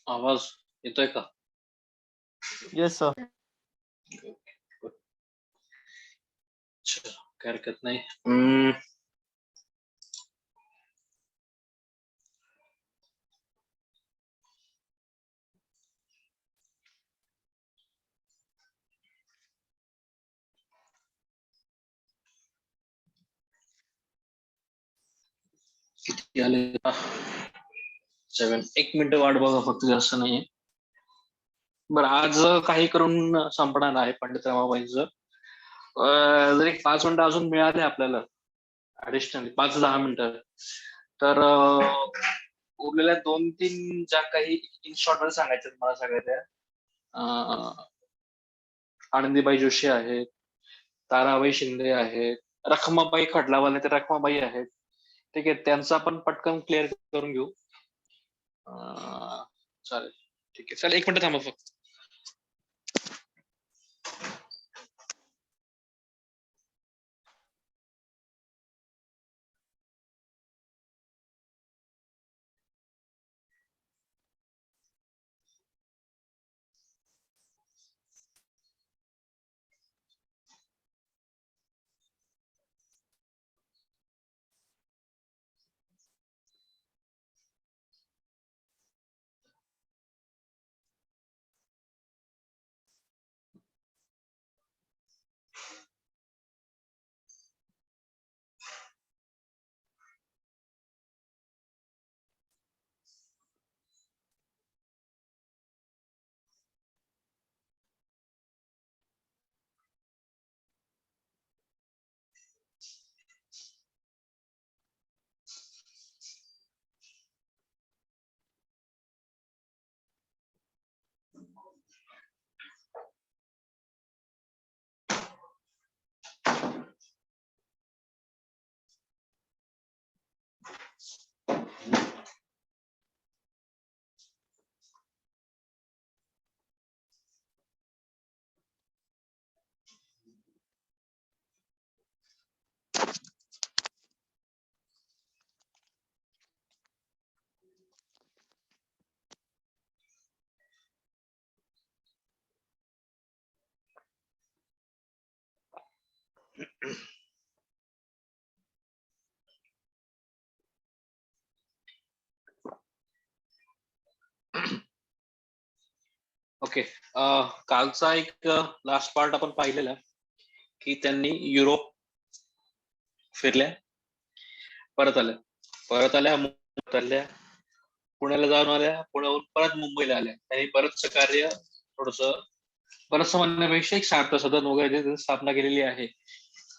आवाज येतोय का? Yes sir. अच्छा, काय हरकत नाही. किती आले? 7. 1 मिनिट वाट बघा फक्त, जास्त नाहीये. बरं, आज काही करून संपणार आहे पंडित रमाबाईंचं. जर एक 5 मिनिटं अजून मिळाले आपल्याला ऍडिशनली, 5-10 मिनिटं, तर उरलेल्या 2-3 ज्या काही इन शॉर्ट मध्ये सांगायच्या मला सगळ्या त्या, आनंदीबाई जोशी आहेत, ताराबाई शिंदे आहेत, रखमाबाई खडलावाले ते रखमाबाई आहेत. ठीक आहे, त्यांचं आपण पटकन क्लिअर करून घेऊ. चालेल, ठीक आहे. चालेल, 1 मिनिट थांबा फक्त. ओके, कालचा एक लास्ट पार्ट आपण पाहिलेला की त्यांनी युरोप फिरल्या, परत आल्या, पुण्याला जाऊन आल्या, पुण्याहून परत मुंबईला आल्या. त्यांनी बरंचसं कार्य, थोडस बरंच म्हणण्यापेक्षा एक शांत सदन वगैरे स्थापना केलेली आहे.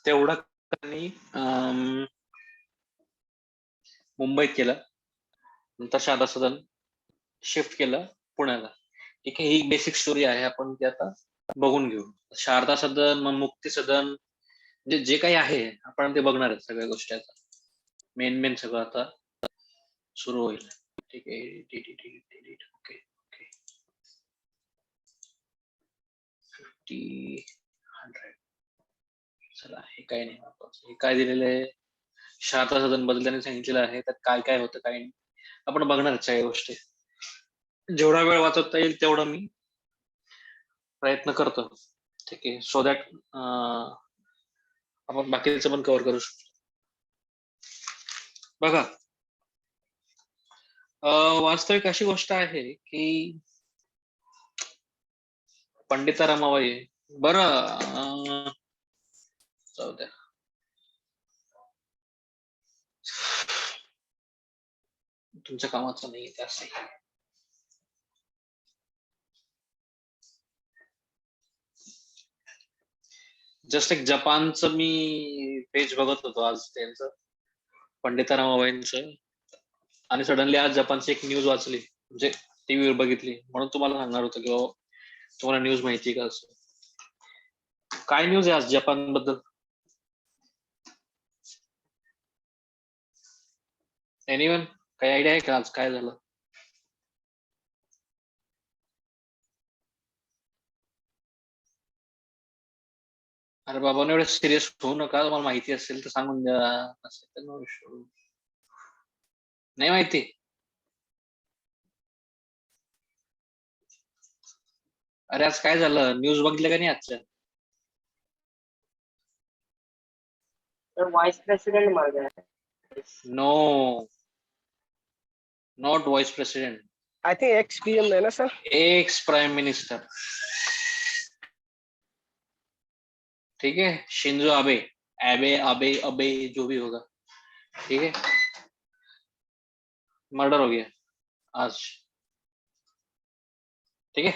तेवढं त्यांनी मुंबईत केलं, नंतर शारदा सदन शिफ्ट केलं पुण्याला. ठीक आहे, ही बेसिक स्टोरी आहे, आपण ती आता बघून घेऊ. शारदा सदन, मुक्ती सदन, जे काही आहे आपण ते बघणार आहे सगळ्या गोष्टी. आता मेन सगळं आता सुरू होईल. ठीक आहे, ओके ओके, 50-100. चला, हे काय नाही, हे काय दिलेलं आहे, शारदा सदन बद्दल त्यांनी सांगितलेलं आहे, त्यात काय काय होतं काय नाही आपण बघणार सगळ्या गोष्टी. जेवढा वेळ वाचवता येईल तेवढा मी प्रयत्न करतो. ठीक आहे, सो दॅट आपण बाकीचं पण कव्हर करू शकतो. बघा, वास्तविक अशी गोष्ट आहे की पंडिता रमाबाई, बरं जाऊ द्या, तुमच्या कामाचं नाही ते असं. जस्ट एक जपानचं मी पेज बघत होतो आज त्यांचं, पंडिता रमाबाईंचं, आणि सडनली आज जपानची एक न्यूज वाचली, म्हणजे टीव्हीवर बघितली, म्हणून तुम्हाला सांगणार होतं की तुम्हाला न्यूज माहिती का असं. काय न्यूज आहे आज जपान बद्दल? एनिवन, काही आयडिया आहे का आज काय झालं? अरे बाबा, एवढं सिरियस होऊ नका, तुम्हाला माहिती असेल तर सांगून द्या. नाही माहिती? अरे आज काय झालं, न्यूज बघितलं का नाही आजच्या? तर व्हाईस प्रेसिडेंट मर गया. No, not vice president, I think ex PM है ना सर. Ex prime minister. ठीक है, शिंजो आबे, एबे अबे अबे जो भी होगा, ठीक है, मर्डर हो गया आज. ठीक है,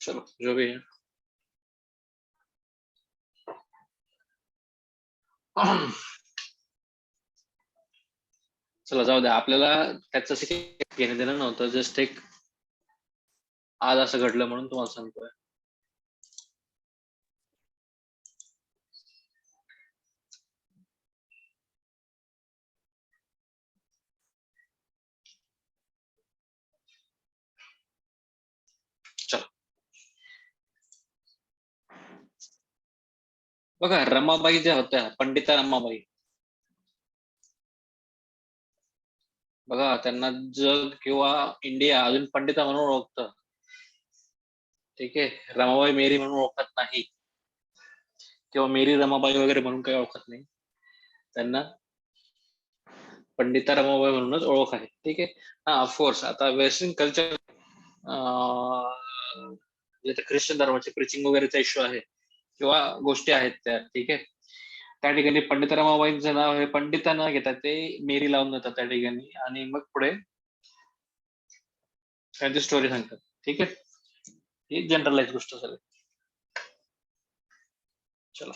चलो जो भी है. चला जाऊ द्या, आपल्याला त्याचं असं काही घेणं देणं नव्हतं. जस्ट एक आज असं घडलं म्हणून तुम्हाला सांगतोय. चला बघा, रमाबाई ज्या होत्या, पंडिता रमाबाई, बघा त्यांना जग किंवा इंडिया अजून पंडिता म्हणून ओळखतं. ठीक आहे, रमाबाई मेरी म्हणून ओळखत नाही किंवा मेरी रमाबाई वगैरे म्हणून काही ओळखत नाही. त्यांना पंडिता रमाबाई म्हणूनच ओळख आहे. ठीक आहे, हा ऑफकोर्स आता वेस्टर्न कल्चर, ख्रिश्चन धर्माचे प्रिचिंग वगैरेचा इश्यू आहे किंवा गोष्टी आहेत त्या. ठीक आहे, त्या ठिकाणी पंडिता रमाबाईंचं नाव हे पंडिता न घेतात ते मेरी लावून देतात त्या ठिकाणी, आणि मग पुढे त्यांची स्टोरी सांगतात. ठीक आहे, ही जनरलाइज गोष्ट झाली. चला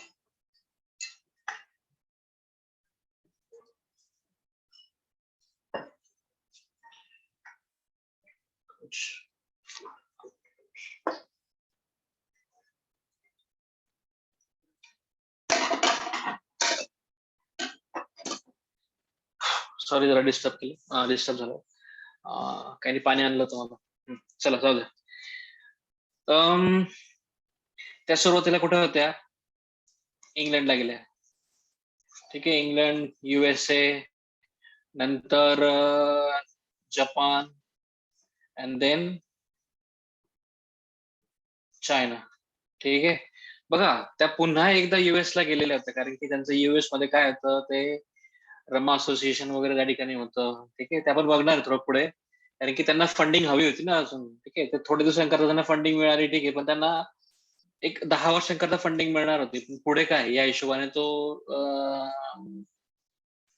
सॉरी, जरा डिस्टर्ब केलं, डिस्टर्ब झालं. काही नाही, पाणी आणलं तुम्हाला. चला जाऊ द्या. त्या सुरुवातीला कुठे होत्या? इंग्लंडला गेल्या. ठीक आहे, इंग्लंड, USA, नंतर जपान, अँड देन चायना. ठीक आहे, बघा त्या पुन्हा एकदा US ला गेलेल्या होत्या, कारण की त्यांचं US मध्ये काय होतं, ते रमा असोसिएशन वगैरे त्या ठिकाणी होतं. ठीक आहे, ते आपण बघणार थोडं पुढे, कारण की त्यांना फंडिंग हवी होती ना अजून. ठीक आहे, ते थोडे दिवसांकरता त्यांना फंडिंग मिळाली. ठीक आहे, पण त्यांना एक 10 वर्षांकरता फंडिंग मिळणार होती. पण पुढे काय, या हिशोबाने तो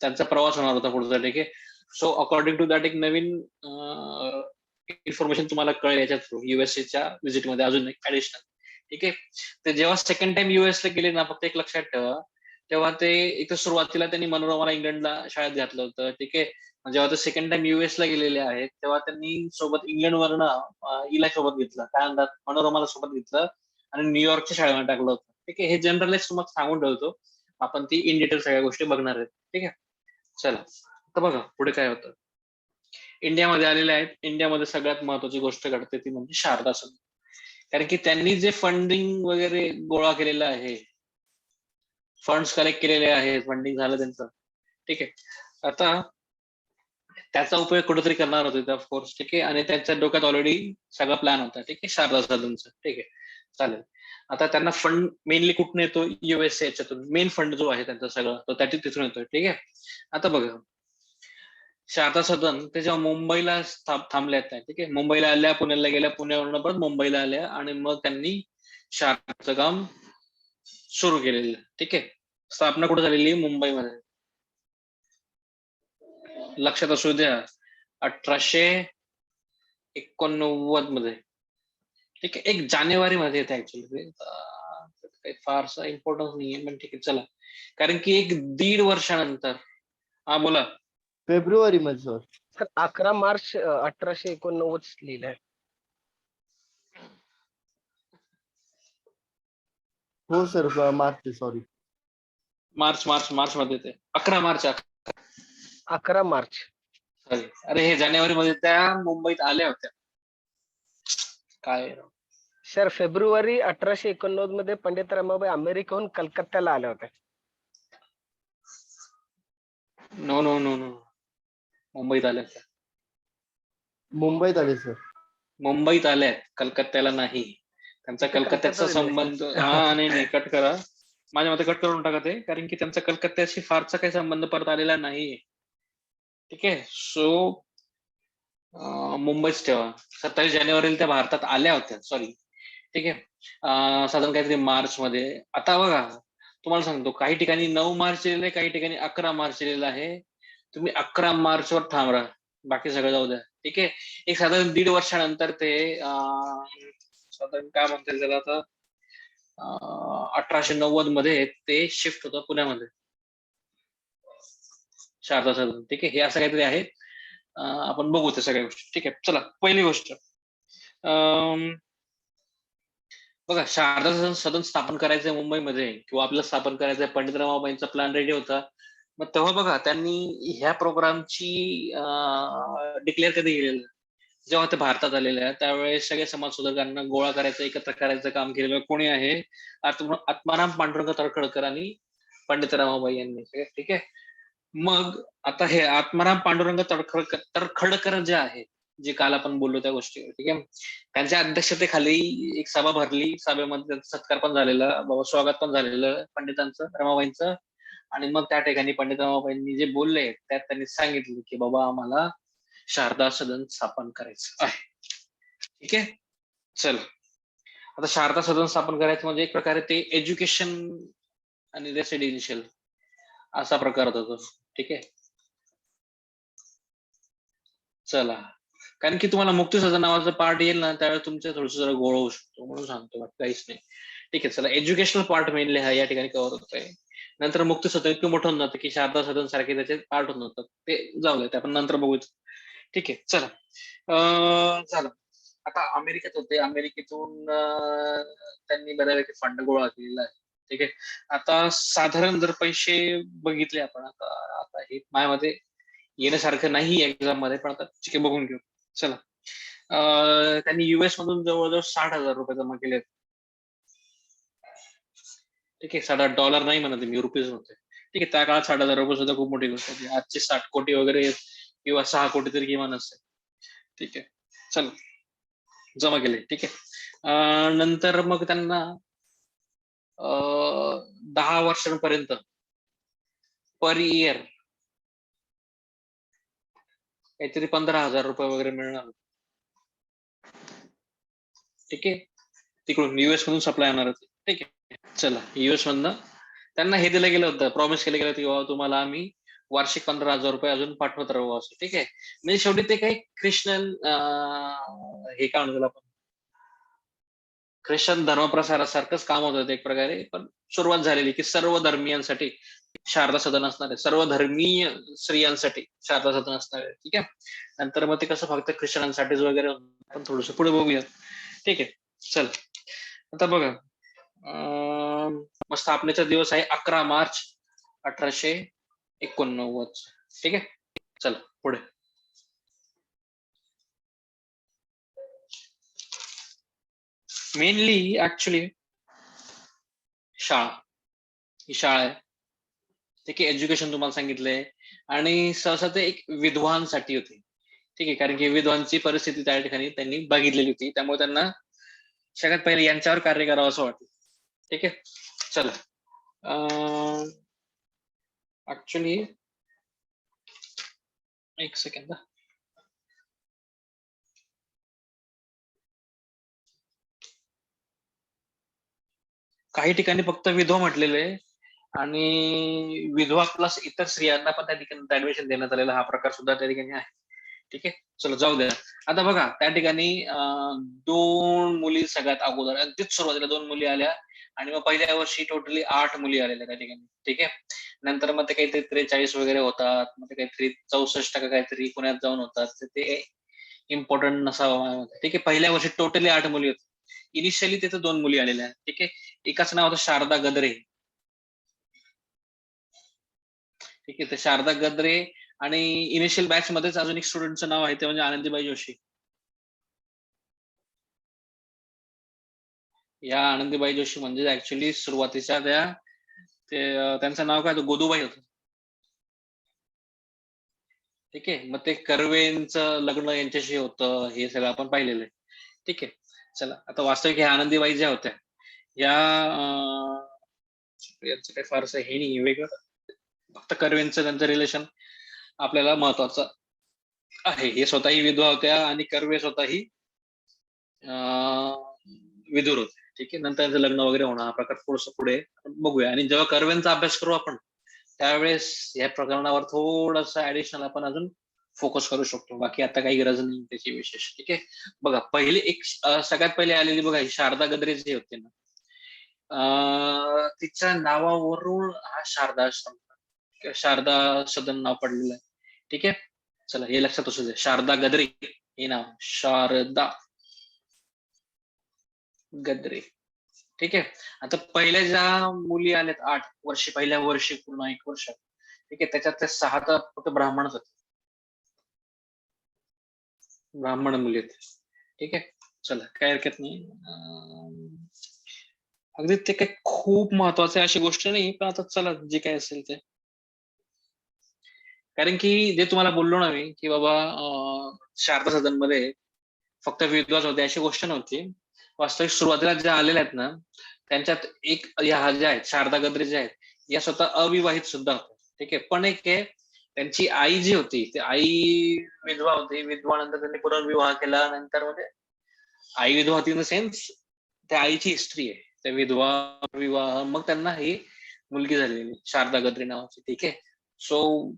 त्यांचा प्रवास होणार होता पुढचा. ठीक आहे, सो अकॉर्डिंग टू दॅट एक नवीन इन्फॉर्मेशन तुम्हाला कळेल याच्या थ्रू, USAच्या व्हिजिट मध्ये अजून एक ऍडिशनल. ठीक आहे, ते जेव्हा सेकंड टाइम US ला गेले ना, फक्त एक लक्षात ठेवा, तेव्हा ते एक तर सुरुवातीला त्यांनी मनोरमाला इंग्लंडला शाळेत घातलं होतं. ठीक आहे, जेव्हा ते सेकंड टाइम US ला गेलेले आहेत, तेव्हा त्यांनी सोबत इंग्लंडवरनं इला सोबत घेतलं, काय म्हणतात, मनोरमाला सोबत घेतलं आणि न्यूयॉर्कच्या शाळेमध्ये टाकलं होतं. ठीक आहे, हे जनरलाइज तुम्हाला सांगून ठेवतो, आपण ती इन डिटेल सगळ्या गोष्टी बघणार आहेत. ठीक आहे, चला आता बघा पुढे काय होतं. इंडियामध्ये आलेले आहेत. इंडियामध्ये सगळ्यात महत्वाची गोष्ट घडते ती म्हणजे शारदा सदन, कारण की त्यांनी जे फंडिंग वगैरे गोळा केलेलं आहे, फंड्स कलेक्ट केलेले आहेत, फंडिंग झालं त्यांचं. ठीक आहे, आता त्याचा उपयोग कुठेतरी करणार होते ऑफकोर्स. ठीक आहे, आणि त्यांच्या डोक्यात ऑलरेडी सगळा प्लॅन होता. ठीक आहे, शारदा सदनचा. ठीक आहे, चालेल. आता त्यांना फंड मेनली कुठून येतो? USA याच्यातून मेन फंड जो आहे त्यांचा सगळा, तो त्याची तिथून येतोय. ठीक आहे, आता बघा, शारदा सदन ते जेव्हा मुंबईला थांबल्या आहेत. ठीक आहे, मुंबईला आल्या, पुण्याला गेल्या, पुण्यावरून परत मुंबईला आल्या, आणि मग त्यांनी शारदाचं काम सुरू केलेलं. ठीक आहे, स्थापना कुठे झालेली? मुंबईमध्ये. लक्षात असू द्या, 1889 मध्ये. ठीक आहे, 1 जानेवारी मध्ये येते ऍक्च्युअली, काही फारसा इम्पॉर्टन्स नाहीये, पण ठीक आहे चला, कारण की 1-1.5 वर्षानंतर. हा बोला. फेब्रुवारी मध्ये सर. सर 11 मार्च 1889 लिहिलंय. हो सर, मार्च, सॉरी. मार्च मध्ये येते, 11 मार्च. 11 मार्च. सॉरी, अरे हे जानेवारी मध्ये त्या मुंबईत आल्या होत्या. काय सर फेब्रुवारी 1889 मध्ये पंडित रमाबाई अमेरिकेहून कलकत्त्याला आल्या होत्या. नो नो नो नो, मुंबईत आल्या होत्या. मुंबईत आले सर. मुंबईत आल्यात, कलकत्त्याला नाही. त्यांचा इथं कलकत्त्याचा कलकत्ता दिलंय. संबंध हा नाही कट करा. माझ्या मते कट करून टाका ते, कारण की त्यांचा कलकत्त्याशी फारसा काही संबंध परत आलेला नाहीये. ठीक आहे. सो मुंबईच ठेवा. 27 जानेवारीला त्या भारतात आल्या होत्या, सॉरी. ठीक आहे. साधारण काहीतरी मार्च मध्ये. आता बघा, तुम्हाला सांगतो, काही ठिकाणी 9 मार्च लिहिलेलं आहे, काही ठिकाणी 11 मार्च लिहिलेलं आहे. तुम्ही 11 मार्च वर ठाम राहा, बाकी सगळं जाऊ द्या. ठीक आहे. एक साधारण 1.5 वर्षानंतर ते साधारण काय म्हणता येईल त्याला आता, 1890 मध्ये ते शिफ्ट होतं पुण्यामध्ये, शारदा सदन. ठीक आहे. हे असं काहीतरी आहे. आपण बघू त्या सगळ्या गोष्टी. ठीक आहे. चला, पहिली गोष्ट, बघा, शारदा सदन स्थापन करायचंय मुंबईमध्ये, किंवा आपल्याला स्थापन करायचंय, पंडित रमाबाईंचा प्लॅन रेडी होता. मग तेव्हा बघा, त्यांनी ह्या प्रोग्रामची डिक्लेअर कधी केलेलं, जेव्हा ते भारतात आलेले आहे, त्यावेळेस सगळे समाज सुधारकांना गोळा करायचं, एकत्र करायचं काम केलेलं कोणी आहे? आत्माराम पांडुरंग तळखडकर आणि पंडित रमाबाई यांनी. ठीक आहे. मग आता हे आत्माराम पांडुरंग तळखडकर जे आहे, जे काल आपण बोललो त्या गोष्टीवर, ठीक आहे, त्यांच्या अध्यक्षतेखाली एक सभा भरली. सभेमध्ये त्यांचा सत्कार पण झालेला, बाबा स्वागत पण झालेलं पंडितांचं, रमाबाईंचं. आणि मग त्या ठिकाणी पंडित रमाबाईंनी जे बोलले, त्यात त्यांनी सांगितलं की बाबा, आम्हाला शारदा सदन स्थापन करायचं आहे. ठीक आहे. चल, आता शारदा सदन स्थापन करायचं म्हणजे एक प्रकारे ते एज्युकेशन आणि रेसिडेन्शियल असा प्रकार होता तो. ठीक आहे. चला, कारण की तुम्हाला मुक्ती सदन नावाचा पार्ट येईल ना, त्यावेळेस तुमचं थोडस जरा गोळ होऊ शकतो, म्हणून सांगतो, काहीच नाही. ठीक आहे. चला, एज्युकेशनल पार्ट मेनली हा या ठिकाणी कव्हर होतोय. नंतर मुक्ती सदन इतकं मोठं होऊन जातं की शारदा सदन सारखे त्याचे पार्ट होऊन जातात. ते जाऊ दे, आपण नंतर बघू. ठीक आहे. चला, झालं. आता अमेरिकेत होते, अमेरिकेतून त्यांनी बऱ्यापैकी फंड गोळा केलेला आहे. ठीक आहे. आता साधारण जर पैसे बघितले आपण, आता हे माझ्यामध्ये येण्यासारखं नाही एक्झाम मध्ये, पण आता ठीक आहे, बघून घेऊ. चला, त्यांनी युएस मधून जवळजवळ 60,000 रुपये जमा केले. ठीक आहे. $60 नाही म्हणत मी, रुपीज होते. ठीक आहे. त्या काळात 60,000 रुपये सुद्धा खूप मोठी गोष्ट होती. आजचे 60 कोटी वगैरे, किंवा 6 कोटी तरी किमान असते. ठीक आहे. चल, जमा केले. ठीक आहे. नंतर मग त्यांना 10 वर्षांपर्यंत पर इयर काहीतरी 15,000 रुपये वगैरे मिळणार. ठीक आहे. तिकडून युएस मधून सप्लाय येणार होती. ठीक आहे. चला, युएस मधनं त्यांना हे दिलं गेलं होतं, प्रॉमिस केलं गेलं होतं की बाबा, तुम्हाला आम्ही वार्षिक 15,000 रुपये अजून पाठवत राहू असं. ठीक आहे. म्हणजे शेवटी ते काही ख्रिश्चन, हे काय म्हणतो आपण, ख्रिश्चन धर्मप्रसारासारखंच काम होतं एक प्रकारे. पण सुरुवात झालेली की सर्व धर्मियांसाठी शारदा सदन असणार आहे, सर्व धर्मीय स्त्रियांसाठी शारदा सदन असणार आहे. ठीक आहे. नंतर मग ते कसं फक्त ख्रिश्चनांसाठीच वगैरे, आपण थोडस पुढे बघूया. ठीक आहे. चल, आता बघा, मग स्थापनेचा दिवस आहे 11 मार्च 1889. ठीक आहे. चला, पुढे. मेनली ऍक्च्युली शाळा, ही शाळा आहे. ठीक आहे. एज्युकेशन तुम्हाला सांगितलंय, आणि सहसा ते एक विद्वानसाठी होते. ठीक आहे. कारण की विद्वानची परिस्थिती त्या ठिकाणी त्यांनी बघितलेली होती, त्यामुळे त्यांना सगळ्यात पहिले यांच्यावर कार्य करावं असं वाटलं. ठीक आहे. चला, ऍक्च्युली एक सेकंड, काही ठिकाणी फक्त विधवा म्हटलेले आहे, आणि विधवा प्लस इतर स्त्रियांना पण त्या ठिकाणी ऍडमिशन देण्यात आलेला हा प्रकार सुद्धा त्या ठिकाणी आहे. ठीक आहे. चलो, जाऊ द्या. आता बघा, त्या ठिकाणी 2 मुली सगळ्यात अगोदर, अगदीच सुरुवातीला 2 मुली आल्या, आणि मग पहिल्या वर्षी टोटली 8 मुली आलेल्या त्या ठिकाणी. ठीक आहे. नंतर मग ते काहीतरी 43 वगैरे होतात, मग ते काहीतरी 64 का काहीतरी पुण्यात जाऊन होतात. ते इम्पॉर्टंट नसावं. ठीक आहे. पहिल्या वर्षी टोटली 8 मुली होत्या. इनिशियली तिथे 2 मुली आलेल्या. ठीक आहे. एकाच नाव होतं शारदा गद्रे. ठीक आहे. ते शारदा गद्रे, आणि इनिशियल बॅच मध्येच अजून एक स्टुडंटचं नाव आहे, ते म्हणजे आनंदीबाई जोशी. या आनंदीबाई जोशी म्हणजे ऍक्च्युली सुरुवातीच्या त्यांचं नाव काय होतं, गोदूबाई होतं. ठीक आहे. मग ते कर्वेंचं लग्न यांच्याशी होतं, हे सगळं आपण पाहिलेलं आहे. ठीक आहे. चला आता वास्तविक ह्या आनंदीबाई ज्या होत्या या यांचं काही फारसं हे नाही वेगळं, फक्त कर्वेंचं त्यांचं रिलेशन आपल्याला महत्वाचं आहे. हे स्वतःही विधवा होत्या आणि कर्वे स्वतःही विदुर होते. ठीक आहे. नंतर त्यांचं लग्न वगैरे होणं हा प्रकार थोडस पुढे बघूया. आणि जेव्हा कर्वेंचा अभ्यास करू आपण त्यावेळेस या प्रकरणावर थोडस ऍडिशनल आपण अजून फोकस करू शकतो. बाकी आता काही गरज नाही त्याची विशेष. ठीक आहे. बघा पहिली एक सगळ्यात पहिले आलेली बघा ही शारदा गद्रे जे होते ना, तिच्या नावावरून हा शारदा आश्रम किंवा शारदा सदन नाव पडलेलं आहे. ठीक आहे. चला हे लक्षात असू दे. शारदा गद्रे हे नाव, शारदा गद्रे. ठीक आहे. आता पहिल्या ज्या मुली आल्यात 8 वर्षी, पहिल्या वर्षी पूर्ण 1 वर्ष, ठीक आहे, त्याच्यात ते 6 तर फक्त ब्राह्मणच होते, ब्राह्मण मुली आहेत. ठीक आहे. चला काय हरकत नाही. अगदी ते काही खूप महत्वाचं अशी गोष्ट नाही, पण आता चला जे काय असेल ते. कारण की जे तुम्हाला बोललो ना मी की बाबा शारदा सदन मध्ये फक्त विद्वान होते अशी गोष्ट नव्हती. वास्तविक सुरुवातीला ज्या आलेल्या आहेत ना त्यांच्यात एक ह्या ज्या आहेत शारदा गद्रे ज्या आहेत या स्वतः अविवाहित सुद्धा होत्या. ठीक आहे. पण एक आहे त्यांची आई जी होती ती आई विधवा होती. विधवा नंतर त्यांनी पुनर्विवाह केला. नंतर म्हणजे आई विधवा होती इन द सेन्स त्या आईची हिस्ट्री आहे. त्या विधवा विवाह मग त्यांना ही मुलगी झालेली शारदा गद्रे नावाची. ठीक आहे. सो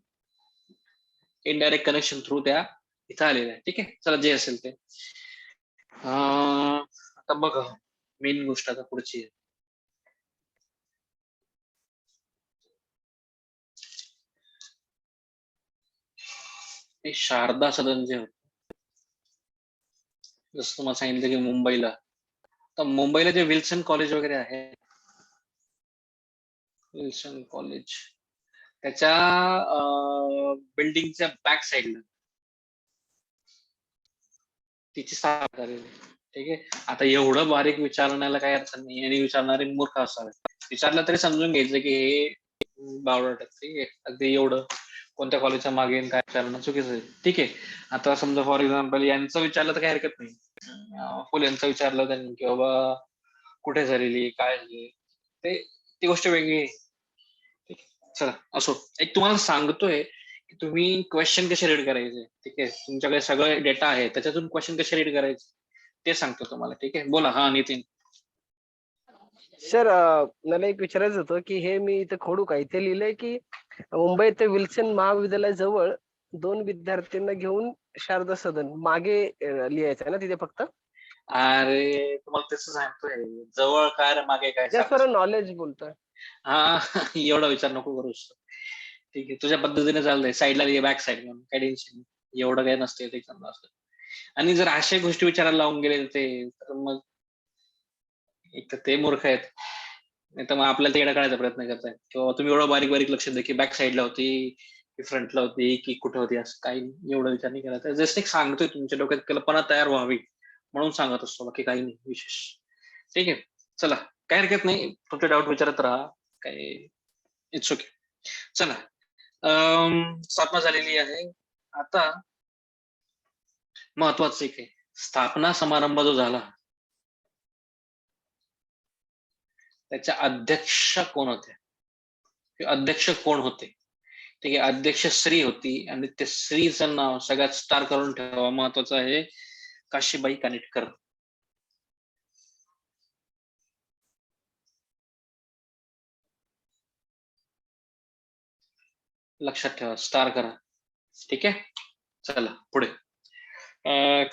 इनडायरेक्ट कनेक्शन थ्रू त्या इथं आलेल्या आहे. ठीक आहे. चला जे असेल ते. आता बघा मेन गोष्ट आता पुढची आहे. ते शारदा सदन जे होतं जसं तुम्हाला सांगितलं की मुंबईला, तर मुंबईला जे विल्सन कॉलेज वगैरे आहे, विल्सन कॉलेज त्याच्या बिल्डिंगच्या बॅक साईडला तिची स्थापना झालेली. ठीक आहे. आता एवढं बारीक विचारण्याला काही अर्थ नाही आणि विचारणारे मूर्ख असावे. विचारलं तरी समजून घ्यायचं की हे बावळट आहे. अगदी एवढं कोणत्या कॉलेजच्या मागे काय विचारणं चुकीचं आहे. ठीक आहे. आता समजा फॉर एक्झाम्पल यांचं विचारलं तर काही हरकत नाही. फुल यांचं विचारलं त्यांनी की बाबा कुठे झालेली काय झाली ते ती गोष्ट वेगळी आहे. चला असो. एक तुम्हाला सांगतोय की तुम्ही क्वेश्चन कसे रीड करायचे. ठीक आहे. तुमच्याकडे सगळं डेटा आहे त्याच्यातून क्वेश्चन कसे रीड करायचे ते सांगतो तुम्हाला. ठीक आहे. बोला. हा नितीन. सर मला एक विचारायचं होतं की हे मी इथे खोडू का? इथे लिहिलंय की मुंबई ते विल्सन महाविद्यालयाजवळ 2 विद्यार्थ्यांना घेऊन शारदा सदन मागे लिहायचं आहे ना तिथे फक्त? अरे तुम्हाला तसं सांगतोय जवळ काय रे मागे काय जास्त सांग. नॉलेज बोलतोय. हा एवढा विचार नको करूस. ठीक आहे. तुझ्या पद्धतीने चाललंय. साईडला बॅक साईड म्हणून काही टेन्शन नाही. एवढं काही नसतं ते समजा असतं. आणि जर अशा गोष्टी विचारायला लावून गेले ते तर मग एक तर ते मूर्ख आहेत. नाही तर मग आपल्याला ते काढायचा प्रयत्न करतायत किंवा तुम्ही एवढं बारीक बारीक लक्ष द्या की बॅक साईडला होती की फ्रंटला होती की कुठे होती असं काही एवढं विचार नाही करायचा. जस्ट एक सांगतोय तुमच्या डोक्यात कल्पना तयार व्हावी म्हणून सांगत असतो. बाकी काही नाही विशेष. ठीक आहे. चला काही हरकत नाही. तुमचे डाऊट विचारत राहा. काही इट्स ओके. चला स्थापना झालेली आहे. आता महत्वाचं एक आहे स्थापना समारंभ जो झाला त्याच्या अध्यक्ष कोण होते. अध्यक्ष कोण होते. ठीक आहे. अध्यक्ष श्री होती आणि ते श्रीचं नाव सगळ्यात स्टार करून ठेवा महत्वाचं आहे काशीबाई कानिटकर. लक्षात ठेवा स्टार करा. ठीक आहे. चला पुढे.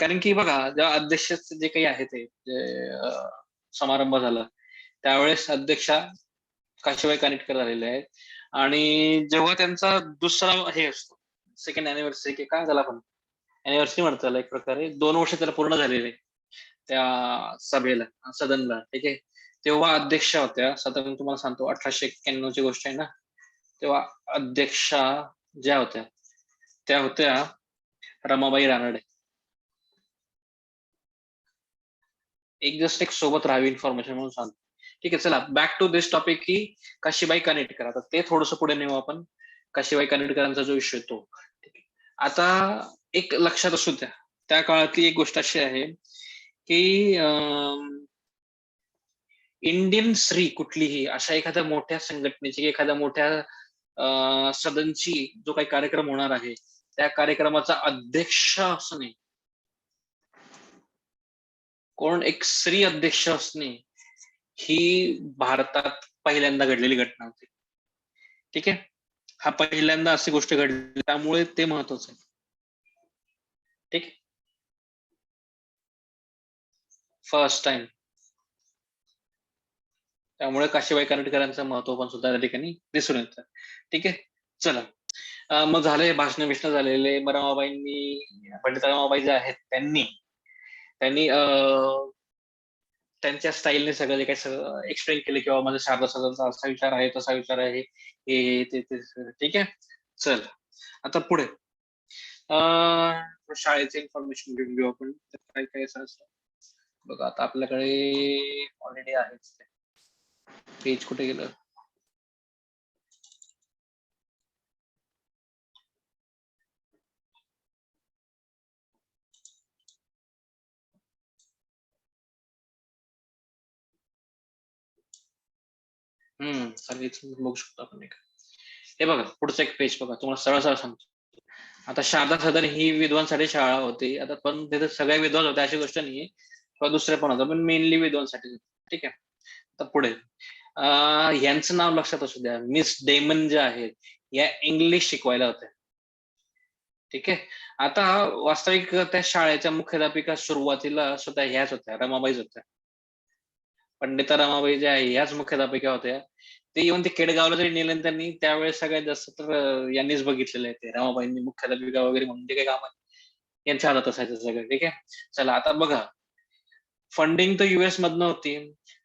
कारण की बघा जेव्हा अध्यक्ष जे काही आहे ते समारंभ झाला त्यावेळेस अध्यक्षा काशीबाई कानिटकर झालेले आहेत. आणि जेव्हा त्यांचा दुसरा हे असतो सेकंड अॅनिव्हर्सरी की काय झाला पण अॅनिव्हर्सरी म्हणतात त्याला एक प्रकारे 2 वर्ष त्याला पूर्ण झालेले त्या सभेला सदनला. ठीक आहे. तेव्हा अध्यक्षा होत्या साधारण तुम्हाला सांगतो 1891 ची गोष्ट आहे ना. तेव्हा अध्यक्षा ज्या होत्या त्या होत्या रमाबाई रानडे. एक जस्ट एक सोबत राहावी इन्फॉर्मेशन म्हणून सांगतो. ठीक आहे. चला बॅक टू दिस टॉपिक की काशीबाई कानिटकर. आता ते थोडंसं पुढे नेऊ आपण. काशीबाई कानिटकरांचा जो विषय तो. ठीक आहे. आता एक लक्षात असू द्या, त्या काळातली एक गोष्ट अशी आहे की इंडियन स्त्री कुठलीही अशा एखाद्या मोठ्या संघटनेची, एखाद्या मोठ्या सदनची जो काही कार्यक्रम होणार आहे, त्या कार्यक्रमाचा अध्यक्ष असणे, कोण एक स्त्री अध्यक्ष असणे, ही भारतात पहिल्यांदा घडलेली घटना होती. ठीक आहे, हा पहिल्यांदा अशी गोष्ट घडली, त्यामुळे ते महत्वाचं आहे. ठीक, फर्स्ट टाइम. त्यामुळे काशीबाई करंडकरांचं महत्व पण सुद्धा त्या ठिकाणी दिसून येतं. ठीक आहे, चला मग झाले भाषण बिषण झालेले. मग रमाबाईंनी, पंडित रमाबाई जे आहेत त्यांनी त्यांच्या स्टाईलने सगळं जे काही सगळं एक्सप्लेन केलं, किंवा माझा शारदा सदनचा असा विचार आहे, तसा विचार आहे, हे ते ठीक आहे. चल आता पुढे शाळेचे इन्फॉर्मेशन घेऊन घेऊ आपण. काय काय असं बघा, आता आपल्याकडे ऑलरेडी आहे पेज, कुठे गेलं? चालेल, बघू शकतो आपण. एक हे बघा, पुढचं एक पेज बघा, तुम्हाला सरळ सरळ सांगतो. आता शारदा सदन ही विद्वांसाठी शाळा होती. आता पण तिथे सगळ्या विद्वान होत्या अशी गोष्ट नाहीये, किंवा दुसरे पण होतं, पण मेनली विद्वांसाठी. ठीक आहे, आता पुढे यांचं नाव लक्षात असू द्या. मिस डेमन ज्या आहेत, या इंग्लिश शिकवायला होत्या. ठीक आहे, आता वास्तविक त्या शाळेच्या मुख्याध्यापिका सुरुवातीला सुद्धा ह्याच होत्या, रमाबाईच होत्या. पंडिता रमाबाई ज्या आहे ह्याच मुख्याध्यापिका होत्या. ते येऊन ते केडगावला जरी नेलं त्यांनी, त्यावेळेस सगळ्यात जास्त तर यांनीच बघितलेलं आहे. ते रमाबाईंनी मुख्याध्यापिका वगैरे म्हणून ते काही काम यांच्या हातात असायचं सगळं. ठीक आहे, चला आता बघा, फंडिंग तर युएस मधनं होती,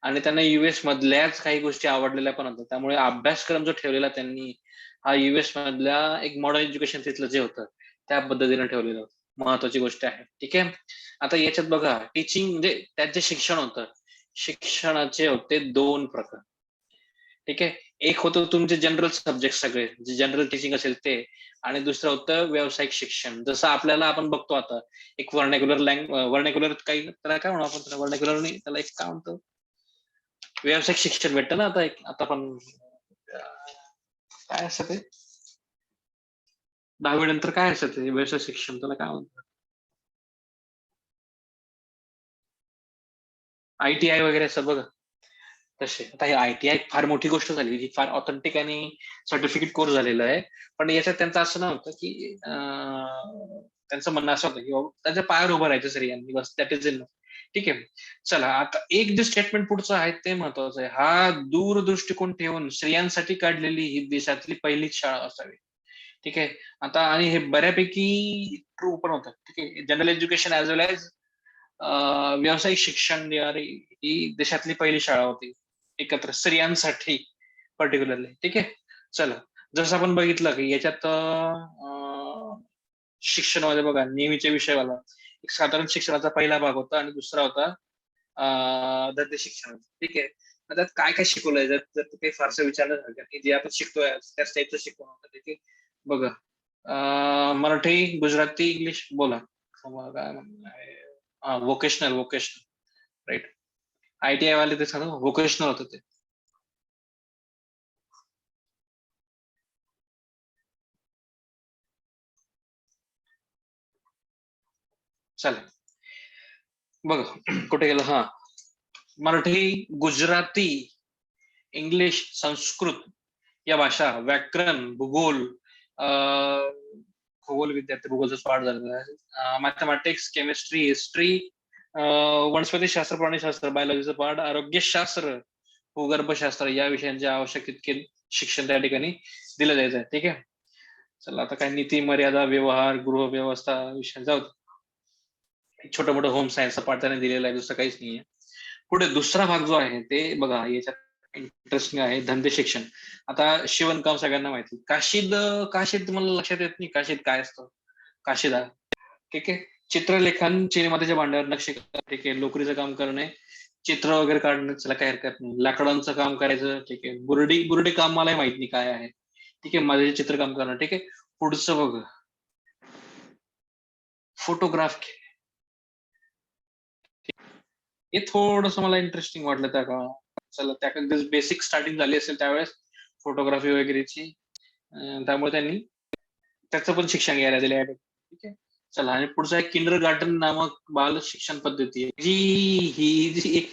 आणि त्यांना युएस मधल्याच काही गोष्टी आवडलेल्या पण होत्या. त्यामुळे अभ्यासक्रम जो ठेवलेला त्यांनी, हा युएस मधल्या एक मॉडर्न एज्युकेशन तिथलं जे होतं त्या पद्धतीने ठेवलेलं होतं. महत्वाची गोष्ट आहे. ठीक आहे, आता याच्यात बघा, टीचिंग म्हणजे त्यात जे शिक्षण होतं, शिक्षणाचे होते 2 प्रकार. ठीक आहे, एक होतं तुमचे जनरल सब्जेक्ट सगळे, जे जनरल टीचिंग असेल ते, आणि दुसरं होतं व्यावसायिक शिक्षण. जसं आपल्याला आपण बघतो आता, एक वर्णॅक्युलर काही त्याला काय म्हणू आपण, त्याला वर्णॅक्युलर नाही, त्याला एक काय म्हणतो, व्यावसायिक शिक्षण भेटतं ना. आता पण काय असतं ते, 10वी नंतर काय असतं ते व्यावसायिक शिक्षण, त्याला काय म्हणतात, ITI वगैरे असं बघा तसे. आता हे ITI फार मोठी गोष्ट झाली, ही फार ऑथेंटिक आणि सर्टिफिकेट कोर्स झालेला आहे. पण याच्यात त्यांचं असं नव्हतं की त्यांचं म्हणणं असं होतं की बाबा त्यांच्या पायावर उभं राहायचं स्त्रियांनी, बस दॅट इज इनफ. ठीक आहे, चला आता एक जे स्टेटमेंट पुढचं आहे ते महत्वाचं आहे. हा दूरदृष्टिकोन ठेवून स्त्रियांसाठी काढलेली ही देशातली पहिलीच शाळा असावी. ठीक आहे, आता आणि हे बऱ्यापैकी ट्रू पण होतं. ठीक आहे, जनरल एज्युकेशन ऍज वेल एज व्यावसायिक शिक्षण देणारी ही देशातली पहिली शाळा होती, एकत्र स्त्रियांसाठी पर्टिक्युलरली. ठीक आहे, चला जसं आपण बघितलं की याच्यात शिक्षणामध्ये बघा, नेहमीचे विषयवाला एक साधारण शिक्षणाचा पहिला भाग होता, आणि दुसरा होता धंदे शिक्षण. ठीक आहे, त्यात काय काय शिकवलंय, जर काही फारसं विचारलं की जे आपण शिकतोय त्याच टाईपचं शिकवण होतं. ठीक आहे, बघा, मराठी, गुजराती, इंग्लिश बोला, काय वोकेशनल राईट. ITI वाले ते सगळं वोकेशनल होतं ते. चालेल, बघा कुठे गेलं. हा, मराठी, गुजराती, इंग्लिश, संस्कृत या भाषा, व्याकरण, भूगोल, खगोल विद्यार्थी भूगोलचं पाठ झालेलं आहे, मॅथमॅटिक्स, केमिस्ट्री, हिस्ट्री, वनस्पती शास्त्र, प्राणीशास्त्र, बायोलॉजीचं पाठ, आरोग्यशास्त्र, भूगर्भशास्त्र या विषयांचे आवश्यक तितके शिक्षण त्या ठिकाणी दिलं जायचं आहे. ठीक आहे, चला आता काय नीती, मर्यादा, व्यवहार, गृहव्यवस्था विषयांचा छोटं मोठं होम सायन्सचा पाठ त्याने दिलेला आहे, दुसरं काहीच नाहीये. पुढे दुसरा भाग जो आहे ते बघा, याच्यात इंटरेस्टिंग आहे, धंदे शिक्षण. आता शिवणकाम सगळ्यांना माहिती, काशीद तुम्हाला लक्षात येत नाही, काशीद काय असतं, काशीदार. ठीक आहे, चित्रलेखन, चिनीमातीच्या भांड्यावर नक्षी, ठीक आहे, लोकरीचं काम करणे, चित्र वगैरे काढणं, त्याला काही हरकत नाही, लाकडांचं काम करायचं. ठीक आहे, बुरडी काम मला माहित नाही काय आहे. ठीक आहे, माझे चित्रकाम करणं. ठीक आहे, पुढचं बघ, फोटोग्राफ केले. हे थोडस मला इंटरेस्टिंग वाटलं त्या काळात. चला त्या बेसिक स्टार्टिंग झाली असेल त्यावेळेस फोटोग्राफी वगैरेची. त्यामुळे त्यांनी त्याचं पण शिक्षण घ्यायला दिले. ठीक आहे. चला आणि पुढचा एक किंडर गार्डन नामक बाल शिक्षण पद्धती आहे जी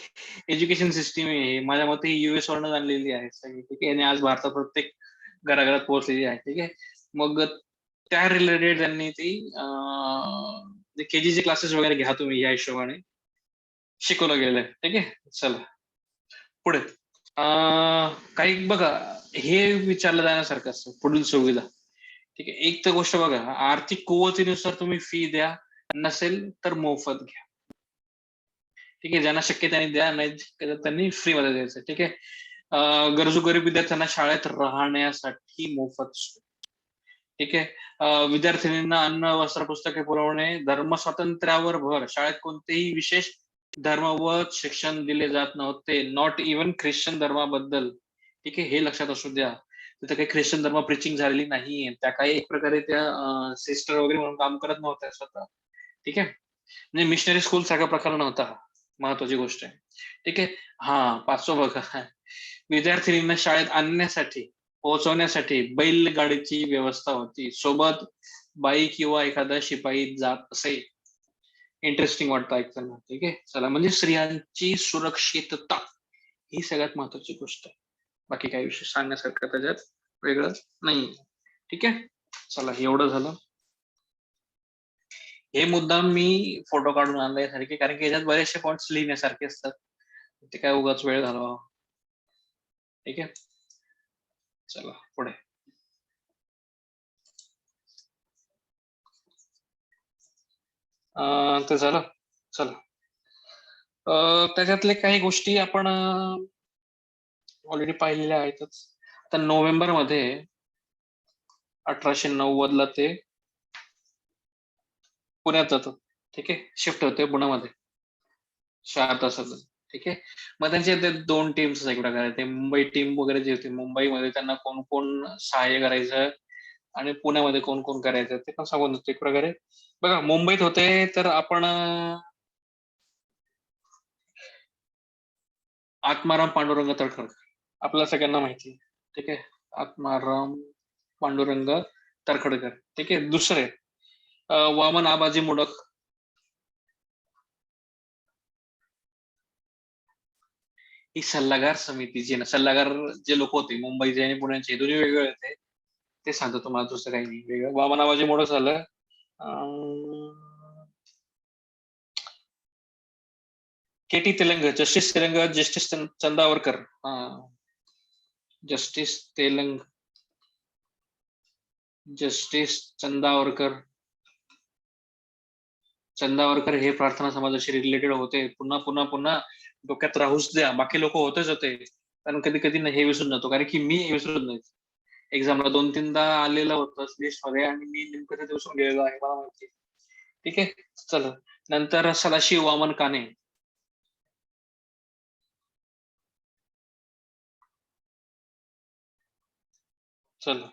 एज्युकेशन सिस्टीम आहे माझ्या मते युएस वरनं आणलेली आहे सगळी. ठीक आहे. आणि आज भारतात प्रत्येक घराघरात पोहोचलेली आहे. ठीक आहे. मग त्या रिलेटेड त्यांनी ती केजीचे क्लासेस वगैरे घ्या तुम्ही या हिशोबाने शिकवलं गेलंय. ठीक आहे. चला पुढे काही बघा हे विचारलं जाण्यासारखं असतं पुढील सुविधा. ठीक आहे. एक तर गोष्ट बघा आर्थिक कुवतीनुसार तुम्ही फी द्या, नसेल तर मोफत घ्या. ठीक आहे. ज्यांना शक्य त्यांनी द्या, नाही त्यांनी फ्री मध्ये द्यायचं. ठीक आहे. गरजू गरीब विद्यार्थ्यांना शाळेत राहण्यासाठी मोफत सोय. ठीक आहे. विद्यार्थिनींना अन्न वस्त्र पुस्तके पुरवणे, धर्म स्वातंत्र्यावर भर. शाळेत कोणतेही विशेष धर्मवत शिक्षण दिले जात नव्हते, नॉट इव्हन ख्रिश्चन धर्माबद्दल. ठीक आहे. हे लक्षात असू द्या. तिथे काही ख्रिश्चन धर्म प्रिचिंग झालेली नाहीये. त्या काही एक प्रकारे त्या सिस्टर वगैरे म्हणून काम करत नव्हत्या स्वतः. ठीक आहे. म्हणजे मिशनरी स्कूल सारखा प्रकार नव्हता. महत्वाची गोष्ट आहे. ठीक आहे. पाचवं बघा विद्यार्थिनींना शाळेत आणण्यासाठी पोहोचवण्यासाठी बैलगाडीची व्यवस्था होती. सोबत बाई किंवा एखादा शिपाई जात असे. इंटरेस्टिंग वाटतं ऐकताना. ठीक आहे. चला म्हणजे स्त्रियांची सुरक्षितता ही सगळ्यात महत्वाची गोष्ट आहे. बाकी काही विषय सांगण्यासारखं त्याच्यात वेगळं नाही. ठीक आहे. चला एवढं झालं. हे मुद्दाम मी फोटो काढून आणलाय सारखे कारण की याच्यात बरेचसे पॉइंट्स लिहिण्यासारखे असतात. ते काय उगाच वेळ घालवा. ठीक आहे. चला पुढे ते झालं. चला त्याच्यातले काही गोष्टी आपण ऑलरेडी पाहिलेल्या आहेतच. आता नोव्हेंबर मध्ये 1890 ला ते पुण्यात जातात. ठीक आहे. शिफ्ट होते पुण्यामध्ये 4 तासात. ठीक आहे. मग त्यांचे ते 2 टीम्स एक प्रकारे ते मुंबई टीम वगैरे जे होती मुंबईमध्ये त्यांना कोण कोण सहाय्य करायचं आणि पुण्यामध्ये कोण कोण करायचं ते पण सांगून देतो एक प्रकारे. बघा मुंबईत होते तर आपण आत्माराम पांडुरंग तळखर आपल्या सगळ्यांना माहिती आहे. ठीक आहे. आत्माराम पांडुरंग तळखडकर. ठीक आहे. दुसरे वामन आबाजी मोडक. ही सल्लागार समितीची ना सल्लागार जे लोक होते मुंबईचे आणि पुण्याचे दोन्ही वेगवेगळे होते. ते सांगतो तुम्हाला दुसरं काही नाही वेगळं. वामन आबाजी मोडक झालं. K T Telang justice Telang justice Chandavarkar. Justice Telang justice Chandavarkar हे प्रार्थना समाजाशी रिलेटेड होते. पुन्हा पुन्हा पुन्हा डोक्यात राहूच द्या. बाकी लोक होतेच होते. कारण कधी कधी हे विसरून जातो कारण की मी विसरून नाही. एक्झामला 2-3दा आलेलं होतं लिस्ट मध्ये आणि मी नेमकं ते विसरून गेलेलो आहे मला माहिती. ठीक आहे. चला नंतर सदाशिव वामन काने. चला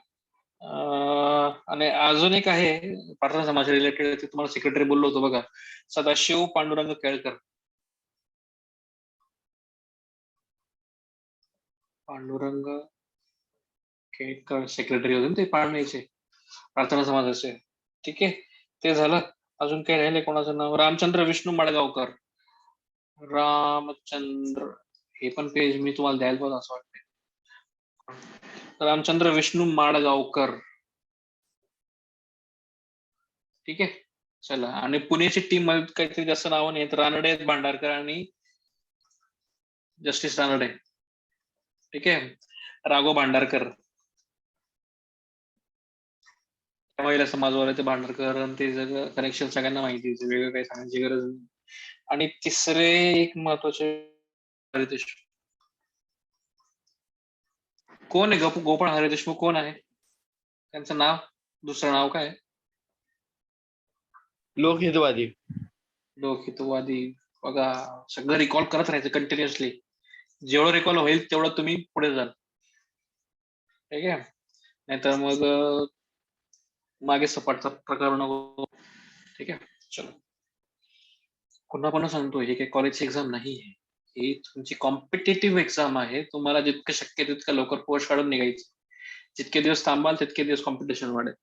आणि अजून एक आहे प्रार्थना समाज रिलेटेड ते तुम्हाला सेक्रेटरी बोललो होतो बघा सदाशिव पांडुरंग केळकर. पांडुरंग केळकर सेक्रेटरी होते ना ते पाळणेचे प्रार्थना समाजाचे. ठीक आहे. ते झालं. अजून काही राहिले कोणाचं नाव रामचंद्र विष्णू माडगावकर. रामचंद्र हे पण पेज मी तुम्हाला द्यायला पाहिजे असं वाटतंय. रामचंद्र विष्णू माडगावकर. ठीक आहे. चला आणि पुण्याची टीम मध्ये काहीतरी जास्त नाव नाही रानडे भांडारकर आणि जस्टिस रानडे. ठीक आहे. राघव भांडारकर महिला समाजवाले ते भांडारकर आणि ते सगळं कनेक्शन सगळ्यांना माहिती आहे. वेगळं काही सांगायची गरज नाही. आणि तिसरे एक महत्वाचे हरी देशमुख. कोण आहे गोपाळ हरी देशमुख कोण आहे त्यांचं नाव दुसरं नाव काय लोकहितवादी. लोकहितवादी. बघा सगळं रिकॉल करत राहायचं कंटिन्युअसली. जेवढं रिकॉल होईल तेवढं तुम्ही पुढे जाल. ठीक आहे. नाहीतर मग मागे सपाटचा प्रकार नको. ठीक आहे. चलो पुन्हा पुन्हा सांगतो, हे काही कॉलेजची एक्झाम नाही आहे. ही तुमची कॉम्पिटेटिव्ह एक्झाम आहे. तुम्हाला जितकं शक्य आहे तितकं लवकर पोस्ट काढून निघायचं. जितके दिवस थांबाल तितके दिवस कॉम्पिटिशन वाढेल.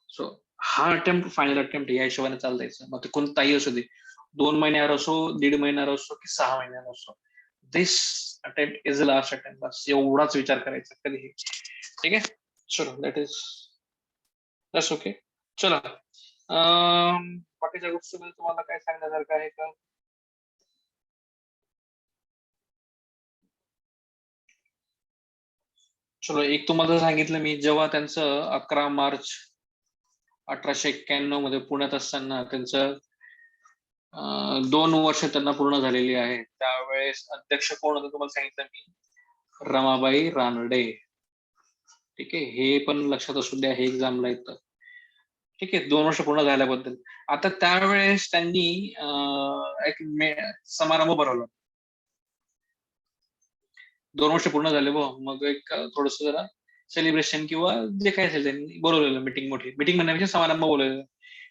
सो हा अटेम्प्ट फायनल अटेम्प्ट या हिशोबाने चालतायचं. मग ते कोणताही असू दे, 2 महिन्यावर असो, 1.5 महिन्यावर असो की 6 महिन्यावर असो, this attempt is the last attempt. बस एवढाच विचार करायचा कधीही. ठीक आहे, चलो दॅट्स ओके. चला बाकीच्या गोष्टीमध्ये तुम्हाला काय सांगण्यासारखं आहे का? चलो एक तुम्हाला सांगितलं मी, जेव्हा त्यांचं 11 मार्च 1891 मध्ये पुण्यात असताना त्यांचं 2 वर्ष त्यांना पूर्ण झालेली आहे. त्यावेळेस अध्यक्ष कोण होते तुम्हाला सांगितलं मी, रमाबाई रानडे. ठीक आहे, हे पण लक्षात असू द्या, हे एक्झामला येतं. ठीक आहे, 2 वर्ष पूर्ण झाल्याबद्दल. आता त्यावेळेस त्यांनी एक समारंभ भरवला. 2 वर्ष पूर्ण झाले मग एक थोडस जरा सेलिब्रेशन किंवा जे काय असेल त्यांनी बोलवलेलं, मीटिंग म्हणण्यापेक्षा समारंभ बोलवलेलं.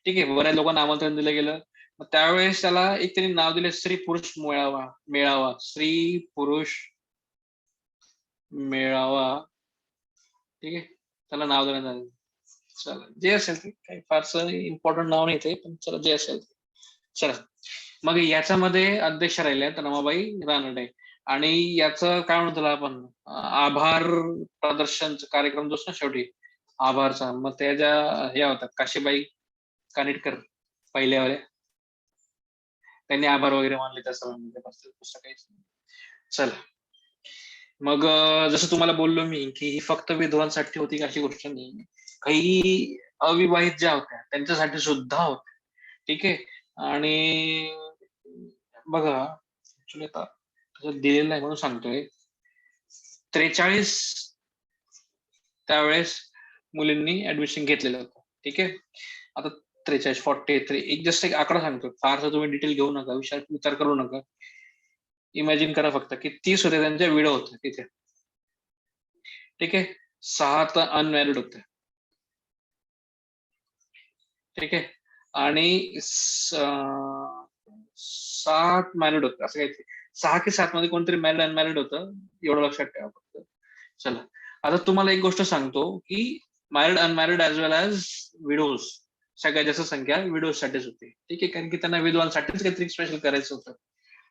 ठीक आहे, बऱ्याच लोकांना आमंत्रण दिलं गेलं. मग त्यावेळेस त्याला एक त्यांनी नाव दिले, स्त्री पुरुष मेळावा. स्त्री पुरुष मेळावा. ठीक आहे, त्याला नाव देण्यात आलं. चला जे असेल ते, काही फारसं इम्पॉर्टंट नाव नाही ते, पण चला जे असेल ते. चला मग याच्यामध्ये अध्यक्ष राहिले रमाबाई रानडे. आणि याचं काय म्हणतो आपण, आभार प्रदर्शन कार्यक्रम जो ना शेवटी आभारचा, मग त्या ज्या हे होतात काशीबाई कानिटकर पहिल्यावाल्या, त्यांनी आभार वगैरे मानले त्या सभांमध्ये. काहीच नाही. चला मग जसं तुम्हाला बोललो मी की ही फक्त विधवांसाठी होती अशी गोष्ट नाही, काही अविवाहित ज्या होत्या त्यांच्यासाठी सुद्धा होत्या. ठीक आहे, आणि बघा ऍक्च्युली आता दिलेलं आहे म्हणून सांगतोय, 43 त्यावेळेस मुलींनी ऍडमिशन घेतलेलं होतं. ठीक आहे, आता 43 43 एक जस्ट एक आकडा सांगतो, फारसा तुम्ही डिटेल घेऊ नका, विचार करू नका. इमॅजिन करा फक्त की 30 होते त्यांच्या विडो होत्या तिथे. ठीक आहे, 6 तर अनमॅरिड होते. ठीक आहे, आणि 7 मॅरिड होते, असं काहीतरी 6 की 7 मध्ये कोणतरी मॅरिड अनमॅरिड होतं, एवढं लक्षात ठेवा फक्त. चला आता तुम्हाला एक गोष्ट सांगतो की मॅरिड अनमॅरिड ऍज वेल ऍज विडोज सगळ्यात जास्त संख्या विडोज साठीच होती. ठीक आहे, कारण की त्यांना विधवांसाठीच काहीतरी स्पेशल करायचं होतं.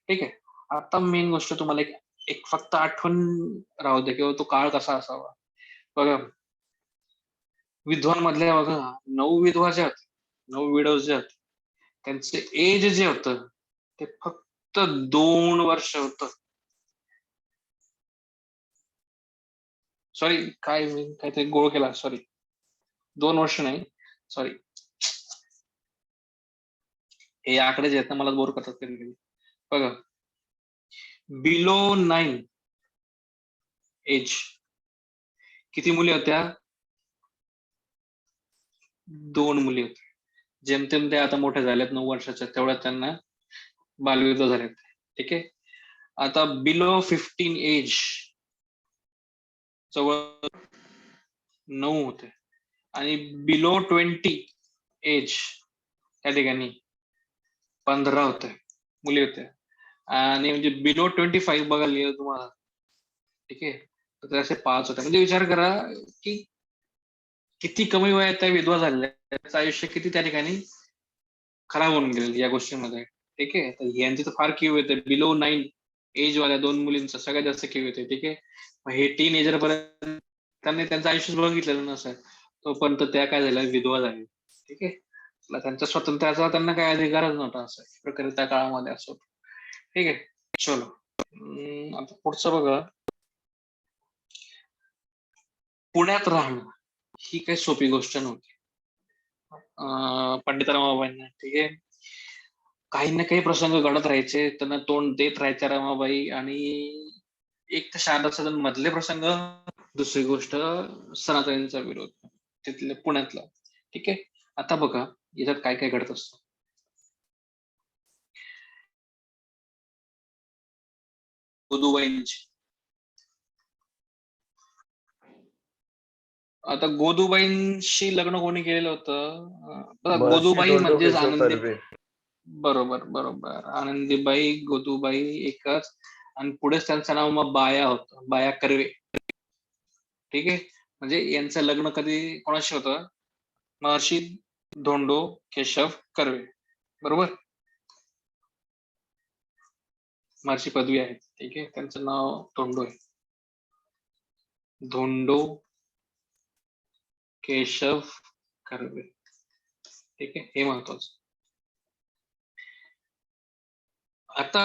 ठीक आहे, आता मेन गोष्ट तुम्हाला एक फक्त आठवण राहू दे किंवा तो काळ कसा असावा. बघा विधवांमधल्या बघा 9 विधवा ज्या होत्या, 9 विडोज ज्या होत्या, त्यांचे एज जे होतं ते फक्त 2 वर्ष होतं. सॉरी, काय मी काहीतरी गोळ केला, सॉरी, 2 वर्ष नाही, सॉरी. हे आकडे जे आहेत ना मला बोर करतात कधी कधी. बघा बिलो 9 एज किती मुली होत्या, 2 मुली होत्या. जेमतेम ते आता मोठ्या झाल्यात 9 वर्षाच्या, तेवढ्यात त्यांना बालविधवा झाल्यात. ठीक आहे, आता बिलो 15 एज जवळ 9 होते, आणि बिलो 20 एज त्या ठिकाणी 15 होते मुली होत्या, आणि म्हणजे बिलो 25 बघायला गेलं तुम्हाला, ठीक आहे, तर ते असे 5 होते. म्हणजे विचार करा की किती कमी वयात त्या विधवा झालेल्या, त्याचं आयुष्य किती त्या ठिकाणी खराब होऊन गेलेलं या गोष्टीमध्ये. ठीक आहे, तर यांची तर फार किव येते, बिलो 9 एज वाल्या 2 मुलींचं सगळ्यात जास्त किव येते. ठीक आहे, मग हे टीन पर्यंत त्यांनी त्यांचं आयुष्य बघितलेलं नसेल, तोपर्यंत त्या काय झाल्या, विधवा झाल्या. ठीक आहे, त्यांच्या स्वातंत्र्याचा त्यांना काय अधिकारच नव्हता, असं प्रकारे त्या काळामध्ये असं होतं. ठीक आहे, चलो आता पुढचं बघा, पुण्यात राहणं ही काही सोपी गोष्ट नव्हती पंडित रमाबाईंना. ठीक आहे, काही ना काही प्रसंग घडत राहायचे, त्यांना तोंड देत राहायच्या रमाबाई. आणि एक तर शारदा सदन मधले प्रसंग, दुसरी गोष्ट सनातनींचा विरोध तिथले पुण्यातला. ठीक आहे, आता बघा याच्यात काय काय घडत असतं. गोदूबाईंची, आता गोदूबाईंशी लग्न कोणी केलेलं होतं, बघा महर्षी गोदूबाई म्हणजेच धोंडोकेशव आनंदी. कर्वे. बरोबर बरोबर. आनंदीबाई गोदूबाई एकच, आणि पुढेच त्यांचं नाव मग बाया होतं, बाया कर्वे. ठीक आहे. म्हणजे यांचं लग्न कधी कोणाशी होतं? महर्षी धोंडो केशव कर्वे. बरोबर. महर्षी पदवी आहे. ठीक आहे. त्यांचं नाव धोंडो आहे. धोंडो केशव कर्वे. ठीक आहे. हे महत्वाचं. आता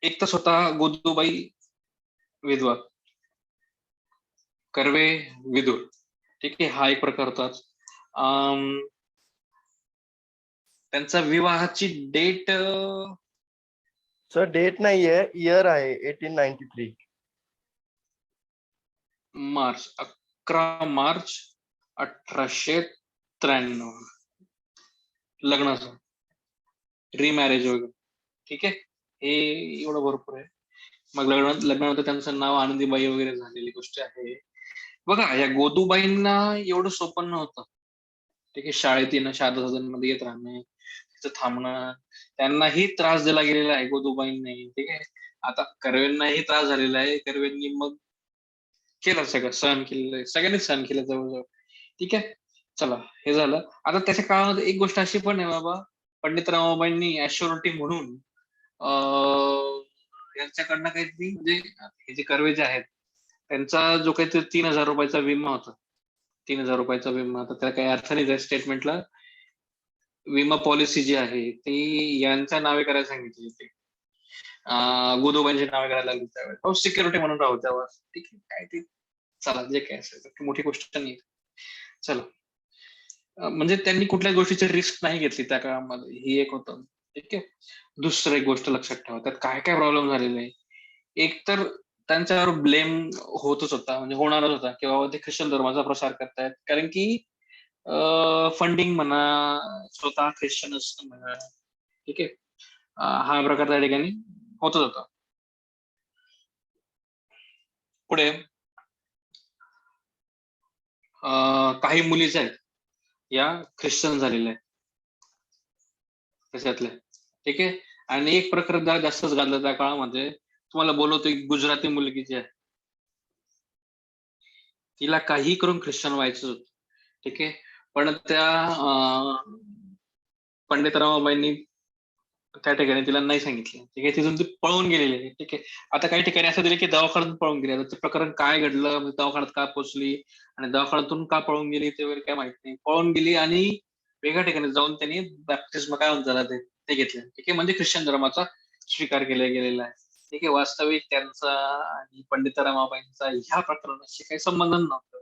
एक तर स्वतः गोदूबाई विधवा, कर्वे विदुर. ठीक आहे. हा एक प्रकार होताच. त्यांचा विवाहाची डेट सर डेट नाहीये, इयर आहे 1893. मार्च 11 मार्च 1893 लग्नाचं, रिमॅरेज वगैरे. ठीक आहे. हे एवढं भरपूर आहे. मग लग्नानंतर त्यांचं नाव आनंदीबाई वगैरे झालेली गोष्ट आहे. बघा, या गोदूबाईंना एवढं सोपं नव्हतं. ठीक आहे. शाळेत येणं, शारदा सदनमध्ये येत राहणे, तिथं थांबणं, त्यांनाही त्रास दिला गेलेला आहे गोदूबाईंनाही. ठीक आहे. आता कर्वेंनाही त्रास झालेला आहे. कर्वेंनी मग केलं, सगळं सहन केलेलं आहे, सगळ्यांनी सहन केलं जवळजवळ. ठीक आहे. चला, हे झालं. आता त्याच्या काळामध्ये एक गोष्ट अशी पण आहे बाबा, पंडित रमाबाईंनी ऍश्युरिटी म्हणून यांच्याकडनं काहीतरी, म्हणजे हे जे कर्वे जे आहेत त्यांचा जो काहीतरी 3,000 रुपयाचा विमा होता. 3,000 रुपयाचा विमा. आता त्याला काही अर्थ नाही त्या स्टेटमेंटला. विमा पॉलिसी जी आहे ती यांच्या नावे करायला सांगितली होती. गोदूबाईंची नावे करायला लागली त्यावेळेस, सिक्युरिटी म्हणून राहू तेव्हा. ठीक आहे. काय ते, चला, जे काय असेल ती मोठी गोष्ट नाही. चला. म्हणजे त्यांनी कुठल्याच गोष्टीची रिस्क नाही घेतली त्या काळामध्ये, ही एक होतं. ठीक आहे. दुसरं एक गोष्ट लक्षात ठेवा, त्यात काय काय प्रॉब्लेम झालेले आहे. एक तर त्यांच्यावर ब्लेम होतच होता, म्हणजे होणारच होता, की बाबा ते ख्रिश्चन धर्माचा प्रसार करतायत. कारण की फंडिंग म्हणा, स्वतः ख्रिश्चन असणं म्हणा. ठीक आहे. हा प्रकार त्या ठिकाणी होतच होता. पुढे काही मुलीच आहेत या ख्रिश्चन झालेल्या आहेत त्याच्यातल्या. ठीक आहे. आणि एक प्रकार जरा जास्तच गाजला त्या काळामध्ये. तुम्हाला बोलवतो, एक गुजराती मुलगी जी आहे, तिला काही करून ख्रिश्चन व्हायचं होतं. ठीक आहे. पण त्या पंडित रमाबाईंनी त्या ठिकाणी तिला नाही सांगितलं. ठीक आहे. तिथून ती पळून गेलेली आहे. ठीक आहे. आता काही ठिकाणी असं दिलं की दवाखान्यातून पळून गेली. आता ते प्रकरण काय घडलं, म्हणजे दवाखान्यात का पोहोचली आणि दवाखान्यातून का पळून गेली ते वगैरे काय माहित नाही. पळून गेली आणि वेगळ्या ठिकाणी जाऊन त्यांनी बॅप्टिस्म काय म्हणतात त्याला ते घेतलं. ठीक आहे. म्हणजे ख्रिश्चन धर्माचा स्वीकार केला गेलेला आहे. ठीक आहे. वास्तविक त्यांचा आणि पंडित रमाबाईंचा ह्या प्रकरणाशी काही संबंध नव्हता.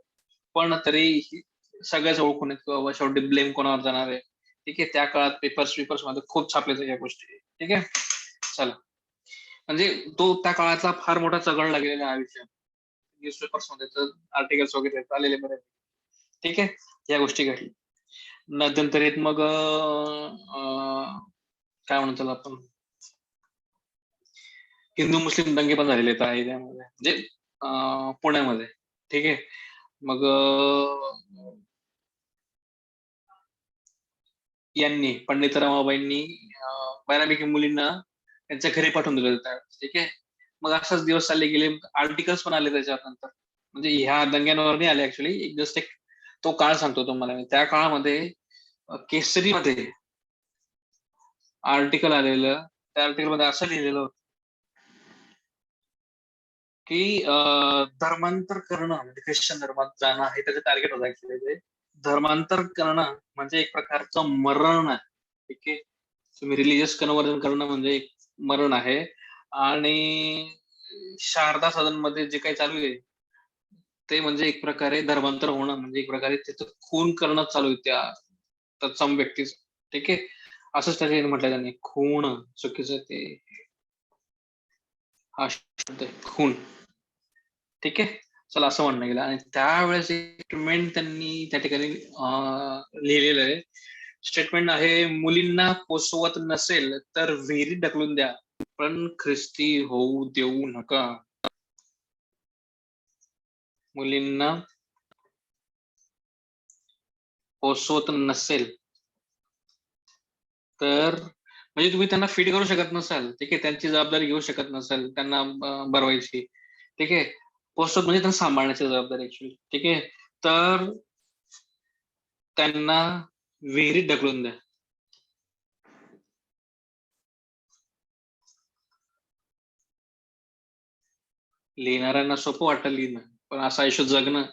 पण तरी सगळ्याच ओळखून येत, बाबा शेवटी ब्लेम कोणावर जाणार आहे. ठीक आहे. त्या काळात पेपर्स मध्ये खूप छापल्या या गोष्टी. ठीक आहे. चला. म्हणजे तो त्या काळातला फार मोठा चघळ लागलेला हा विषय. न्यूजपेपर्स मध्ये आर्टिकल्स वगैरे आलेले बरे. ठीक आहे. या गोष्टी घडल्या. मध्यंतरीत मग काय म्हणतो आपण, हिंदू मुस्लिम दंगे पण झालेले आहेत त्यामध्ये, म्हणजे पुण्यामध्ये. ठीक आहे. मग यांनी पंडित रमाबाईंनी बऱ्यापैकी मुलींना त्यांच्या घरी पाठवून दिलं त्यावेळेस. ठीक आहे. मग असाच दिवस चालले गेले, आर्टिकल्स पण आले त्याच्यानंतर. म्हणजे ह्या दंग्यांवर नाही आले ऍक्च्युली, जस्ट एक तो काळ सांगतो तुम्हाला मी. त्या काळामध्ये केसरीमध्ये आर्टिकल आलेलं. त्या आर्टिकल मध्ये असं लिहिलेलं होतं की धर्मांतर करणं म्हणजे ख्रिश्चन धर्मात जाणं हे त्याचं टार्गेट होतं ऍक्च्युली. धर्मांतर करणं म्हणजे एक प्रकारचं मरण आहे. ठीक आहे. तुम्ही रिलिजियस कन्व्हर्जन करणं म्हणजे एक मरण आहे. आणि शारदा सदन मध्ये जे काही चालू आहे ते म्हणजे एक प्रकारे धर्मांतर होणं, म्हणजे एक प्रकारे तिथं खून करणं चालू आहे त्या तत्सम व्यक्तीच. ठीक आहे. असंच त्याने म्हटलं, त्यांनी खून चुकीचं ते हा शब्द आहे, खून. ठीक आहे. चला, असं म्हणणं गेलं. आणि त्यावेळेस स्टेटमेंट त्यांनी त्या ठिकाणी लिहिलेलं आहे. स्टेटमेंट आहे, मुलींना पोसवत नसेल तर विहिरीत ढकलून द्या, पण ख्रिस्ती होऊ देऊ नका. मुलींना पोचवत नसेल तर म्हणजे तुम्ही त्यांना फीड करू शकत नसाल, ठीक आहे, त्यांची जबाबदारी घेऊ शकत नसाल, त्यांना भरवायची, ठीक आहे, पोचवत म्हणजे त्यांना सांभाळण्याची जबाबदारी ऍक्च्युअली, ठीक आहे, तर त्यांना विहिरीत ढकलून द्या. लिहिणाऱ्यांना सोपं वाटतं लिहिणं, पण असं आयुष्य जगणं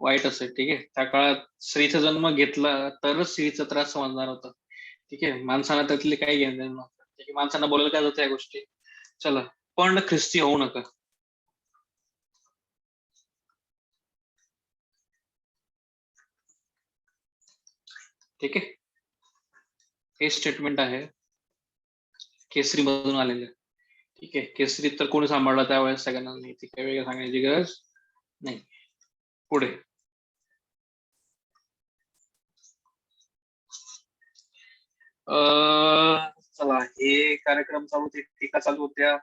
वाईट असेल, ठीक आहे. त्या काळात स्त्रीचा जन्म घेतला तरच स्त्रीचा त्रास समजणार होता, ठीक आहे. माणसाला त्यातले काही घेणं देणं नव्हतं, ठीक आहे. माणसांना बोलायला काय जातं या गोष्टी. चला, पण ख्रिस्ती होऊ नका. ठीक आहे, हे स्टेटमेंट आहे केसरी मधून आलेलं, ठीक आहे. केसरी तर कोणी सांभाळलं त्यावेळेस सगळ्यांना नाही, ती काही वेगळं सांगण्याची गरज नाही. पुढे चला, हे कार्यक्रम चालू होते, टीका चालू होत्या.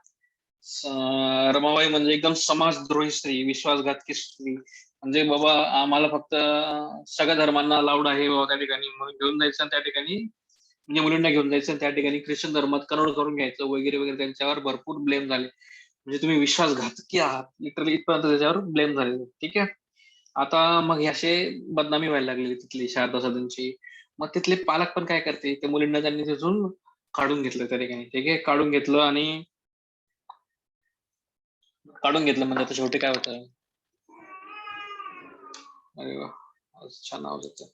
रमाबाई म्हणजे एकदम समाजद्रोही स्त्री, विश्वासघातकी स्त्री, म्हणजे बाबा आम्हाला फक्त सगळ्या धर्मांना अलाउड आहे बाबा त्या ठिकाणी, म्हणून घेऊन जायचं त्या ठिकाणी, म्हणजे मुलींना घेऊन जायचं त्या ठिकाणी ख्रिश्चन धर्मात कन्वर्ट करून घ्यायचं वगैरे वगैरे. त्यांच्यावर भरपूर ब्लेम झाले, म्हणजे तुम्ही विश्वासघातकी आहात लिटरली, इथपर्यंत त्याच्यावर ब्लेम झाले, ठीक आहे. आता मग हे असे बदनामी व्हायला लागलेली तिथली शारदा सदनची. मग तिथले पालक पण काय करते, त्या मुलींना त्यांनी तिथून काढून घेतलं त्या ठिकाणी, ठीक आहे. काढून घेतलं म्हणजे आता शेवटी काय होतं. अरे वा, आज छान आवाज येतो,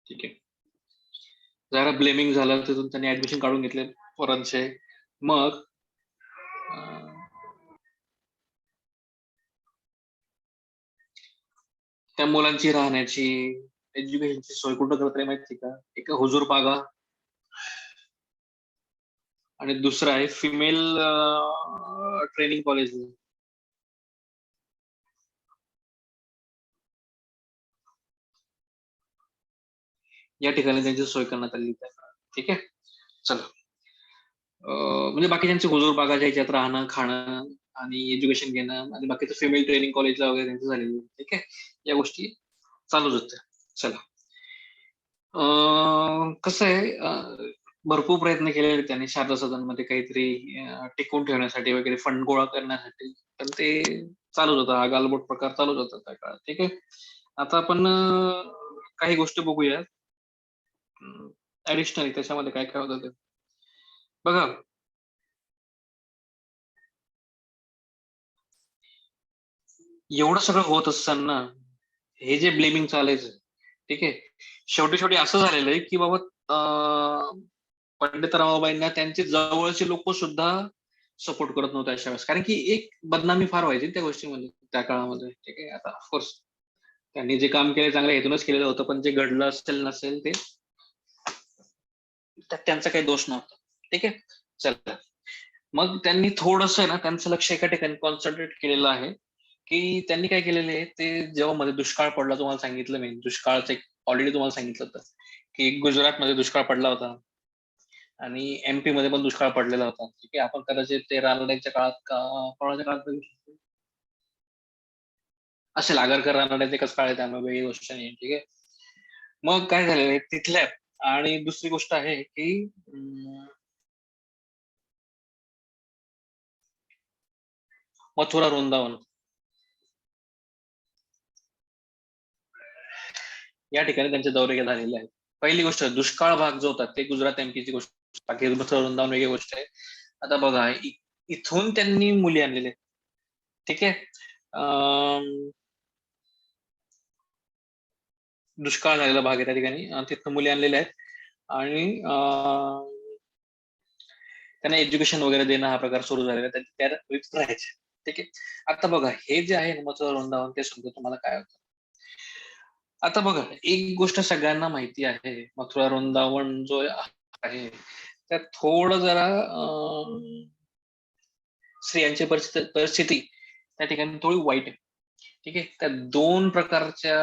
ठीक आहे. जरा ब्लेमिंग झालं, तिथून त्यांनी ऍडमिशन काढून घेतले पोरांचे. मग त्या मुलांची राहण्याची, एज्युकेशनची सोय कुठं करत माहिती का, एक हुजूर बागा आणि दुसरं आहे फिमेल ट्रेनिंग कॉलेज. या ठिकाणी त्यांची सोय करण्यात आली, ठीक आहे. चला, म्हणजे बाकीच्यांचे हुजूर बागाच्या ह्याच्यात राहणं, खाणं आणि एज्युकेशन घेणं, आणि बाकीचं फिमेल ट्रेनिंग कॉलेजला वगैरे त्यांचं झालेलं, ठीक आहे. या गोष्टी चालूच होत्या. चला, कसं आहे, भरपूर प्रयत्न केलेले त्यांनी शारदा सदनमध्ये काहीतरी टिकवून ठेवण्यासाठी वगैरे, फंड गोळा करण्यासाठी, पण ते चालूच होता, हा गालबोट प्रकार चालूच होता त्या काळात, ठीक आहे. आता आपण काही गोष्टी बघूया ऍडिशनली त्याच्यामध्ये काय काय होतं ते बघा. एवढं सगळं होत असताना हे जे ब्लेमिंग चालायचं, ठीक आहे, शेवटी शेवटी असं झालेलं आहे की बाबा पंडित रमाबाईंना त्यांचे जवळचे लोक सुद्धा सपोर्ट करत नव्हते अशा वेळेस, कारण की एक बदनामी फार व्हायची त्या गोष्टीमध्ये त्या काळामध्ये, ठीक आहे. आता ऑफकोर्स त्यांनी जे काम केले चांगल्या हेतूनच केलेलं होतं, पण जे घडलं असेल नसेल ते त्यांचा काही दोष नव्हता, ठीक आहे. चला, मग त्यांनी थोडस ना त्यांचं लक्ष एका ठिकाणी कॉन्सन्ट्रेट केलेलं आहे, की त्यांनी काय केलेलं आहे, ते जेव्हा मध्ये दुष्काळ पडला, तुम्हाला सांगितलं मी दुष्काळाचं ऑलरेडी तुम्हाला सांगितलं होतं की गुजरातमध्ये दुष्काळ पडला होता आणि एमपी मध्ये पण दुष्काळ पडलेला होता, ठीक आहे. आपण कदाचित ते रानड्यांच्या काळात कोणाच्या काळात बघितलं असेल, आगरकर रानड्याचे कसं काळ आहे, त्यामुळे वेगळी गोष्ट नाही, ठीक आहे. मग काय झालेलं आहे तिथल्या, आणि दुसरी गोष्ट आहे की मथुरा वृंदावन या ठिकाणी त्यांचे दौरे झालेले आहेत. पहिली गोष्ट, दुष्काळ भाग जो होता ते गुजरात एमपीची गोष्ट, बाकी मथुरा वृंदावन वेगळी गोष्ट आहे. आता बघा, इथून त्यांनी मुली आणलेले, ठीक आहे. दुष्काळ झालेला भाग आहे त्या ठिकाणी, तिथून मुली आणलेल्या आहेत, आणि त्यांना एज्युकेशन वगैरे देणं हा प्रकार सुरू झालेला आहे, त्या राहायचे, ठीक आहे. आता बघा, हे जे आहे मथुरा वृंदावन, ते समजा तुम्हाला काय होतं. आता बघा, एक गोष्ट सगळ्यांना माहिती आहे, मथुरा वृंदावन जो आहे त्यात थोडं जरा स्त्रियांची परिस्थिती त्या ठिकाणी थोडी वाईट आहे, ठीक आहे. त्या दोन प्रकारच्या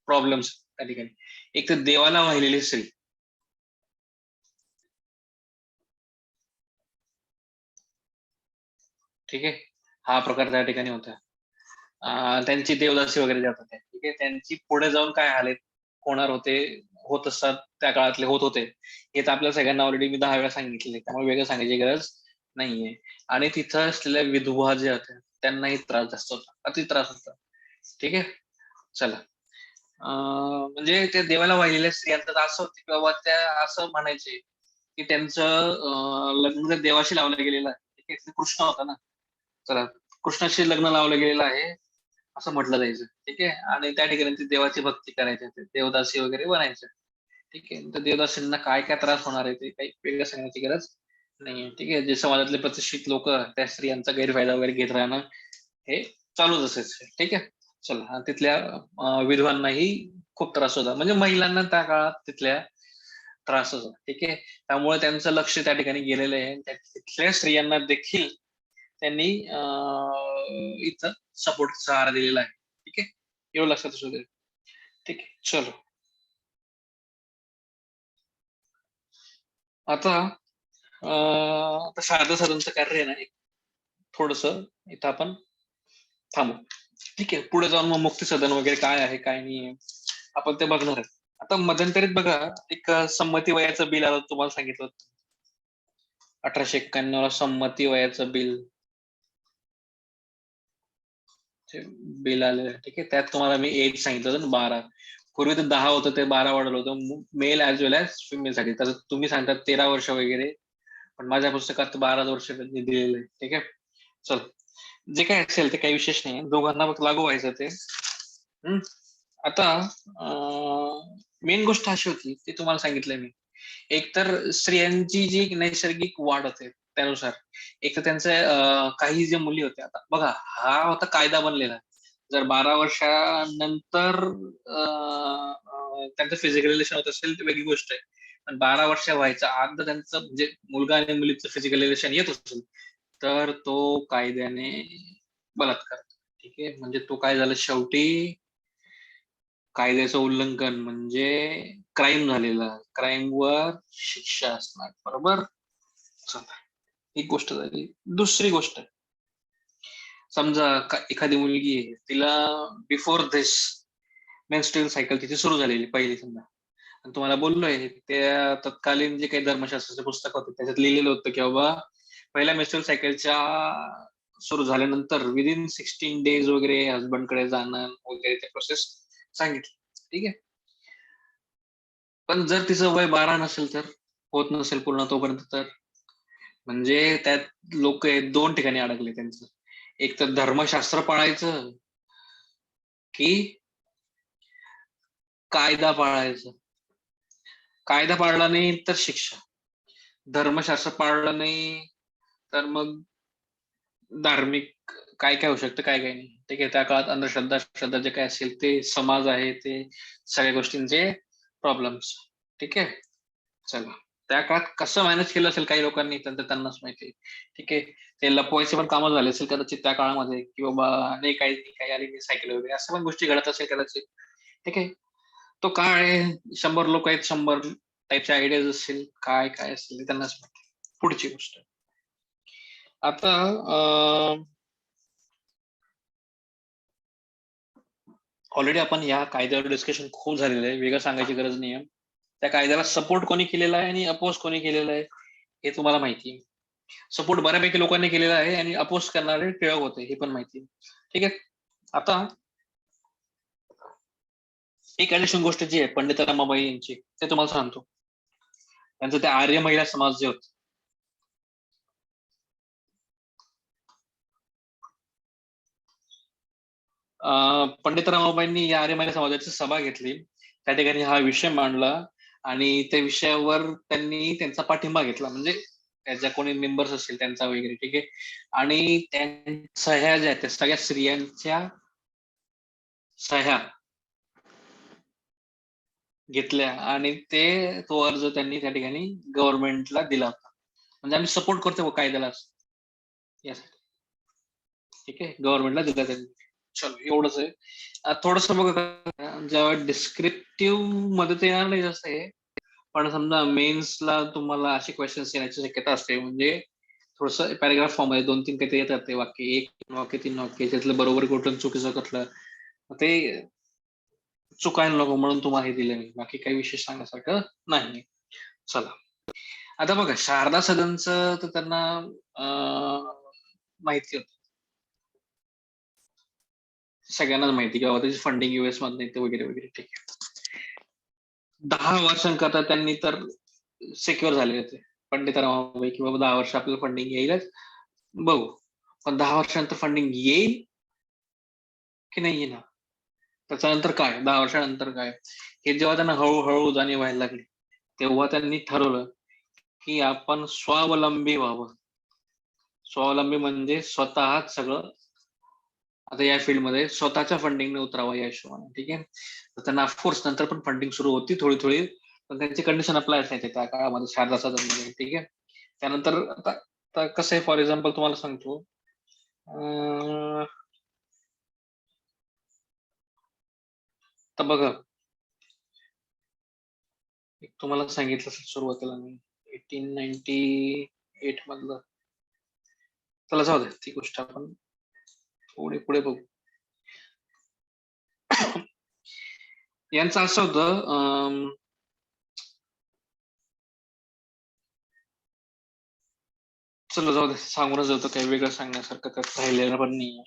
प्रॉब्लेम्स त्या ठिकाणी. एक तर देवाला वाहिलेली स्त्री, ठीक आहे, हा प्रकार त्या ठिकाणी होता. त्यांची देवदासी वगैरे जात होते. ठीक आहे. त्यांची पुढे जाऊन काय हाल होणार होते, होत असतात त्या काळातले होत होते. हे तर आपल्या सगळ्यांना ऑलरेडी मी 10 वेळा सांगितले, त्यामुळे वेगळं सांगायची गरज नाहीये. आणि तिथं असलेल्या विधवा ज्या होत्या त्यांनाही त्रास जास्त होता, अति त्रास होता. ठीक आहे. चला. म्हणजे त्या देवाला वाहिलेल्या स्त्रियांचं तर असं होतं की बाबा त्या असं म्हणायचे की त्यांचं लग्न जर देवाशी लावलं गेलेलं आहे. ठीक आहे. कृष्ण होता ना. चला, कृष्णाशी लग्न लावलं गेलेलं आहे असं म्हटलं जायचं. ठीक आहे. आणि त्या ठिकाणी ते देवाची भक्ती करायचे, ते देवदासी वगैरे बनायचे. ठीक आहे. तर देवदासींना काय काय त्रास होणार आहे ते काही वेगळं सांगण्याची गरज नाहीये. ठीक आहे. जे समाजातले प्रतिष्ठित लोक त्या स्त्रियांचा गैरफायदा वगैरे घेत राहणं हे चालूच असायचं. ठीक आहे. चला. आणि तिथल्या विधवांनाही खूप त्रास होता, म्हणजे महिलांना त्या काळात तिथल्या त्रास होता. ठीक आहे. त्यामुळे त्यांचं लक्ष त्या ठिकाणी गेलेलं आहे. तिथल्या स्त्रियांना देखील त्यांनी इथं सपोर्टचा सहारा दिलेला आहे. ठीक आहे. एवढं लक्षात असू दे. ठीक आहे. चलो. आता शारदा सदनचं कार्य आहे ना, थोडस इथं आपण थांबू. ठीक आहे. पुढे जाऊन मग मुक्ती सदन वगैरे काय आहे काय नाही आपण ते बघणार आहे. आता मध्यंतरीत बघा, एक संमती वयाचं बिल आलं, तुम्हाला सांगितलं 1891 ला संमती वयाचं बिल आलेलं आहे. ठीक आहे. त्यात तुम्हाला मी एज सांगितलं होतं ना 12. पूर्वी तर 10 होतं, ते 12 वाढवलं होतं, मेल ऍज वेल ऍज फिमेल साठी. तर तुम्ही सांगतात 13 वर्ष वगैरे, पण माझ्या पुस्तकात 12 वर्ष दिलेलं आहे. ठीक आहे. चल, जे काय असेल ते काही विशेष नाही, दोघांना मग लागू व्हायचं ते. आता मेन गोष्ट अशी होती, ती तुम्हाला सांगितलंय मी. एक तर स्त्रियांची जी नैसर्गिक वाढ होते त्यानुसार, एक तर त्यांचं काही ज्या मुली होत्या, आता बघा हा होता कायदा बनलेला. जर 12 वर्षानंतर त्यांचं फिजिकल रिलेशन होत असेल तर वेगळी गोष्ट आहे, पण 12 वर्ष व्हायचा आत त्यांचं म्हणजे मुलगा आणि मुलीचं फिजिकल रिलेशन येत असेल तर तो कायद्याने बलात्कार. ठीक आहे. म्हणजे तो काय झालं शेवटी, कायद्याचं उल्लंघन म्हणजे क्राईम झालेला, क्राईम वर शिक्षा असणार. बरोबर. चला, एक गोष्ट झाली. दुसरी गोष्ट, समजा एखादी मुलगी आहे, तिला बिफोर दिस मेन्स्ट्रुअल सायकल तिची सुरू झालेली पहिली, समजा, आणि तुम्हाला बोललोय त्या तत्कालीन जे काही धर्मशास्त्राचे पुस्तक होते त्याच्यात लिहिलेलं होतं की बाबा पहिल्या मेन्स्ट्रुअल सायकलच्या सुरू झाल्यानंतर विदिन 16 डेज वगैरे हजबंडकडे जाणं वगैरे ते प्रोसेस सांगितली. ठीक आहे. पण जर तिचं वय 12 नसेल तर, होत नसेल पूर्ण तोपर्यंत, तर म्हणजे त्यात लोक दोन ठिकाणी अडकले त्यांचं. एक तर धर्मशास्त्र पाळायचं की कायदा पाळायचं. कायदा पाळला नाही तर शिक्षा, धर्मशास्त्र पाळलं नाही तर मग धार्मिक काय काय होऊ शकतं, काय काय नाही. ठीक आहे. त्या काळात अंधश्रद्धा श्रद्धा जे काय असेल ते समाज आहे, ते सगळ्या गोष्टींचे प्रॉब्लेम्स. ठीक आहे. चला, त्या काळात कसं मॅनेज केलं असेल काही लोकांनी त्यांनाच माहिती. ठीक आहे. ते लपवायचे पण कामं झाले असेल कदाचित त्या काळामध्ये, की बाबा नाही काही आली मी सायकल वगैरे, असं पण गोष्टी घडत असेल कदाचित. ठीक आहे. तो काय आहे, 100 लोक आहेत, 100 टाईपचे आयडियाज असतील, काय काय असेल त्यांनाच माहिती. पुढची गोष्ट, आता ऑलरेडी आपण या कायद्यावर डिस्कशन खूप झालेलं आहे, वेगळं सांगायची गरज नाही आहे. त्या कायद्याला सपोर्ट कोणी केलेला आहे आणि अपोज कोणी केलेला आहे हे तुम्हाला माहिती आहे. सपोर्ट बऱ्यापैकी लोकांनी केलेला आहे आणि अपोज करणारे टिळक होते हे पण माहिती आहे. ठीक आहे. आता एक ऍडिशनल गोष्ट जी आहे पंडित रमाबाई यांची, ते तुम्हाला सांगतो. त्यांचं ते आर्य महिला समाज जे होते, पंडित रमाबाईंनी या आर्य महिला समाजाची सभा घेतली, त्या ठिकाणी हा विषय मांडला आणि त्या विषयावर त्यांनी त्यांचा पाठिंबा घेतला, म्हणजे त्याच्या कोणी मेंबर्स असतील त्यांचा वगैरे. ठीक आहे. आणि त्या सह्या ज्या आहेत त्या सगळ्या स्त्रियांच्या सह्या घेतल्या आणि तो अर्ज त्यांनी त्या ठिकाणी गव्हर्नमेंटला दिला होता, म्हणजे आम्ही सपोर्ट करतो कायद्याला यासाठी. ठीक आहे. गव्हर्नमेंटला दिला त्यांनी. चलो, एवढंच आहे. थोडस बघा, जेव्हा डिस्क्रिप्टिव्ह मध्ये ते येणार नाही जास्त आहे, पण समजा मेन्सला तुम्हाला अशी क्वेश्चन्स येण्याची शक्यता असते, म्हणजे थोडस पॅरेग्राफ फॉर्म मध्ये 2-3 काहीतरी येतात ते वाक्य, 1 वाक्य 3 वाक्य, त्यातलं बरोबर कुठलं चुकीचं कुठलं, ते चुकायला नको म्हणून तुम्हाला हे दिलं मी, बाकी काही विशेष सांगण्यासारखं नाही. चला आता बघा, शारदा सदनचं तर त्यांना माहिती होतं, सगळ्यांनाच माहिती की बाबा त्याची फंडिंग युएस मधनं येते वगैरे वगैरे. ठीक आहे, 10 वर्षांकरता त्यांनी तर सिक्युअर झाले होते पंडित रामाबाई की बाबा 10 वर्ष आपल्याला फंडिंग येईलच, बघू. पण 10 वर्षानंतर फंडिंग येईल की नाही येणार, त्याच्यानंतर काय, 10 वर्षानंतर काय, हे जेव्हा त्यांना हळूहळू जाणीव व्हायला लागली, तेव्हा त्यांनी ठरवलं की आपण स्वावलंबी व्हावं. स्वावलंबी म्हणजे स्वतःच सगळं आता या फील्डमध्ये स्वतःच्या फंडिंगने उतरावं या हिशोबाने. ठीक आहे, तर त्यांना ऑफकोर्स नंतर पण फंडिंग सुरू होती थोडी थोडी, पण त्यांची कंडिशन अप्लाय नाही त्या काळामध्ये शारदा सदनमध्ये. ठीक आहे, त्यानंतर आता कसं आहे, फॉर एक्झाम्पल तुम्हाला सांगतो, तर बघा, एक तुम्हाला सांगितलं सुरुवातीला मी 1898 मधलं, चला जाऊ दे ती गोष्ट आपण पुढे पुढे बघू. यांचं असं होतं, चला जाऊ दे, सांगूनच जातो, काही वेगळं सांगण्यासारखं त्यात राहिलेलं पण नाही.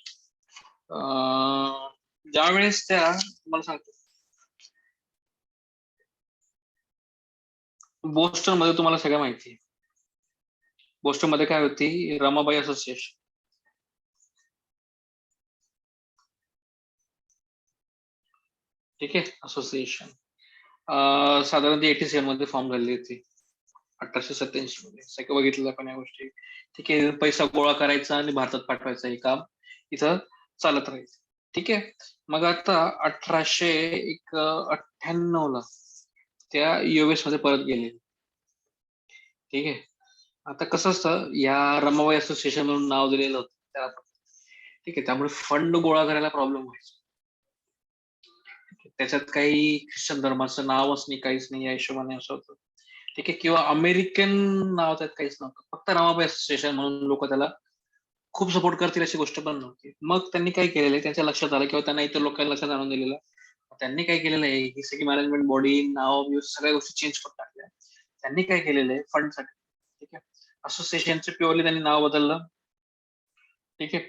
ज्या वेळेस त्या, तुम्हाला सांगतो, बोस्टन मध्ये तुम्हाला सगळं माहिती आहे, बोस्टन मध्ये काय होती, रमाबाई असोसिएशन. ठीक आहे, असोसिएशन साधारणतः 87 मध्ये फॉर्म झाली होती, 1887 मध्ये, सगळं बघितलं आपण या गोष्टी. ठीक आहे, पैसा गोळा करायचा आणि भारतात पाठवायचं, हे काम इथं चालत राहायचं. ठीक आहे, मग आता 1898 ला त्या युएस मध्ये परत गेले. ठीक आहे, आता कसं असतं, या रमाबाई असोसिएशन म्हणून नाव दिलेलं होतं त्याला. ठीक आहे, त्यामुळे फंड गोळा करायला प्रॉब्लेम व्हायचा. त्याच्यात काही ख्रिश्चन धर्माचं नावच नाही, काहीच नाही, या हिशोबाने असं होतं. ठीक आहे, किंवा अमेरिकन नाव त्यात काहीच नव्हतं, फक्त रमाबाई असोसिएशन म्हणून लोक त्याला खूप सपोर्ट करतील अशी गोष्ट पण नव्हती. मग त्यांनी काय केलेलं आहे, त्यांच्या लक्षात आलं, किंवा त्यांना इतर लोकांना लक्षात आणून दिलेलं, त्यांनी काय केलेलं आहे, ही सगळी मॅनेजमेंट बॉडी, नाव, सगळ्या गोष्टी चेंज करून टाकल्या. त्यांनी काय केलेलं आहे, फंडसाठी, ठीक आहे, असोसिएशनचं प्युअरली त्यांनी नाव बदललं. ठीक आहे,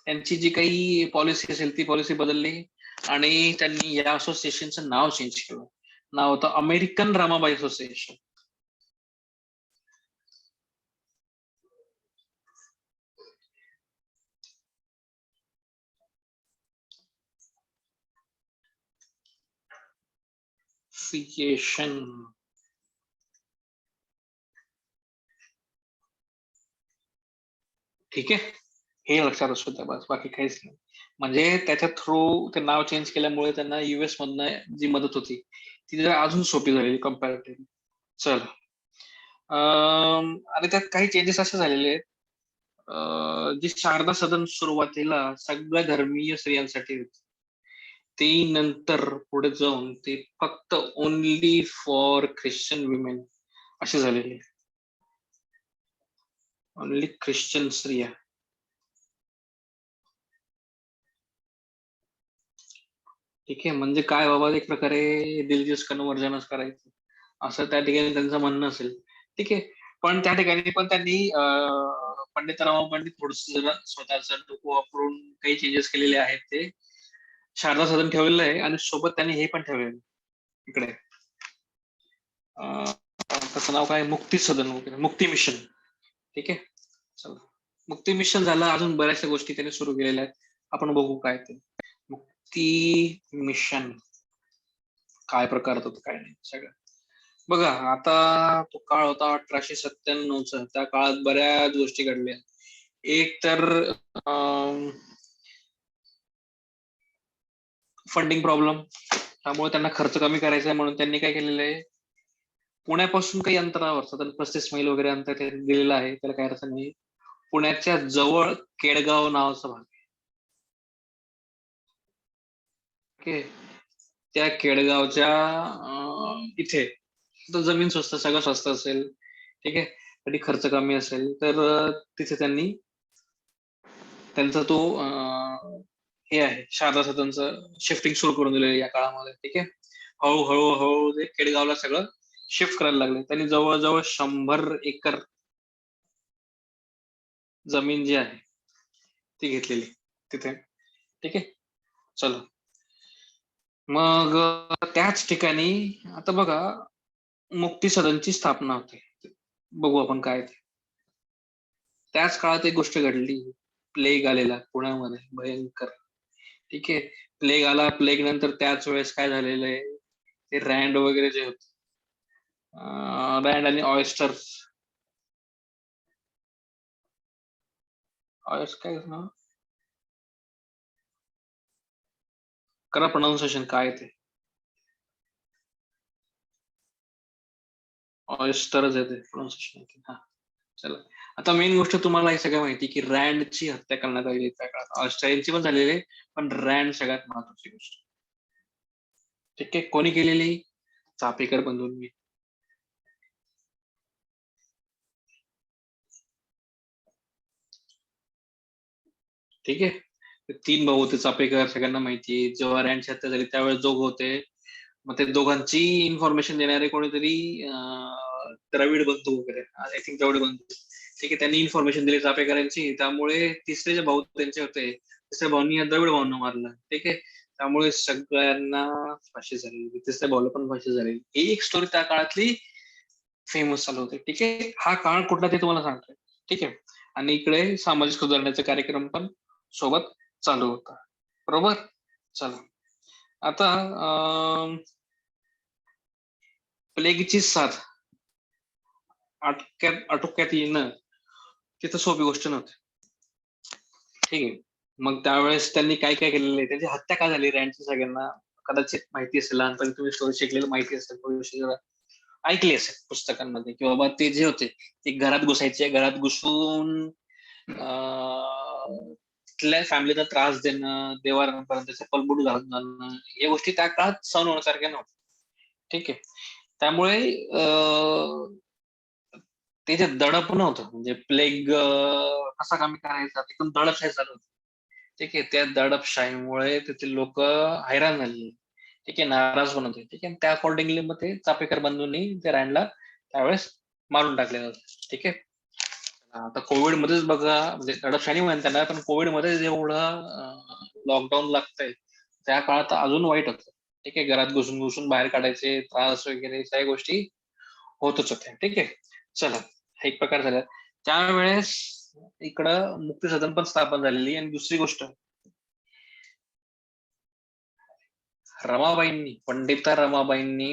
त्यांची जी काही पॉलिसी असेल ती पॉलिसी बदलली, आणि त्यांनी या असोसिएशनचं नाव चेंज केलं. नाव होतं अमेरिकन रमाबाई असोसिएशन. ठीक आहे, हे लक्षात असू द्या, बस बाकी काहीच नाही. म्हणजे त्याच्या थ्रू ते नाव चेंज केल्यामुळे त्यांना युएस मधनं जी मदत होती ती जरा अजून सोपी झालेली कम्पॅरेटिव्हली. चल, आणि त्यात काही चेंजेस असे झालेले आहेत, जी शारदा सदन सुरुवातीला सगळ्या धर्मीय स्त्रियांसाठी होती, ती नंतर पुढे जाऊन ती फक्त ओनली फॉर ख्रिश्चन विमेन अशी झालेली, ओनली ख्रिश्चन स्त्रिया. ठीक आहे, म्हणजे काय बाबा, एक प्रकारे रिलिजियस कन्व्हर्जनच करायचं असं त्या ठिकाणी त्यांचं म्हणणं असेल. ठीक आहे, पण त्या ठिकाणी पण त्यांनी पंडितराव पंडित थोडस जरा स्वतःचा डोकं वापरून काही चेंजेस केलेले आहेत. ते शारदा सदन ठेवलेलं आहे, आणि सोबत त्यांनी हे पण ठेवलेलं इकडे, त्याचं नाव काय, मुक्ती सदन वगैरे, मुक्ती मिशन. ठीक आहे, चला, मुक्ती मिशन झालं, अजून बऱ्याचशा गोष्टी त्यांनी सुरू केलेल्या आहेत, आपण बघू काय ते मुक्ती मिशन काय प्रकार होतं काय नाही सगळं. बघा, आता तो काळ होता 1897चा, त्या काळात बऱ्याच गोष्टी घडल्या. एक तर फंडिंग प्रॉब्लेम, त्यामुळे त्यांना खर्च कमी करायचा आहे म्हणून त्यांनी काय केलेलं आहे, पुण्यापासून काही अंतरावर, साधारण 35 मैल वगैरे अंतर दिलेलं आहे, त्याला काय अर्थ नाही. पुण्याच्या जवळ केडगाव नावाचा भाग, ओके, त्या केडगावच्या इथे जमीन स्वस्त, सगळं स्वस्त असेल. ठीक आहे, साठी खर्च कमी असेल तर तिथे त्यांनी त्यांचा तो हे आहे शारदा सदनचं शिफ्टिंग सुरू करून दिलेलं या काळामध्ये. ठीक आहे. हळूहळू ते खेडेगावला सगळं शिफ्ट करायला लागले. त्यांनी जवळजवळ 100 एकर जमीन जी आहे ती घेतलेली तिथे. ठीक आहे. चला मग त्याच ठिकाणी आता बघा मुक्ती सदनची स्थापना होते. बघू आपण काय ते. त्याच काळात एक गोष्ट घडली, प्लेग आलेला पुण्यामध्ये भयंकर. ठीक आहे. प्लेग आला. प्लेग नंतर त्याच वेळेस काय झालेलं आहे, ते रँड वगैरे जे होते, रँड आणि ऑयस्टर काय ना करा प्रोनाऊन्सिएशन काय ते ऑयस्टरच आहे ते प्रोनाऊन्सिएशन. हा चला आता मेन गोष्ट तुम्हाला हे सगळं माहिती की रँडची हत्या करण्यात आली त्या काळात. ऑस्ट्रेलियनची पण झालेली आहे, पण रँड सगळ्यात महत्वाची गोष्ट. ठीक आहे. कोणी केलेली? चापेकर बंधूंनी. ठीक आहे. ते 3 भाऊ होते चापेकर, सगळ्यांना माहिती आहे. जेव्हा रँडची हत्या झाली त्यावेळेस दोघं होते. मग ते दोघांची इन्फॉर्मेशन देणारे कोणीतरी द्रविड बंधू वगैरे, आय थिंक द्रविड बंधू. ठीक आहे. त्यांनी इन्फॉर्मेशन दिली चापेकरांची, त्यामुळे तिसरे जे भाऊ त्यांचे होते, तिसऱ्या भाऊंनी या द्रविड भाऊंना मारलं. ठीक आहे. त्यामुळे सगळ्यांना फाशी झाली. तिसऱ्या भाऊला पण फाशी झाली. ही एक स्टोरी त्या काळातली फेमस चालू होते. ठीक आहे. हा काळ कुठला ते तुम्हाला सांगतोय. ठीक आहे. आणि इकडे सामाजिक सुधारण्याचे कार्यक्रम पण सोबत चालू होता. बरोबर. चला आता प्लेगची साथ आटोक्यात येणं तिथं सोपी गोष्ट नव्हती. ठीक आहे. मग त्यावेळेस त्यांनी काय काय केलेलं आहे, त्यांची हत्या का झाली रँडची सगळ्यांना कदाचित माहिती असेल. लहानपणी तुम्ही स्टोरी शिकलेलं माहिती असेल, ऐकली असेल पुस्तकांमध्ये, की बाबा ते जे होते ते घरात घुसायचे, घरात घुसून तिथल्या फॅमिलीला त्रास देणं, देवाऱ्यांपर्यंत चप्पल घालून जाणं, या गोष्टी त्या काळात सहन होण्यासारख्या नव्हत्या. ठीक आहे. त्यामुळे ते जे दडप नव्हतं, म्हणजे प्लेग कसा कमी करायचा, तिथून दडपशाही चालू होती. ठीक आहे. त्या दडपशाहीमुळे तिथे लोक हैराण झाली. ठीक आहे. नाराज पण होते. ठीक आहे. त्या अकॉर्डिंगली मग ते चापेकर बंधूंनी ते रँडला त्यावेळेस मारून टाकलेलं होतं. ठीक आहे. आता कोविड मध्येच बघा, म्हणजे दडपशाही म्हणताना, पण कोविड मध्ये जेवढं लॉकडाऊन लागतंय त्या काळात अजून वाईट होतं. ठीक आहे. घरात घुसून घुसून बाहेर काढायचे, त्रास वगैरे सगळ्या गोष्टी होतच होत्या. ठीक आहे. चला हा एक प्रकार झाला. त्यावेळेस इकडं मुक्ती सदन पण स्थापन झालेली. आणि दुसरी गोष्ट, रमाबाईंनी, पंडिता रमाबाईंनी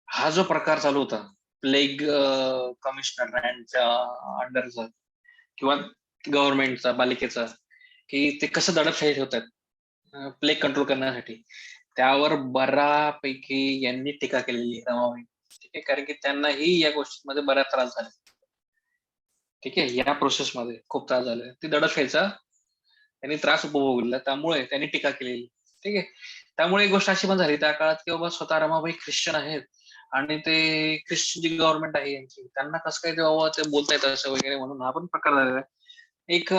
हा जो प्रकार चालू होता प्लेग कमिशनर रँडच्या अंडरचा किंवा गव्हर्नमेंटचा, पालिकेचा, की ते कसं दडपशाही ठेवतात प्लेग कंट्रोल करण्यासाठी, त्यावर बऱ्यापैकी यांनी टीका केलेली रमाबाई. ठीक आहे. कारण की त्यांनाही या गोष्टींमध्ये बराच त्रास झाला. ठीक आहे. या प्रोसेसमध्ये खूप त्रास झाला. ती दडपशाहीचा त्यांनी त्रास उपभोगला, त्यामुळे त्यांनी टीका केलेली. ठीक आहे. त्यामुळे एक गोष्ट अशी पण झाली त्या काळात की बाबा स्वतः रमाबाई ख्रिश्चन आहेत आणि ते ख्रिश्चन जी गव्हर्नमेंट आहे यांची, त्यांना कसं काय बाबा ते बोलतायत असं वगैरे, म्हणून हा पण प्रकार झालेला आहे. एक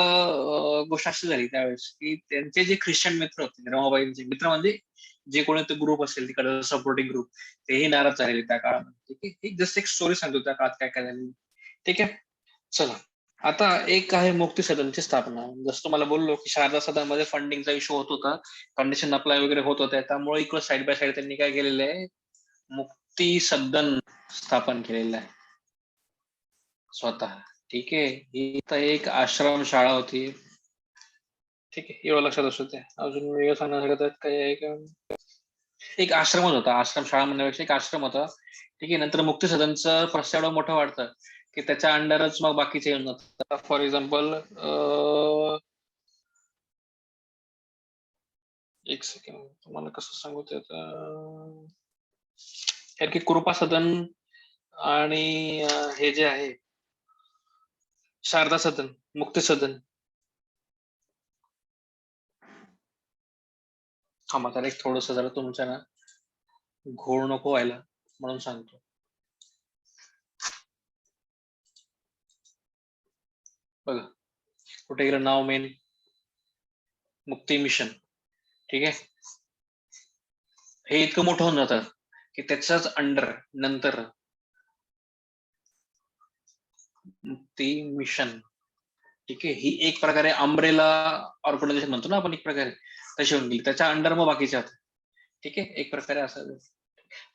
गोष्ट अशी झाली त्यावेळेस की त्यांचे जे ख्रिश्चन मित्र होते, रमाबाईंचे मित्र म्हणजे जे कोणी ते ग्रुप असेल तिकडे सपोर्टिंग ग्रुप, तेही नाराज झालेले त्या काळामध्ये. ठीक आहे. एक जस्ट एक स्टोरी सांगतो त्या काळात काय काय झाली. ठीक आहे. चला आता एक आहे मुक्ती सदनची स्थापना. जसं तुम्हाला बोललो की शारदा सदनमध्ये फंडिंगचा इश्यू होत होता, कंडिशन अप्लाय वगैरे होत होत्या, त्यामुळे इकडं साईड बाय साईड त्यांनी काय केलेलं आहे, मुक्ती सदन स्थापन केलेलं आहे स्वतः. ठीक आहे. ही तर एक आश्रम शाळा होती. ठीक आहे. एवढं लक्षात असू द्या. अजून वेगळं सांगण्यासाठी काही आहे का? एक आश्रमच होता, आश्रम शाळा म्हणण्यापेक्षा एक आश्रम होता. ठीक आहे. नंतर मुक्ती सदनचं प्रस्ताव एवढं मोठं वाढतं की त्याच्या अंडरच मग बाकीचे येऊन जातात. फॉर एक्झाम्पल एक सेकंड तुम्हाला कसं सांगू ते आता, की कृपा सदन आणि हे जे आहे शारदा सदन, मुक्ती सदन, थांबा त्याला एक थोडस जरा तुमच्या ना घोळ नको व्हायला म्हणून सांगतो. बघा कुठे गेलं नाव मेन, मुक्ती मिशन. ठीक आहे, हे इतकं मोठं होऊन जातं की त्याच्याच अंडर नंतर मुक्ती मिशन. ठीक आहे, ही एक प्रकारे अम्ब्रेला ऑर्गनायझेशन म्हणतो ना आपण एक प्रकारे, तशी होऊन गेली. त्याच्या अंडर मग बाकीचे आहेत. ठीक आहे, एक प्रकारे असं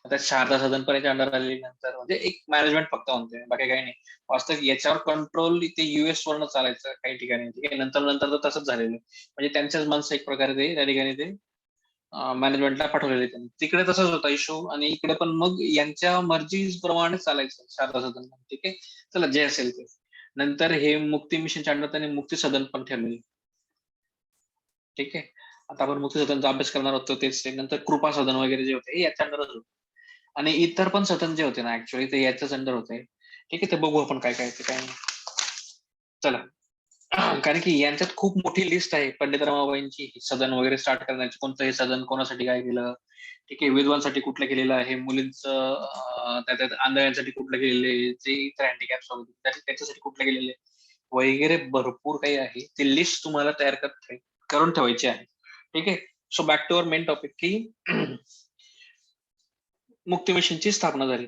आता शारदा सदन पण याच्या अंडर आलेली नंतर, म्हणजे एक मॅनेजमेंट फक्त म्हणते, बाकी काही नाही. वास्तविक याच्यावर कंट्रोल इथे युएस वरनं चालायचं काही ठिकाणी. ठीक आहे, नंतर नंतर तर तसंच झालेलं, म्हणजे त्यांच्याच माणसं एक प्रकारे ते त्या ठिकाणी ते मॅनेजमेंटला पाठवलेले त्यांनी. तिकडे तसंच होता इश्यू, आणि इकडे पण मग यांच्या मर्जीप्रमाणे चालायचं शारदा सदन. ठीक आहे, चला जे असेल ते. नंतर हे मुक्ती मिशनच्या अंडर त्यांनी मुक्ती सदन पण ठेवलेली. ठीक आहे, आता आपण मुक्ती सदनचा अभ्यास करणार होतो तेच. नंतर कृपा सदन वगैरे जे होते हे याच्या अंडरच होते, आणि इतर पण सदन जे होते ना ऍक्च्युअली ते याच्याच अंडर होते. ठीक आहे, ते बघू आपण काय काय ते काय नाही. चला, कारण की यांच्यात खूप मोठी लिस्ट आहे पंडित रमाबाईंची सदन वगैरे स्टार्ट करण्याची. कोणतं हे सदन कोणासाठी काय केलं, ठीक आहे, विद्वांसाठी कुठलं केलेलं आहे, मुलींचं त्याच्यात आंधळ्यांसाठी कुठलं केलेलं आहे, जे इतर हँडिकॅप्स वगैरे त्याच्यासाठी कुठलं केलेलं आहे वगैरे भरपूर काही आहे. ती लिस्ट तुम्हाला तयार करून ठेवायची आहे. ठीक आहे, so back to our main topic की मुक्ती मिशनची स्थापना झाली.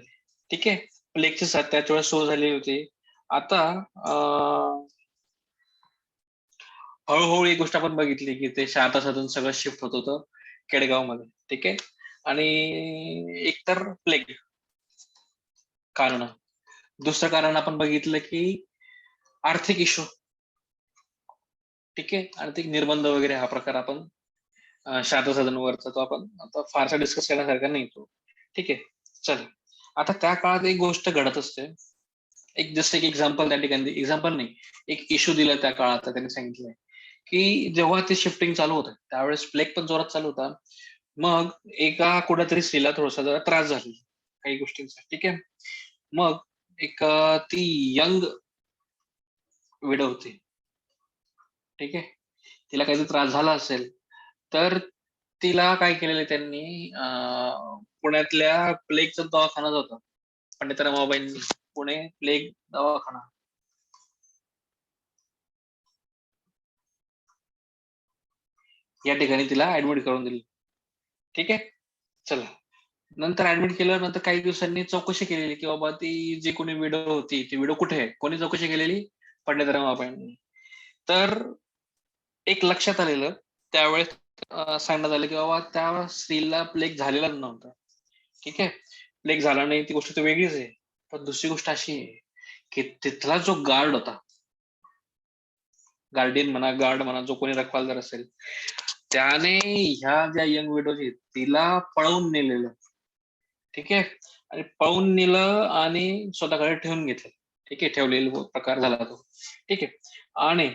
ठीक आहे, प्लेगची साथ त्याच वेळेस सुरू झाली होती. आता हळूहळू एक गोष्ट आपण बघितली की ते शारदा सदन सगळं शिफ्ट होत होतं केडगावमध्ये. ठीक आहे, आणि एकतर प्लेग कारण, दुसरं कारण आपण बघितलं की आर्थिक इश्यू. ठीक आहे, आर्थिक निर्बंध वगैरे हा प्रकार आपण शारदा सदनवरचा तो आपण आता फारसा डिस्कस करण्यासारखा नाही तो. ठीक आहे, चल आता त्या काळात एक गोष्ट घडत असते. एक जस्ट एक एक्झाम्पल त्या ठिकाणी, एक्झाम्पल नाही, एक इश्यू दिला त्या काळात. त्यांनी सांगितलंय की जेव्हा ते शिफ्टिंग चालू होतं त्यावेळेस प्लेग पण जोरात चालू होता. मग एका कुठेतरी स्त्रीला थोडासा जरा त्रास झाला काही गोष्टींचा. ठीक आहे, मग एक ती यंग विडो होती. ठीक आहे, तिला काहीतरी त्रास झाला असेल तर तिला काय केलेलं त्यांनी, पुण्यातल्या प्लेगचा दवाखाना जो होता पंडित रमाबाईंनी, पुणे प्लेग दवाखाना, या ठिकाणी तिला ऍडमिट करून दिली. ठीक आहे, चला नंतर ऍडमिट केलं. नंतर काही दिवसांनी चौकशी केलेली की बाबा ती जी कोणी विडो होती ती विडो कुठे आहे. कोणी चौकशी केलेली, पंडित रमाबाईंनी. तर एक लक्षात आलेलं त्यावेळेस, सांगण्यात आलं की बाबा त्या स्त्रीला प्लेग झालेला नव्हता. ठीक आहे, प्लेग झाला नाही ती गोष्ट तर वेगळीच आहे, पण दुसरी गोष्ट अशी आहे की तिथला जो गार्ड होता, गार्डियन म्हणा, गार्ड म्हणा, जो कोणी रखवालदार असेल, त्याने ह्या ज्या यंग विडोची तिला पळवून नेलेलं. ठीक आहे, आणि पळवून नेलं आणि स्वतःकडे ठेवून घेतलं. ठीक आहे, ठेवलेला प्रकार झाला तो. ठीक आहे, आणि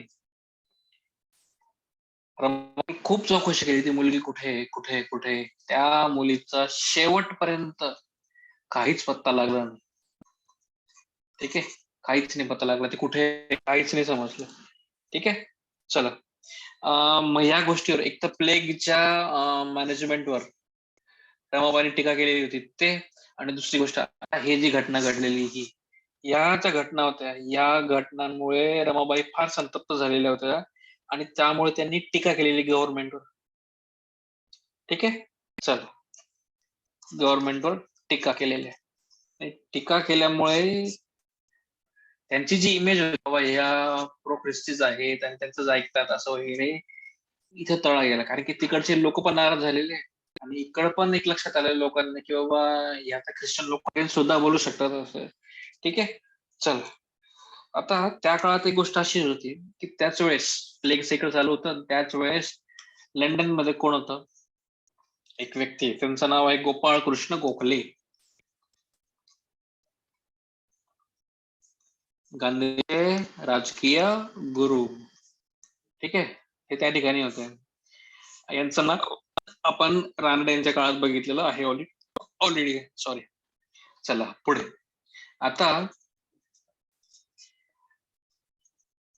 रमाबाई खूप चौकशी केली ती मुलगी कुठे कुठे कुठे. त्या मुलीचा शेवटपर्यंत काहीच पत्ता लागला नाही. ठीक आहे, काहीच नाही पत्ता लागला ती कुठे, काहीच नाही समजलं. ठीक आहे, चला मग या गोष्टीवर एक तर प्लेगच्या मॅनेजमेंटवर रमाबाईंनी टीका केलेली होती ते, आणि दुसरी गोष्ट हे जी घटना घडलेली ही या ज्या घटना होत्या, या घटनांमुळे रमाबाई फार संतप्त झालेल्या होत्या, आणि त्यामुळे त्यांनी टीका केलेली गव्हर्नमेंटवर. ठीक आहे, चल गव्हर्नमेंटवर टीका केलेली आहे. टीका केल्यामुळे त्यांची जी इमेज होती बाबा ह्या प्रो ख्रिस्तीज आहेत आणि त्यांचंच ऐकतात असं वगैरे, इथे तळा गेला. कारण की तिकडचे लोक पण नाराज झालेले, आणि इकडं पण एक लक्षात आलेलं लोकांना की बाबा ह्या तर ख्रिश्चन लोक सुद्धा बोलू शकतात असं. ठीक आहे, चल आता त्या काळात एक गोष्ट अशी होती की त्याच वेळेस प्लेग सायकल चालू होतं. त्याच वेळेस लंडन मध्ये कोण होतं, एक व्यक्ती, त्यांचं नाव आहे गोपाळ कृष्ण गोखले. गांधीचे राजकीय गुरु. ठीक आहे, हे त्या ठिकाणी होते. यांचं नाव आपण रानडे यांच्या काळात बघितलेलं आहे ऑलरेडी. सॉरी, चला पुढे. आता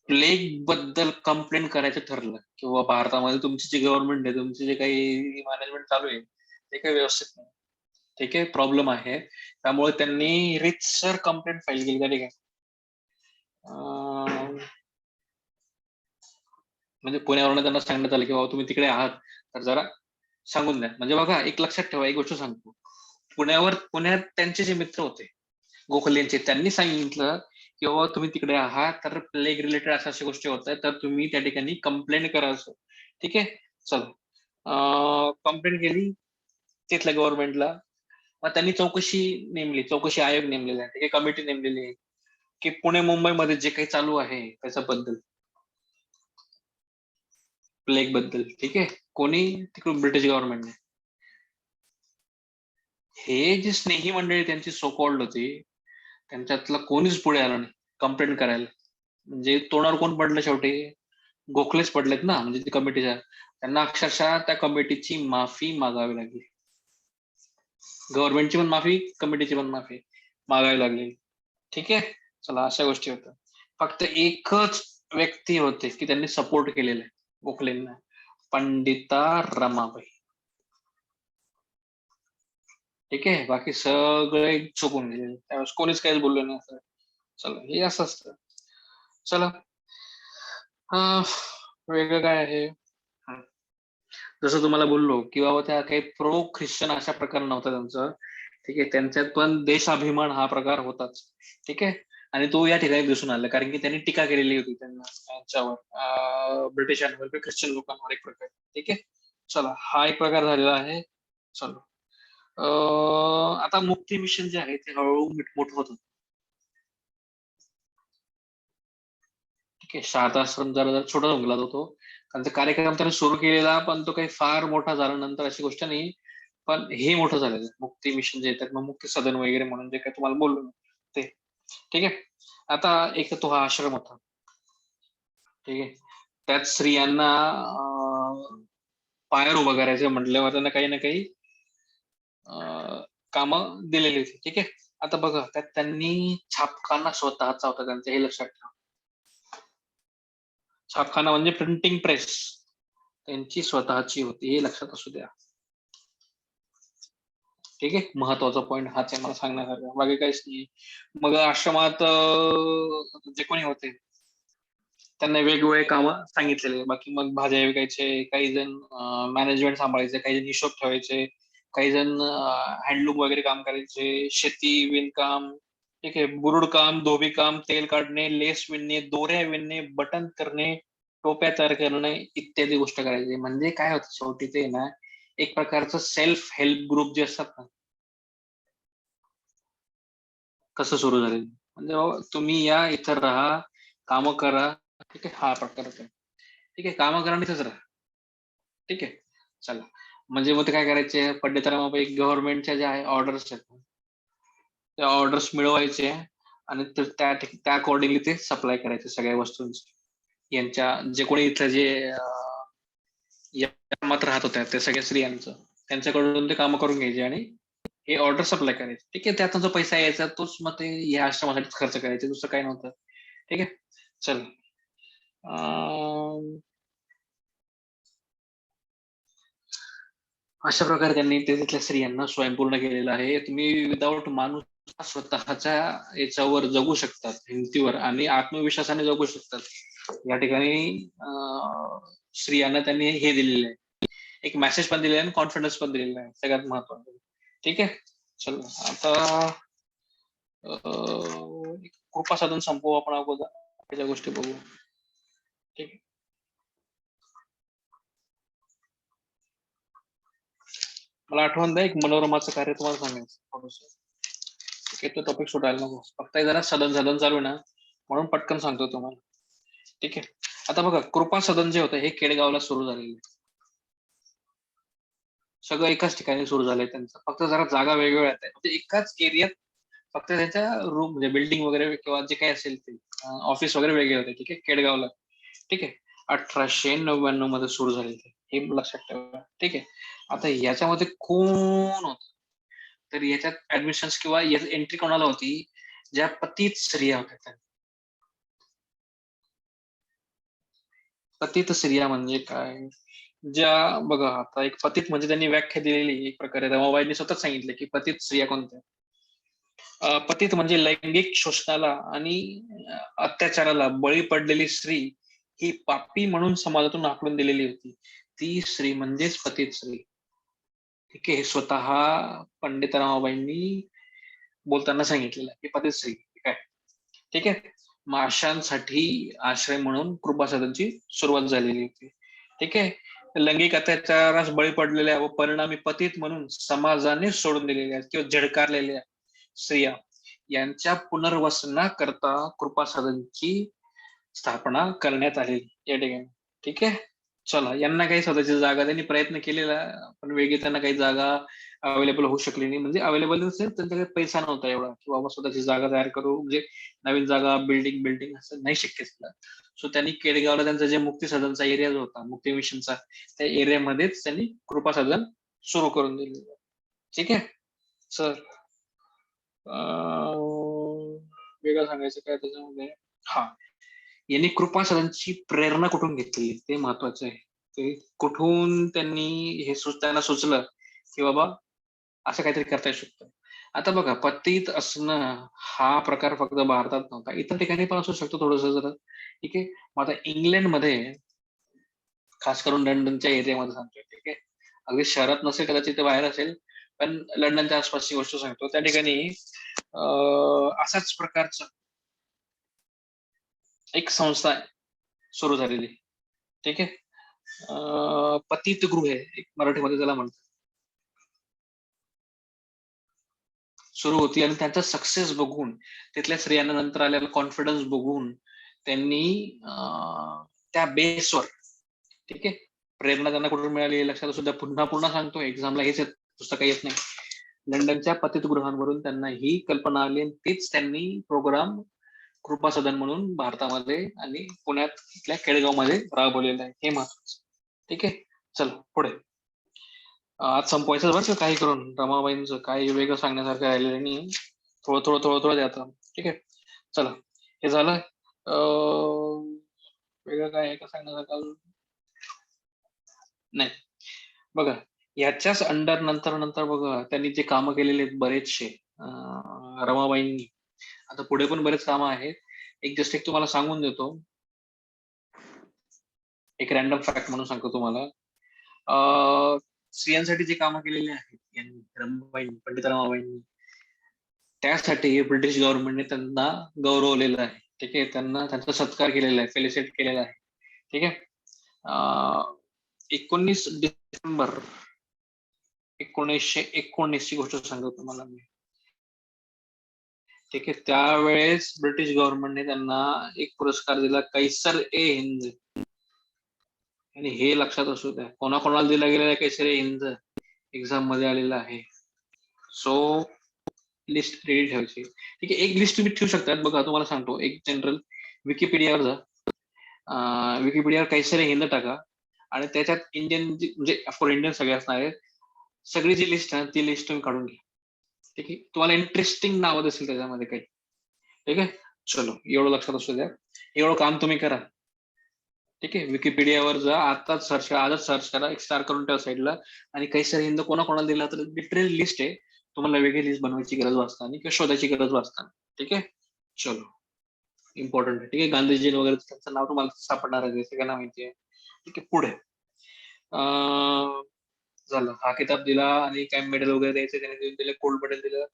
प्लेग बद्दल कंप्लेंट करायचं ठरलं किंवा भारतामध्ये तुमची जी गव्हर्नमेंट आहे, तुमची जे काही मॅनेजमेंट चालू आहे ते काही व्यवस्थित नाही. ठीक आहे, प्रॉब्लेम आहे. त्यामुळे त्यांनी रितसर कंप्लेंट फाईल केली त्या ठिकाणी. म्हणजे पुण्यावरून त्यांना सांगण्यात आलं की बाबा तुम्ही तिकडे आहात तर जरा सांगून द्या. म्हणजे बघा, एक लक्षात ठेवा, एक गोष्ट सांगतो, पुण्यात त्यांचे जे मित्र होते गोखलेंचे, त्यांनी सांगितलं की बाबा तुम्ही तिकडे आहात तर प्लेग रिलेटेड अशा अशा गोष्टी होत आहेत तर तुम्ही त्या ठिकाणी कंप्लेंट करा असं. ठीक आहे, चला कंप्लेंट केली तिथल्या गव्हर्नमेंटला. मग त्यांनी चौकशी आयोग नेमलेला आहे, ठीक आहे, कमिटी नेमलेली आहे की पुणे मुंबईमध्ये जे काही चालू आहे त्याच्याबद्दल, प्लेग बद्दल, ठीक आहे, कोणी तिकडून ब्रिटिश गव्हर्नमेंटने. हे जे स्नेही मंडळी त्यांची सो कॉल्ड होती त्यांच्यातलं कोणीच पुढे आलं नाही कंप्लेंट करायला. म्हणजे तोंडावर कोण पडलं शेवटी? गोखलेच पडलेत ना, म्हणजे कमिटीच्या. त्यांना अक्षरशः त्या कमिटीची माफी मागावी लागली. गव्हर्नमेंटची पण माफी, कमिटीची पण माफी मागावी लागली. ठीक आहे, चला अशा गोष्टी होत्या. फक्त एकच व्यक्ती होते की त्यांनी सपोर्ट केलेला आहे गोखलेंना, पंडिता रमाबाई. ठीक आहे, बाकी सगळे चुकून गेलेले, त्यावेळेस कोणीच काहीच बोललो नाही असं. चला, हे असं असतं. चला, वेगळं काय आहे? जसं तुम्हाला बोललो की बाबा त्या काही प्रो ख्रिश्चन अशा प्रकार नव्हता त्यांचा. ठीक आहे, त्यांच्यात पण देशाभिमान हा प्रकार होताच. ठीक आहे, आणि तो या ठिकाणी दिसून आला कारण की त्यांनी टीका केलेली होती त्यांच्यावर, ब्रिटिशांवर किंवा ख्रिश्चन लोकांवर एक प्रकार. ठीक आहे, चला, हा एक प्रकार झालेला आहे. चलो, आता मुक्ती मिशन जे आहे ते हळूहळू मोठं होतं. ठीक आहे, शारदा आश्रम जरा जरा छोटा झाला तो. त्यांचा कार्यक्रम त्याने सुरू केलेला पण तो काही फार मोठा झाला नंतर अशी गोष्ट नाही. पण हे मोठं झालेलं मुक्ती मिशन जे येतात, मग मुक्ती सदन वगैरे म्हणून जे काही तुम्हाला बोललो ते. ठीक आहे, आता एक तो हा आश्रम होता. ठीक आहे, त्यात स्त्रियांना पायावर उभं करायचं म्हटल्यावर त्यांना काही ना काही कामं दिलेली होती. ठीक आहे, आता बघा त्यात त्यांनी छापखाना स्वतःचा होता त्यांचा, हे लक्षात ठेवा. छापखाना म्हणजे प्रिंटिंग प्रेस त्यांची स्वतःची होती, हे लक्षात असू द्या. ठीक आहे, महत्वाचा पॉइंट हाच आहे मला सांगण्यासारखा, बाकी काहीच नाही. मग आश्रमात जे कोणी होते त्यांना वेगवेगळे कामं सांगितलेले. बाकी मग भाज्या विकायचे, काही जण मॅनेजमेंट सांभाळायचे, काही जण हिशोब ठेवायचे, काही जण हँडलूम वगैरे काम करायचे, शेती, विणकाम, ठीक आहे, बुरुड काम, धोबी काम, तेल काढणे, लेस विणणे, दोऱ्या विणणे, बटन करणे, टोप्या तयार करणे इत्यादी गोष्ट करायची. म्हणजे काय होतं शेवटी ते ना, एक प्रकारचं सेल्फ हेल्प ग्रुप जे असतात ना, कसं सुरू झालेलं. म्हणजे बाबा तुम्ही या, इथं राहा, कामं करा. ठीक आहे, हा प्रकार होता. ठीक आहे, कामं करा आणि इथंच राहा. ठीक आहे, चला. म्हणजे मग ते काय करायचे, पंडित रमाबाई गव्हर्नमेंटच्या ज्या ऑर्डर्स आहेत त्या ऑर्डर्स मिळवायचे आणि त्या अकॉर्डिंगली ते सप्लाय करायचे सगळ्या वस्तूंचे. यांच्या जे कोणी इथं जे मत राहत होत्या त्या सगळ्या स्त्रियांचं, त्यांच्याकडून ते कामं करून घ्यायचे आणि हे ऑर्डर सप्लाय करायचे. ठीक आहे, त्यातून जो पैसा यायचा तोच मग ते या आश्रमासाठी खर्च करायचे, दुसरं काही नव्हतं. ठीक आहे, चल. अशा प्रकारे त्यांनी तिथल्या स्त्रियांना स्वयंपूर्ण केलेलं आहे. तुम्ही विदाऊट माणूस स्वतःच्या याच्यावर जगू शकतात, हिमतीवर, आणि आत्मविश्वासाने जगू शकतात. या ठिकाणी स्त्रियांना त्यांनी हे दिलेलं आहे, एक मेसेज पण दिलेला आहे आणि कॉन्फिडन्स पण दिलेला आहे, सगळ्यात महत्वाचं. ठीक आहे, चल आता कृपा साधन संपवू आपण अगोदर, त्याच्या गोष्टी बघू. ठीक आहे, मला आठवण द्या, एक मनोरमाचं कार्य तुम्हाला सांगायचं थोडंसं. ठीक आहे, तो टॉपिक सुटायला नको, फक्त जरा सदन सदन चालू आहे ना म्हणून पटकन सांगतो तुम्हाला. ठीक आहे, आता बघा, कृपा सदन जे होतं हे केडगावला सुरू झालेलं आहे. सगळं एकाच ठिकाणी सुरू झालंय त्यांचं, फक्त जरा जागा वेगवेगळ्या आहेत. म्हणजे एकाच एरियात फक्त त्यांच्या रूम म्हणजे बिल्डिंग वगैरे किंवा जे काही असेल ते ऑफिस वगैरे वेगळे होते. ठीक आहे, केडगावला. ठीक आहे, 1899 मध्ये सुरू झालेले, हे लक्षात ठेवा. ठीक आहे, आता याच्यामध्ये कोण होत, तर याच्यात ऍडमिशन किंवा एंट्री कोणाला होती, ज्या पतित स्त्रिया होत्या. पतित स्त्रिया म्हणजे काय, ज्या बघा, आता एक पतित म्हणजे त्यांनी व्याख्या दिलेली एक प्रकारे रमाबाईंनी स्वतःच सांगितलं की पतित स्त्रिया कोणत्या. पतित म्हणजे लैंगिक शोषणाला आणि अत्याचाराला बळी पडलेली स्त्री ही पापी म्हणून समाजातून आखडून दिलेली होती. ती स्त्री म्हणजेच पतित स्त्री. ठीक आहे, हे स्वतः पंडित रमाबाईंनी बोलताना सांगितलेलं आहे की पतित स्त्री. ठीक आहे, ठीक आहे. माशांसाठी आश्रय म्हणून कृपासदनची सुरुवात झालेली होती. ठीक आहे, लैंगिक अत्याचारास बळी पडलेल्या व परिणामी पतित म्हणून समाजाने सोडून दिलेल्या किंवा झडकारलेल्या स्त्रिया यांच्या पुनर्वसनाकरता कृपासदनची स्थापना करण्यात आलेली या ठिकाणी. ठीक आहे, चला, यांना काही स्वतःची जागा त्यांनी प्रयत्न केलेला, पण वेगळी त्यांना काही जागा अवेलेबल होऊ शकली नाही. म्हणजे अवेलेबल असेल, त्यांच्याकडे पैसा नव्हता एवढा की बाबा स्वतःची जागा तयार करू, म्हणजे नवीन जागा, बिल्डिंग असं नाही शक्य झालं. सो त्यांनी केडगावला त्यांचा जे मुक्ती सदनचा एरिया जो होता, मुक्ती मिशनचा, त्या एरियामध्येच त्यांनी कृपा सदन सुरू करून दिलेलं. ठीक आहे सर. वेगळं सांगायचं काय त्याच्यामध्ये, हा, यांनी कृपा सदनची प्रेरणा कुठून घेतली ते महत्वाचं आहे. ते कुठून त्यांनी हे त्यांना सुचलं की बाबा असं काहीतरी करता येऊ शकतं. आता बघा, पतित असणं हा प्रकार फक्त भारतात नव्हता, इतर ठिकाणी पण असू शकतो थोडस जरा. ठीक आहे, मग आता इंग्लंडमध्ये, खास करून लंडनच्या एरियामध्ये सांगतोय, ठीक आहे, अगदी शहरात नसेल, कदाचित ते बाहेर असेल, पण लंडनच्या आसपासची गोष्ट सांगतो. त्या ठिकाणी असाच प्रकारचं एक संस्था सुरू झालेली. ठीक आहे, पतित गृह एक मराठीमध्ये त्याला म्हणतात, सुरू होती. आणि त्यांचा सक्सेस बघून, तिथल्या स्त्रियांना नंतर आलेला कॉन्फिडन्स बघून त्यांनी त्या बेसवर, ठीक आहे, प्रेरणा त्यांना कुठून मिळाली लक्षात सुद्धा पुन्हा पुन्हा सांगतो, एक्झामला हेच पुस्तक येत नाही, लंडनच्या पतितगृहांवरून त्यांना ही कल्पना आली, तीच त्यांनी प्रोग्राम कृपा सदन म्हणून भारतामध्ये आणि पुण्यात इथल्या केळगावमध्ये राबवलेलं आहे. हे महत्वाचं. ठीक आहे, चला पुढे. आज संपवायचं बरं का, काही करून रमाबाईंचं काही वेगळं सांगण्यासारखं राहिलेलं नाही, थोडं द्या. ठीक आहे, चला, हे झालं. वेगळं काय आहे का सांगण्यासारखं नाही. बघा, याच्याच अंडर नंतर बघा त्यांनी जे कामं केलेले आहेत बरेचसे रमाबाईंनी, आता पुढे पण बरेच कामं आहेत. एक जस्ट एक तुम्हाला सांगून देतो, एक रॅन्डम फॅक्ट म्हणून सांगतो तुम्हाला. स्त्रियांसाठी जे कामं केलेली आहेत रमाबाई, पंडित रमाबाईंनी, त्यासाठी ब्रिटिश गव्हर्नमेंटने त्यांना गौरवलेलं आहे. ठीक आहे, त्यांना त्यांचा सत्कार केलेला आहे, फेलिसिट केलेला आहे. ठीक आहे, 19 डिसेंबर 1919 ची गोष्ट सांगतो तुम्हाला मी. ठीक आहे, त्यावेळेस ब्रिटिश गव्हर्नमेंटने त्यांना एक पुरस्कार दिला, कैसर ए हिंद. आणि हे लक्षात असू द्या, कोणाकोणाला दिला गेलेला कैसर ए हिंद एक्झाम मध्ये आलेला आहे. सो लिस्ट रेडी ठेवायची. ठीक आहे, एक लिस्ट तुम्ही ठेवू शकतात. बघा, तुम्हाला सांगतो, एक जनरल विकिपीडियावर जा, विकिपीडियावर कैसर ए हिंद टाका, आणि त्याच्यात इंडियन म्हणजे फॉर इंडियन सगळे असणार आहेत, सगळी जी लिस्ट आहे ती लिस्ट तुम्ही काढून घ्या. ठीक आहे, तुम्हाला इंटरेस्टिंग नावं दिसेल त्याच्यामध्ये काही. ठीक आहे, चलो, एवढं लक्षात असू द्या, एवढं काम तुम्ही करा. ठीक आहे, विकिपीडियावर जा, आजच सर्च करा, एक स्टार करून ठेवा साईडला, आणि कैसर हिंद कोणाकोणाला दिला तर डिटेल लिस्ट आहे, तुम्हाला वेगळी लिस्ट बनवायची गरज वाचताना किंवा शोधायची गरज वाचताना. ठीक आहे, चलो, इम्पॉर्टंट आहे. ठीक आहे, गांधीजी वगैरे त्यांचं नाव तुम्हाला सापडणार आहे, सगळ्यांना माहिती आहे. ठीक आहे, पुढे झालं, हा किताब दिला आणि काय मेडल वगैरे द्यायचे त्याने देऊन दिले, गोल्ड मेडल दिलं.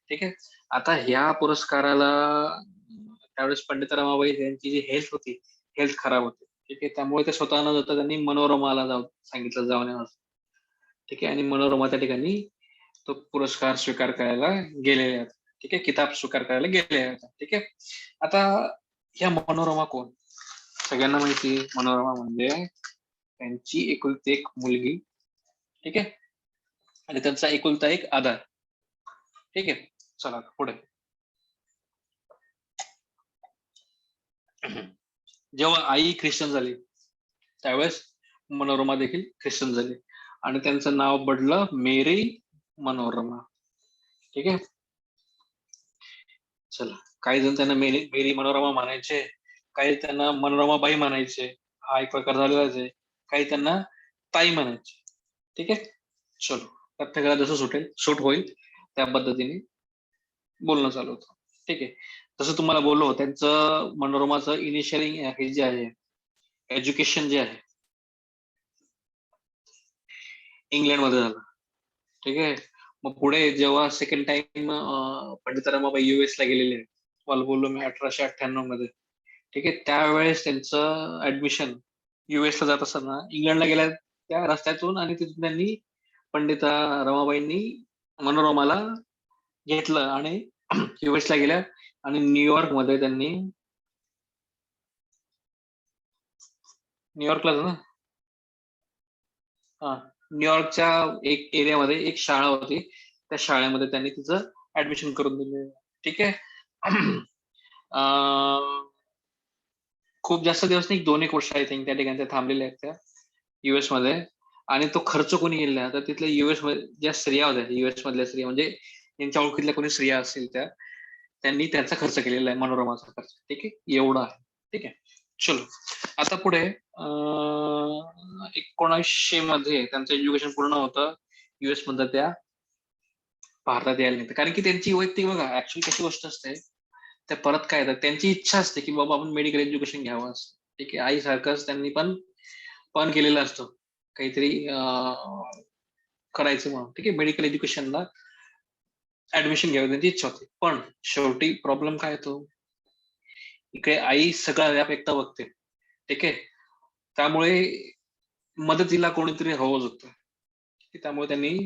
ठीक आहे, आता ह्या पुरस्काराला त्यावेळेस पंडित रमाबाई यांची जी हेल्थ होती, हेल्थ खराब होती. ठीक आहे, त्यामुळे ते स्वतः न जाता त्यांनी मनोरमाला सांगितलं जाण्याचं. ठीक आहे, आणि मनोरमा त्या ठिकाणी तो पुरस्कार स्वीकार करायला गेलेले आहेत. ठीक आहे, किताब स्वीकार करायला गेले आहेत. ठीक आहे, आता ह्या मनोरमा कोण, सगळ्यांना माहिती, मनोरमा म्हणजे त्यांची एकुलती एक मुलगी. ठीक आहे, आणि त्यांचा एकुलता एक आधार. ठीक आहे, चला पुढे. जेव्हा आई ख्रिश्चन झाली त्यावेळेस मनोरमा देखील ख्रिश्चन झाली, आणि त्यांचं नाव बदललं मेरी मनोरमा. ठीक आहे, चला, काही जण त्यांना मेरी मनोरमा म्हणायचे, काही त्यांना मनोरमाबाई म्हणायचे, हा एक प्रकार झालेलाच आहे, काही त्यांना ताई म्हणायचे. ठीक आहे, चलो, प्रत्येकाला जसं सूट होईल त्या पद्धतीने बोलणं चालू होतं. ठीक आहे, जसं तुम्हाला बोललो, त्यांचं मनोरमाचं इनिशियलिंग हे जे आहे एज्युकेशन जे आहे इंग्लंडमध्ये झालं. ठीक आहे. मग पुढे जेव्हा second time Pandit Ramabai US ला गेलेले, मला बोललो मी 1898 मध्ये. ठीक आहे. त्यावेळेस त्यांचं ऍडमिशन US ला जात असताना इंग्लंडला गेल्या त्या रस्त्यातून आणि तिथून त्यांनी पंडिता रमाबाईंनी मनोरमाला घेतलं आणि US ला गेल्या आणि न्यूयॉर्क मध्ये त्यांनी न्यूयॉर्कलाच ना हा न्यूयॉर्कच्या एक एरियामध्ये एक शाळा होती, त्या शाळेमध्ये त्यांनी तिचं ऍडमिशन करून दिले. ठीक आहे. खूप जास्त दिवस नाही, 2-1 वर्ष आय थिंक त्या ठिकाणी ते थांबलेले आहेत त्या US मध्ये. आणि तो खर्च कोणी केलेला तर तिथल्या US मध्ये ज्या स्त्रिया होत्या, US मधल्या स्त्रिया म्हणजे यांच्या ओळखीतल्या कोणी स्त्रिया असतील त्या, त्यांनी त्यांचा खर्च केलेला आहे, मनोरमाचा खर्च. ठीक आहे. एवढा आहे. ठीक आहे. चलो आता पुढे 1900 मध्ये त्यांचं एज्युकेशन पूर्ण होतं. US मध्ये त्या भारतात यायला निघतात, कारण की त्यांची वैयक्तिक बघा ऍक्च्युअली कशी गोष्ट असते, त्या परत काय येतात, त्यांची इच्छा असते की बाबा आपण मेडिकल एज्युकेशन घ्यावं असं. ठीक आहे. आईसारखंच त्यांनी पण केलेलं असतं काहीतरी करायचं म्हणून. ठीक आहे. मेडिकल एज्युकेशनला ऍडमिशन घ्यावं त्यांची इच्छा होती. पण शेवटी प्रॉब्लेम काय येतो, इकडे आई सगळा व्याप एकटा बघते. ठीक आहे. त्यामुळे मदतीला कोणीतरी हवंच होतं. त्यामुळे त्यांनी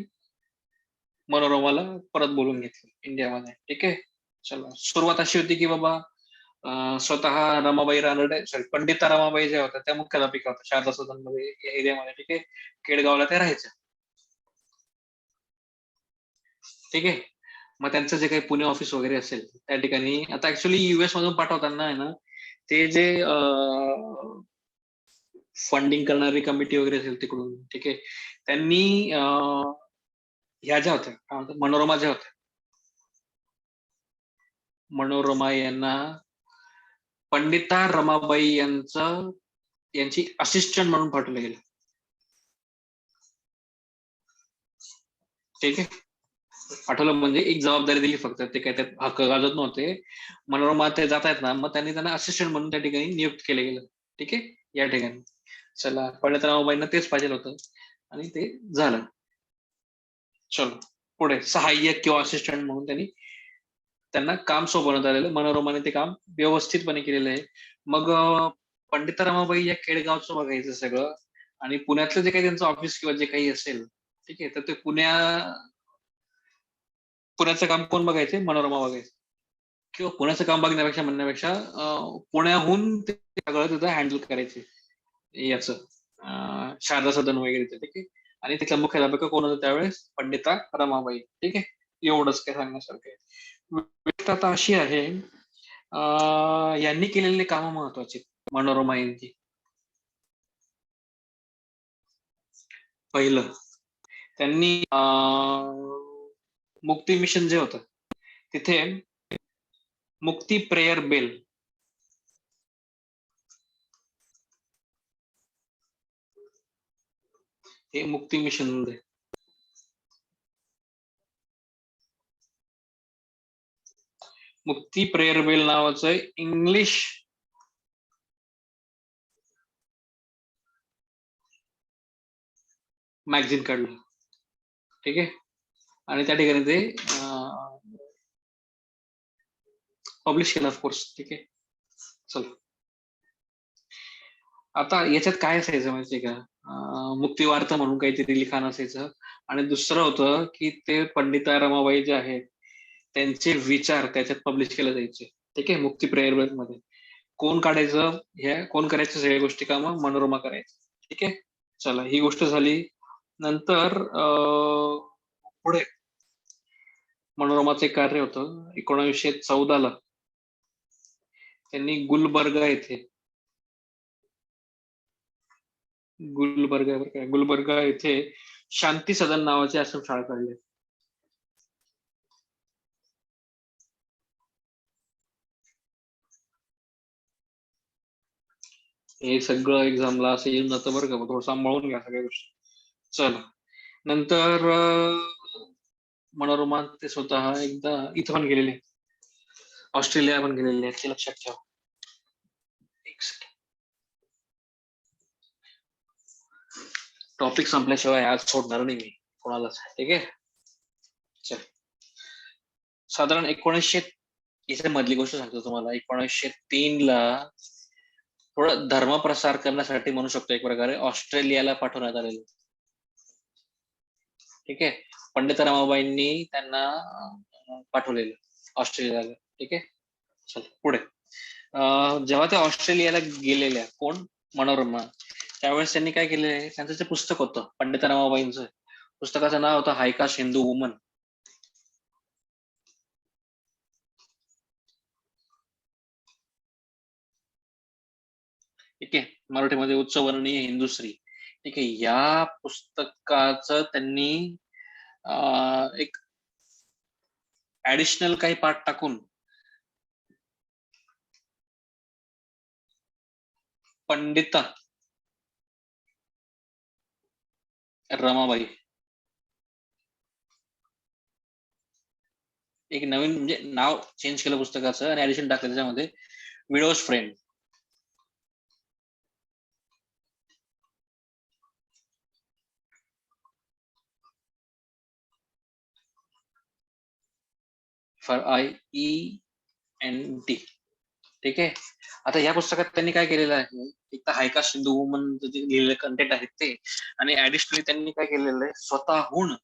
मनोरमाला परत बोलून घेतलं इंडियामध्ये. ठीक आहे. चला सुरुवात अशी होती की बाबा स्वतः रमाबाई रानडे सॉरी पंडिता रमाबाई ज्या होत्या त्या मुख्याध्यापिका होत्या शारदा सदन मध्ये या एरियामध्ये. ठीक आहे. केडगावला त्या राहायच्या. ठीक आहे. मग त्यांचं जे काही पुणे ऑफिस वगैरे असेल त्या ठिकाणी, आता ऍक्च्युली US मधून पाठवताना आहे ना, ते जे फंडिंग करणारी कमिटी वगैरे असेल तिकडून, ठीक आहे, त्यांनी ह्या ज्या होत्या काय म्हणतात मनोरमा ज्या होत्या, मनोरमा यांना पंडिता रमाबाई यांची असिस्टंट म्हणून पाठवलं गेलं. ठीक आहे. पाठवलं म्हणजे एक जबाबदारी दिली फक्त, ते काय त्यात हक्क गाजत नव्हते. मनोरमा ते जात आहेत ना, मग त्यांनी त्यांना असिस्टंट म्हणून त्या ठिकाणी नियुक्त केलं गेलं. ठीक आहे. या ठिकाणी चला पंडित रमाबाईंना तेच पाहिजे होतं आणि ते झालं. चलो पुढे सहाय्यक किंवा असिस्टंट म्हणून त्यांना काम सोपवण्यात आलेलं. मनोरमाने ते काम व्यवस्थितपणे केलेलं आहे. मग पंडिता रमाबाई या केडगावचं बघायचं सगळं, आणि पुण्यातलं जे काही त्यांचं ऑफिस किंवा जे काही असेल, ठीक आहे, तर ते पुण्याचं काम कोण बघायचे, मनोरमा बघायचे. किंवा पुण्याचं काम बघण्यापेक्षा म्हणण्यापेक्षा पुण्याहून ते सगळं तिथं हँडल करायचे याचं शारदा सदन वगैरे. ठीक आहे. आणि तिथला मुख्याध्यापिका कोण होता त्यावेळेस, पंडिता रमाबाई. ठीक आहे. एवढंच काय सांगण्यासारखं आहे. गोष्ट आता अशी आहे, यांनी केलेली कामं महत्वाची. मनोरमा यांची पहिलं त्यांनी मुक्ती मिशन जे होतं तिथे मुक्ती प्रेयर बेल हे मुक्ती मिशन मध्ये मुक्ती प्रेयर बेल नावाचं इंग्लिश मॅगझिन काढलं. ठीक आहे. आणि त्या ठिकाणी ते पब्लिश केलं ऑफकोर्स. ठीक आहे. चल आता याच्यात काय असायचं माहितीये का, मुक्ती वार्ता म्हणून काहीतरी लिखाण असायचं, आणि दुसरं होतं की ते पंडिता रमाबाई जे आहेत त्यांचे विचार त्याच्यात पब्लिश केले जायचे. ठीक आहे. मुक्ती प्रेयर बेल मध्ये कोण काढायचं, कोण करायचं सगळ्या गोष्टी कामं, मनोरमा करायचं. ठीक आहे. चला ही गोष्ट झाली. नंतर पुढे मनोरमाचे कार्य होतं 1914 त्यांनी गुलबर्गा येथे शांती सदन नावाचे आश्रमशाळा काढले. हे सगळं एक्झामला असं येऊन जातं बरं का, थोडं सांभाळून घ्या सगळ्या गोष्टी. चला नंतर मनोरमा ते स्वतः एकदा इथं पण गेलेले, ऑस्ट्रेलिया पण गेलेले आहेत, लक्षात ठेवा. एक सेकंड. टॉपिक संपल्याशिवाय आज सोडणार नाही मी कोणालाच. ठीक आहे. चल, साधारण 1900 इथे मधली गोष्ट सांगतो तुम्हाला. 1903 ला थोडं धर्म प्रसार करण्यासाठी म्हणू शकतो एक प्रकारे ऑस्ट्रेलियाला पाठवण्यात आलेलं. ठीक आहे. पंडित रमाबाईंनी त्यांना पाठवलेलं ऑस्ट्रेलियाला. ठीक आहे. चल पुढे. जेव्हा ते ऑस्ट्रेलियाला गेलेल्या, कोण, मनोरमा, त्यावेळेस त्यांनी काय केलेलं आहे, त्यांचं जे पुस्तक होतं पंडित रमाबाईंचं, पुस्तकाचं नाव होतं हाय कास्ट हिंदू वुमन. ठीक आहे. मराठीमध्ये उच्च वर्णीय हिंदू स्त्री. ठीक आहे. या पुस्तकाचं त्यांनी एक ऍडिशनल काही पाठ टाकून पंडिता रमाबाई एक नवीन म्हणजे नाव चेंज केलं पुस्तकाचं आणि ऍडिशन टाकलं त्याच्यामध्ये विडोज फ्रेंड. For IENT. ठीक आहे. आता या पुस्तकात त्यांनी काय केलेलं आहे, एक तर हायकास्ट हिंदू वुमन जे लिहिलेले कंटेंट आहेत ते, आणि ऍडिशनली त्यांनी काय केलेलं आहे, स्वतःहून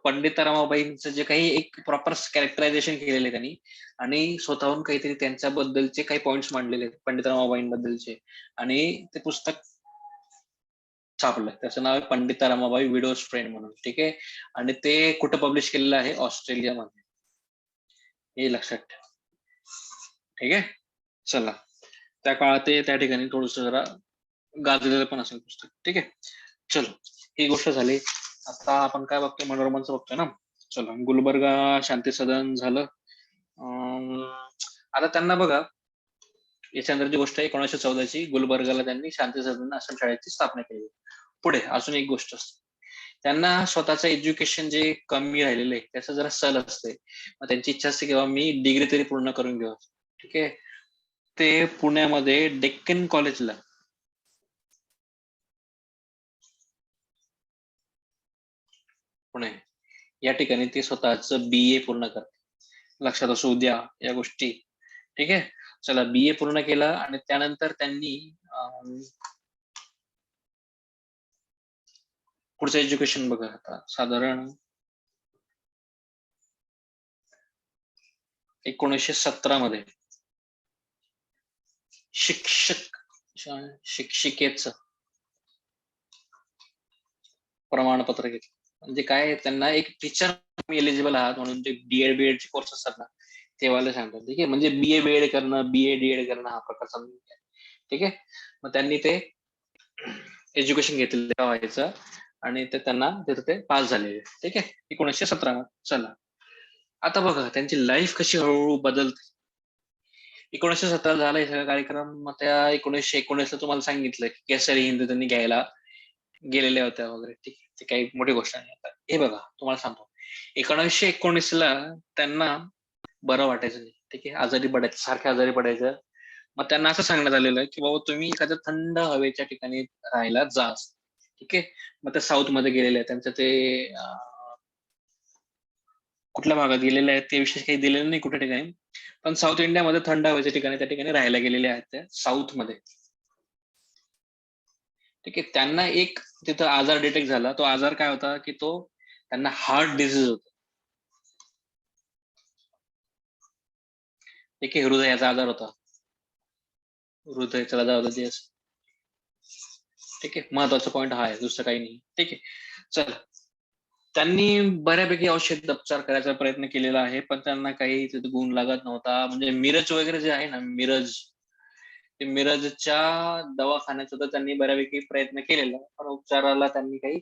पंडित रमाबाईंचं जे काही एक प्रॉपर कॅरेक्टरायझेशन केलेलं आहे त्यांनी, आणि स्वतःहून काहीतरी त्यांच्याबद्दलचे काही पॉइंट्स मांडलेले आहेत पंडित रमाबाईंबद्दलचे, आणि ते पुस्तक छापलंय. त्याचं नाव आहे पंडित रमाबाई विडोज फ्रेंड म्हणून. ठीक आहे. आणि ते कुठं पब्लिश केलेलं आहे, ऑस्ट्रेलियामध्ये. हे लक्षात ठेवा. ठीक आहे. चला, त्या काळात ते त्या ठिकाणी थोडस जरा गाजलेलं पण असेल पुस्तक. ठीक आहे. चलो, ही गोष्ट झाली. आता आपण काय बघतोय, मनोरमांचं बघतोय ना. चला, गुलबर्गा शांती सदन झालं. आता त्यांना बघा, याच्यानंतरची गोष्ट आहे 1914ची. गुलबर्गाला त्यांनी शांती सदन आश्रमशाळेची स्थापना केली. पुढे अजून एक गोष्ट असते, त्यांना स्वतःचं एज्युकेशन जे कमी राहिलेलं आहे त्याचं जरा सल असते. मग त्यांची इच्छा असते की मी डिग्री तरी पूर्ण करून घेऊ. ठीक आहे. ते पुण्यामध्ये डेक्कन कॉलेजला पुणे या ठिकाणी ते स्वतःचं BA पूर्ण करते. लक्षात असू द्या या गोष्टी. ठीक आहे. चला, BA पूर्ण केलं आणि त्यानंतर त्यांनी पुढचं एज्युकेशन बघा. आता साधारण 1917 मध्ये शिक्षिकेचं प्रमाणपत्र घेतलं. म्हणजे काय, त्यांना एक टीचर एलिजिबल आहात म्हणून ते DED BED चे कोर्स असतात ना, तेवाले सांगतात. ठीक आहे. म्हणजे BA BED करणं, BA DED करणं हा प्रकारचा. ठीक आहे. मग त्यांनी ते एज्युकेशन घेतलेलं व्हायचं आणि ते त्यांना तिथे ते पास झालेले. ठीक आहे. 1917 मध्ये. चला, आता बघा त्यांची लाईफ कशी हळूहळू बदलते. 1917 झाला हे सगळा कार्यक्रम. मग त्या 1919 ला तुम्हाला सांगितलं की केसरी हिंद त्यांनी घ्यायला गेलेल्या होत्या वगैरे. ठीक आहे. ते काही मोठी गोष्ट नाही. आता हे बघा, तुम्हाला सांगतो, 1919 ला त्यांना बरं वाटायचं नाही. ठीक आहे. आजारी पडायचं, सारखं आजारी पडायचं. मग त्यांना असं सांगण्यात आलेलं की बाबा तुम्ही एखाद्या थंड हवेच्या ठिकाणी राहायला जा. ठीक आहे. मग ते साऊथ मध्ये गेलेले आहेत. त्यांचं ते कुठल्या भागात गेलेले आहेत ते विशेष काही दिलेलं नाही कुठल्या ठिकाणी, पण साऊथ इंडियामध्ये थंड हवेच्या ठिकाणी त्या ठिकाणी राहायला गेलेले आहेत त्या साऊथ मध्ये. ठीक आहे. त्यांना एक तिथं आजार डिटेक्ट झाला. तो आजार काय होता की तो त्यांना हार्ट डिझीज होता. ठीक आहे. हृदयाचा आजार होता. हृदयाचा आजार होता. ठीक आहे. महत्वाचा पॉईंट हा आहे, दुसरं काही नाही. ठीक आहे. चला, त्यांनी बऱ्यापैकी औषध उपचार करायचा प्रयत्न केलेला आहे, पण त्यांना काही तिथे गुण लागत नव्हता. म्हणजे मिरज वगैरे जे आहे ना, मिरज, ते मिरजच्या दवाखान्यात सुद्धा त्यांनी बऱ्यापैकी प्रयत्न केलेला, पण उपचाराला त्यांनी काही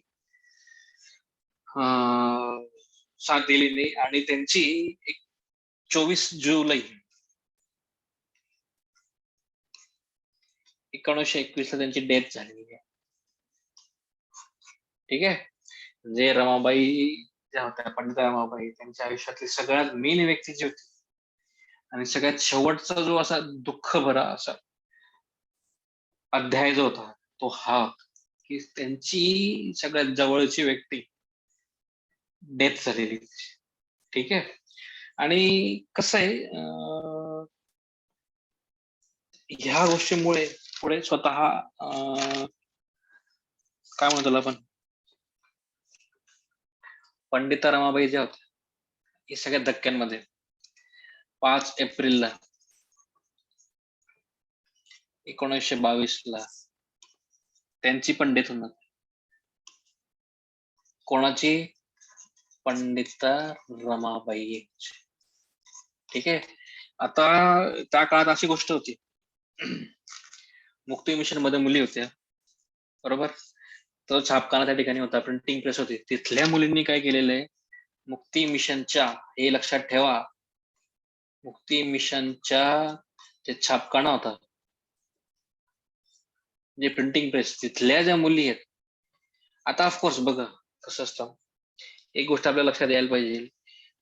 साथ दिली नाही. आणि त्यांची 24 जुलै 1921 ला त्यांची डेथ झालेली आहे. ठीक आहे. म्हणजे रमाबाई ज्या होत्या, पंडित रमाबाई, त्यांच्या आयुष्यातली सगळ्यात मेन व्यक्ती जी होती आणि सगळ्यात शेवटचा जो असा दुःख भरा असा अध्याय जो होता तो हा की त्यांची सगळ्यात जवळची व्यक्ती डेथ झालेली. ठीक आहे. आणि कसं आहे ह्या गोष्टीमुळे पुढे स्वतः काय म्हणतो त्याला आपण पंडिता रमाबाई ज्या होत्या हे सगळ्या धक्क्यांमध्ये 5 एप्रिलला 1922 त्यांची पण डेथ होणार. कोणाची? पंडिता रमाबाई यांची. ठीक आहे. आता त्या काळात अशी गोष्ट होती मुक्ती मिशन मध्ये मुली होत्या बरोबर. तो छापखाना त्या ठिकाणी होता, प्रिंटिंग प्रेस होती. तिथल्या मुलींनी काय केलेलं आहे, मुक्ती मिशनच्या, हे लक्षात ठेवा, मुक्ती मिशनच्या जे छापखाना होता जे प्रिंटिंग प्रेस, तिथल्या ज्या मुली आहेत. आता ऑफकोर्स बघा कसं असतं, एक गोष्ट आपल्याला लक्षात यायला पाहिजे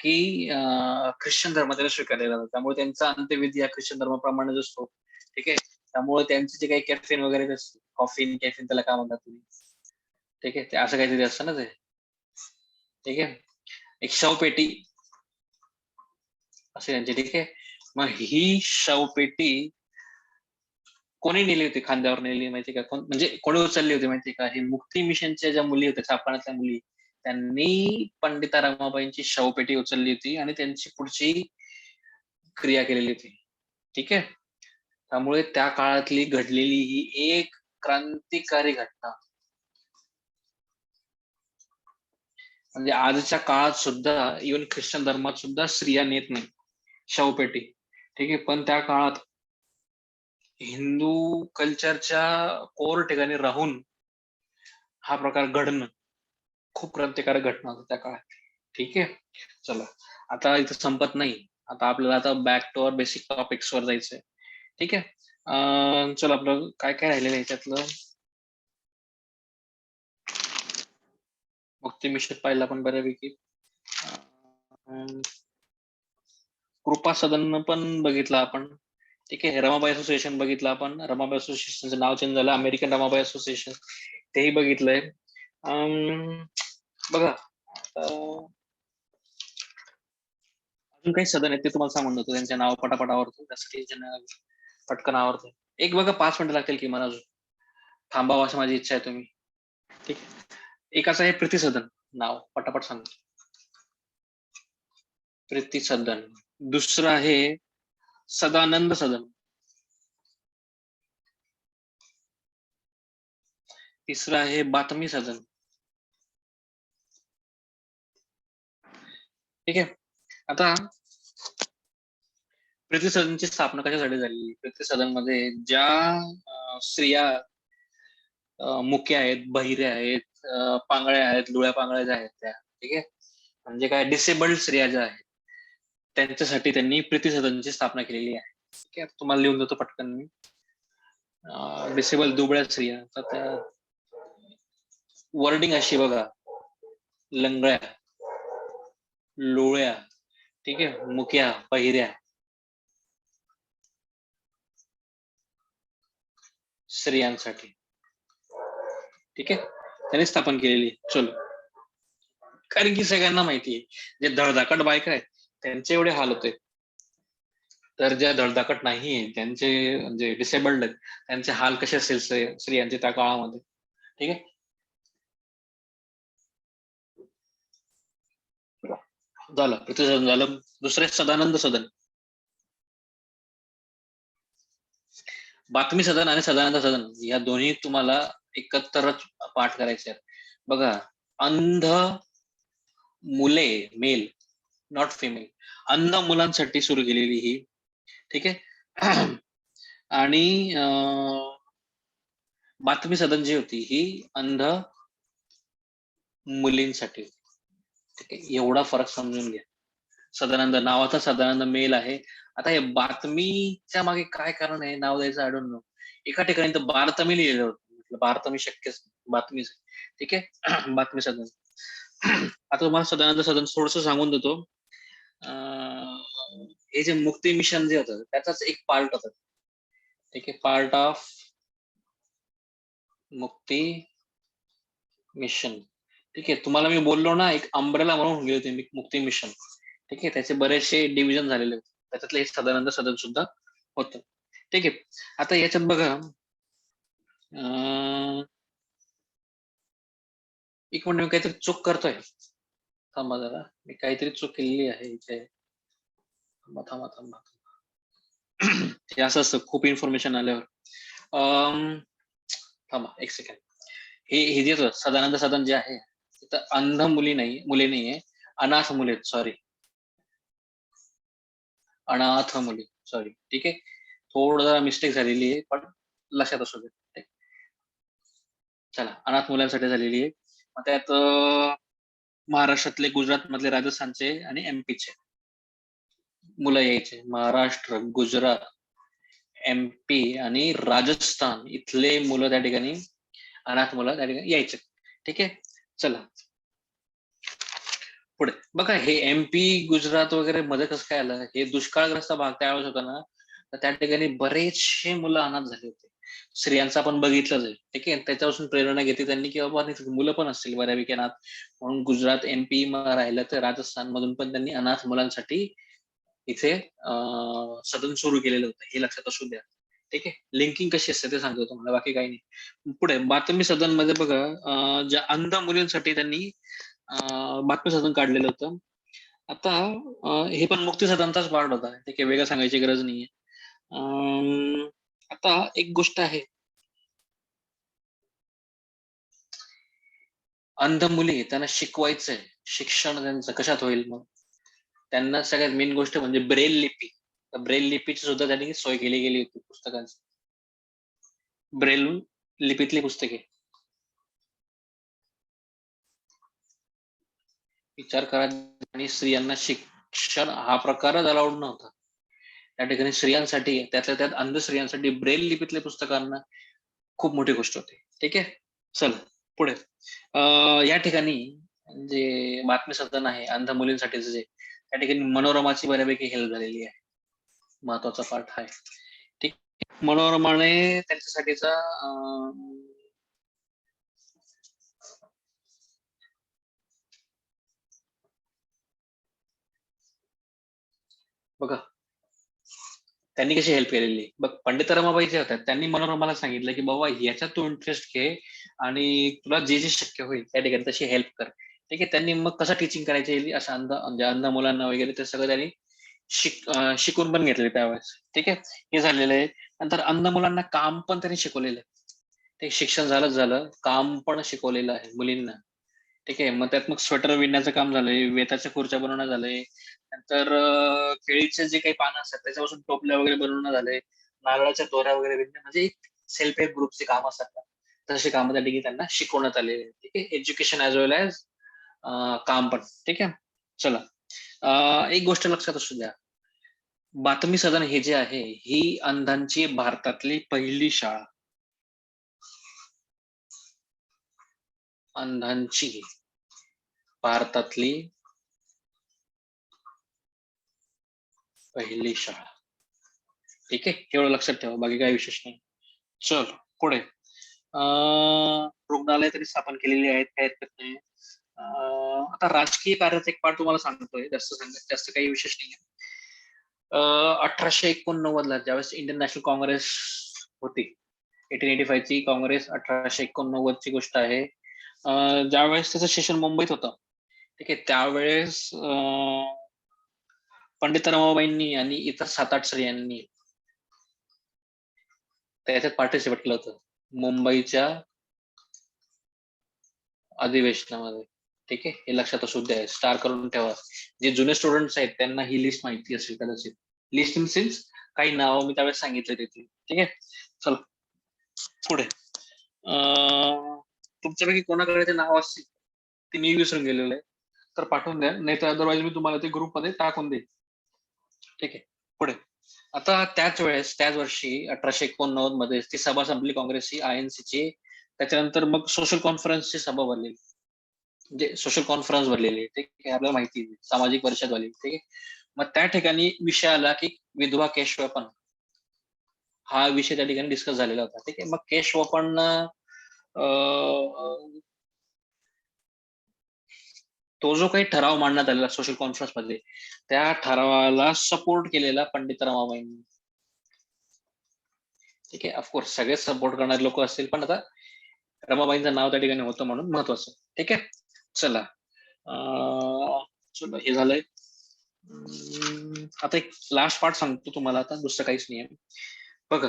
की ख्रिश्चन धर्म त्याला स्वीकारलेला जातो, त्यामुळे त्यांचा अंत्यविधी हा ख्रिश्चन धर्माप्रमाणेच असतो. ठीक आहे. त्यामुळे त्यांचे जे काही कॅफेन वगैरे कॉफीन कॅफेन त्याला काय म्हणतात तुम्ही, ठीक आहे, ते असं काहीतरी असतं ना ते. ठीक आहे. एक शवपेटी असे त्यांची. ठीक आहे. मग ही शवपेटी कोणी नेली होती, खांद्यावर नेली माहिती का, कोण म्हणजे कोणी उचलली होती माहिती का, ही मुक्ती मिशनच्या ज्या मुली होत्या, छापखान्यातल्या मुली, त्यांनी पंडिता रमाबाईंची शवपेटी उचलली होती आणि त्यांची पुढची क्रिया केलेली होती. ठीक आहे. त्यामुळे त्या काळातली घडलेली ही एक क्रांतिकारी घटना, म्हणजे आजच्या काळात सुद्धा इव्हन ख्रिश्चन धर्मात सुद्धा स्त्रिया नेत नाही शवपेटी. ठीक आहे. पण त्या काळात हिंदू कल्चरच्या कोर ठिकाणी राहून हा प्रकार घडणं खूप क्रांतिकारक घटना होती त्या काळात. ठीक आहे. चला आता इथं संपत नाही, आता आपल्याला आता back to our basic topics वर जायचंय. ठीक आहे. चला आपलं काय काय राहिलेलं आहे त्यातलं, मुक्ती मिशन पाहिलं आपण बऱ्यापैकी, कृपा सदन पण बघितलं आपण. ठीक आहे. रमाबाई असोसिएशन बघितलं आपण, रमाबाई असोसिएशनचं नाव चेंज झालं, अमेरिकन रमाबाई असोसिएशन, तेही बघितलंय. बघा अजून काही सदन आहेत ते तुम्हाला सांगून देतो, त्यांचे नाव पटापट आवडतो, त्यासाठी पटकन आवडतं. एक बघा 5 मिनिटं लागतील की मला अजून, थांबावं असं माझी इच्छा आहे तुम्ही. ठीक आहे. एकाचं आहे प्रीती सदन, नाव पटापट सांगतो, प्रीती सदन. दुसरं आहे सदानंद सदन. तिसरं आहे बातमी सदन. ठीक आहे. आता प्रीती सदनची स्थापना कशासाठी झाली, प्रीती सदन मध्ये ज्या स्त्रिया मुक्या आहेत, बहिऱ्या आहेत, पांगळ्या आहेत, लुळ्या पांगळ्या ज्या आहेत त्या, ठीक आहे, म्हणजे काय डिसेबल्ड स्त्रिया ज्या आहेत त्यांच्यासाठी त्यांनी प्रीती सदनची स्थापना केलेली आहे. ठीक आहे. तुम्हाला लिहून देतो पटकन मी. डिसेबल दुबळ्या स्त्रिया, तर त्या वर्डिंग अशी बघा, लंगड्या, लोळ्या, ठीक आहे, मुक्या, बहिऱ्या स्त्रियांसाठी. ठीक आहे. त्यांनी स्थापन केलेली. चलो, कारण की सगळ्यांना माहिती आहे जे धडधाकट बायका आहेत त्यांचे एवढे हाल होते, तर ज्या धडधाकट नाहीये, त्यांचे म्हणजे डिसेबल्ड आहेत, त्यांचे हाल कसे असेल स्त्रियांचे त्या काळामध्ये. ठीक आहे. झालं प्रीती सदन झालं. दुसरे सदानंद सदन. बातमी सदन आणि सदानंद सदन या दोन्ही तुम्हाला एकत्रच पाठ करायचे आहेत. बघा, अंध मुले, मेल नॉट फिमेल, अंध मुलांसाठी सुरू केलेली ही. ठीक आहे. आणि बातमी सदन जी होती ही अंध मुलींसाठी. ठीक आहे. एवढा फरक समजून घ्या. सदानंद नावाचा सदानंद मेल आहे. आता हे बातमीच्या मागे काय कारण आहे नाव द्यायचं, आय डोंट नो. एका ठिकाणी तर बारतमी लिहिलं होतं, बारतमी शक्यच बातमी. ठीक आहे. बातमी सदन. आता तुम्हाला सदानंद सदन थोडस सांगून देतो. हे जे मुक्ती मिशन जे होतं त्याचाच एक पार्ट होता. ठीक आहे. पार्ट ऑफ मुक्ती मिशन. ठीक आहे, तुम्हाला मी बोललो ना, एक अंब्रेला म्हणून गेले होते मुक्ती मिशन. ठीक आहे, त्याचे बरेचसे डिव्हिजन झालेले होते, त्याच्यातलं हे सदानंद सदन सुद्धा होतं. ठीक आहे, आता याच्यात बघा एक मिनिट, मी काहीतरी चूक करतोय. थांबा जरा, मी काहीतरी चूक केलेली आहे इथे. थांबा थांबा थांबा. हे असं असतं खूप इन्फॉर्मेशन आल्यावर. थांबा एक सेकंड. हे जे सदानंद सदन जे आहे तिथं अंध मुली नाहीये, अनाथ मुली आहेत. सॉरी, अनाथ मुली, सॉरी. ठीक आहे, थोडं जरा मिस्टेक झालेली आहे, पण लक्षात असू दे. चला, अनाथ मुलांसाठी झालेली आहे. मग त्यात महाराष्ट्रातले, गुजरात मधले, राजस्थानचे आणि एमपीचे मुलं यायचे. महाराष्ट्र, गुजरात, एमपी आणि राजस्थान इथले मुलं त्या ठिकाणी, अनाथ मुलं त्या ठिकाणी यायचे. ठीक आहे, चला पुढे बघा. हे एमपी, गुजरात वगैरे मध्ये कसं काय आलं, हे दुष्काळग्रस्त भाग त्यावेळेस होता ना, तर त्या ठिकाणी बरेचसे मुलं अनाथ झाले होते. स्त्रियांचं आपण बघितलंच आहे. ठीक आहे, त्याच्यापासून प्रेरणा घेतली त्यांनी की बाबा मुलं पण असतील बऱ्यापैकी अनाथ, म्हणून गुजरात, एमपी राहिलं तर राजस्थान मधून पण त्यांनी अनाथ मुलांसाठी इथे सदन सुरू केलेलं होतं. हे लक्षात असू द्या. ठीक आहे, लिंकिंग कशी असते ते सांगतो तुम्हाला, बाकी काही नाही. पुढे बातमी सदन मध्ये बघा, ज्या अंध मुलींसाठी त्यांनी बातमी सदन काढलेलं होतं. आता हे पण मुक्ती सदनचाच पार्ट होता. ठीक आहे, वेगळं सांगायची गरज नाहीये. आता एक गोष्ट आहे, अंध मुली त्यांना शिकवायचंय, शिक्षण त्यांचं कशात होईल, मग त्यांना सगळ्यात मेन गोष्ट म्हणजे ब्रेल लिपी. ब्रेल लिपीची सुद्धा त्यांनी सोय केली गेली होती पुस्तकांची. ब्रेल लिपीतली पुस्तके, विचार करा. आणि स्त्रियांना शिक्षण हा प्रकारच अलाउड नव्हता त्या ठिकाणी. स्त्रियांसाठी, त्यातल्या त्यात अंध स्त्रियांसाठी ब्रेल लिपीतल्या पुस्तकांना खूप मोठी गोष्ट होती. ठीक आहे, चल पुढे. या ठिकाणी जे बातमी सदन आहे अंध मुलींसाठी जे, त्या ठिकाणी मनोरमाची बऱ्यापैकी हेल्प झालेली आहे. महत्वाचा पार्ट आहे. ठीक, मनोरमाने त्यांच्यासाठीचा बघा त्यांनी कशी हेल्प केलेली. बघ, पंडित रमाबाई जे होत्या त्यांनी मनोरमाला सांगितलं की बाबा ह्याच्यात तू इंटरेस्ट घे आणि तुला जे जे शक्य होईल त्या ठिकाणी तशी हेल्प कर. ठीक आहे, त्यांनी मग कसं टीचिंग करायची असं म्हणजे अंध मुलांना वगैरे ते सगळं त्यांनी शिकून पण घेतले त्यावेळेस. ठीक आहे, हे झालेलं आहे. नंतर अंध मुलांना काम पण त्यांनी शिकवलेलं आहे. ते शिक्षण झालं, काम पण शिकवलेलं आहे मुलींना. ठीक आहे, मग त्यात मग स्वेटर विणण्याचं काम झालंय, वेताच्या खुर्च्या बनवणं झालंय, नंतर केळीचे जे काही पानं असतात त्याच्यापासून टोपल्या वगैरे बनवणं झालंय, नारळाच्या दोऱ्या वगैरे विणणं, म्हणजे एक सेल्फ हेल्प ग्रुपचे काम असतात ना, तसे काम त्या ठिकाणी त्यांना शिकवण्यात आलेले. ठीक आहे, एज्युकेशन ऍज वेल ऍज काम पण. ठीक आहे, चला एक गोष्ट लक्षात असू द्या, बातमी सदन हे जे आहे ही अंधांची भारतातली पहिली शाळा, अंधांची भारतातली पहिली शाळा. ठीक आहे, एवढं लक्षात ठेवा, बाकी काही विशेष नाही. चल पुढे. रुग्णालय तरी स्थापन केलेली आहेत, काही हरकत नाही. आता राजकीय कार्याचा एक पार्ट तुम्हाला सांगतोय, जास्त काही विशेष नाही. 1889 ला ज्यावेळेस इंडियन नॅशनल काँग्रेस होती, 1885 ची काँग्रेस, 1889 ची गोष्ट आहे. ज्यावेळेस त्याचं सेशन मुंबईत होतं. ठीक आहे, त्यावेळेस पंडित रमाबाईंनी आणि इतर 7-8 स्त्रियांनी त्याच्यात पार्टिसिपेट केलं होतं मुंबईच्या अधिवेशनामध्ये. ठीक आहे, हे लक्षात असू द्या, स्टार करून ठेवा. जे जुने स्टुडंट्स आहेत त्यांना ही लिस्ट माहिती असेल कदाचित. लिस्ट इन सेन्स काही नाव मी त्यावेळेस सांगितले तिथे. ठीक आहे, चला पुढे. तुमच्यापैकी कोणाकडे ते नाव असतील ते मी विसरून गेलेलं आहे तर पाठवून द्या, नाही तर अदरवाईज मी तुम्हाला ते ग्रुपमध्ये टाकून देईन. ठीक आहे, पुढे. आता त्याच वर्षी 1889 मध्ये ती सभा संपली काँग्रेसची, आयएनसीची. त्याच्यानंतर मग सोशल कॉन्फरन्सची सभा भरलेली, म्हणजे सोशल कॉन्फरन्स भरलेली. ठीक आहे, आपल्याला माहिती आहे सामाजिक परिषद वाली. ठीक आहे, मग त्या ठिकाणी विषय आला की विधवा केशवपन, हा विषय त्या ठिकाणी डिस्कस झालेला होता. ठीक आहे, मग केशवपन तो जो काही ठराव मांडण्यात आलेला सोशल कॉन्फरन्स मध्ये, त्या ठरावाला सपोर्ट केलेला पंडित रमाबाईंनी. ठीक आहे, ऑफकोर्स सगळेच सपोर्ट करणारे लोक असतील, पण आता रमाबाईंचं नाव त्या ठिकाणी होतं म्हणून महत्वाचं. ठीक आहे, चला चला हे झालंय. आता एक लास्ट पार्ट सांगतो तुम्हाला, आता दुसरं काहीच नाही आहे. बघा,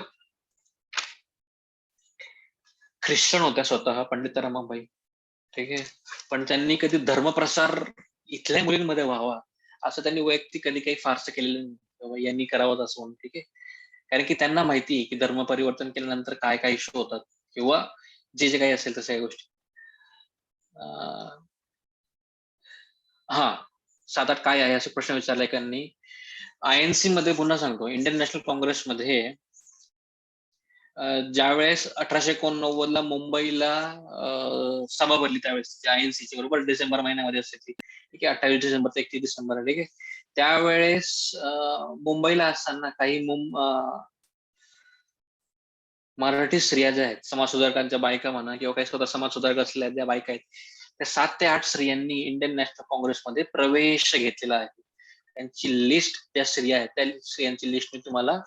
ख्रिश्चन होत्या स्वतः पंडित रमाबाई. ठीक आहे, पण त्यांनी कधी धर्मप्रसार इथल्या मुलींमध्ये व्हावा असं त्यांनी वैयक्तिक कधी काही फारसं केलेलं नाही, यांनी करावं असं म्हणून. ठीक आहे, कारण की त्यांना माहिती आहे की धर्म परिवर्तन केल्यानंतर काय काय इश्यू होतात, किंवा जे जे काही असेल तशा गोष्टी. हा, 7-8 काय आहे असे प्रश्न विचारले त्यांनी. INC मध्ये पुन्हा सांगतो, इंडियन नॅशनल काँग्रेसमध्ये ज्यावेळेस 1889 ला मुंबईला सभा भरली, त्यावेळेस INC ची, बरोबर डिसेंबर महिन्यामध्ये असते ती. ठीक आहे, 28 डिसेंबर ते 31 डिसेंबर. ठीक आहे, त्यावेळेस मुंबईला असताना काही मराठी स्त्रिया ज्या आहेत, समाज सुधारकांच्या बायका म्हणा, किंवा काही स्वतः समाज सुधारक असलेल्या ज्या बायका आहेत, त्या 7 ते 8 स्त्रियांनी इंडियन नॅशनल काँग्रेसमध्ये प्रवेश घेतलेला आहे. त्यांची लिस्ट, त्या स्त्रिया आहेत त्या स्त्रियांची लिस्ट मी तुम्हाला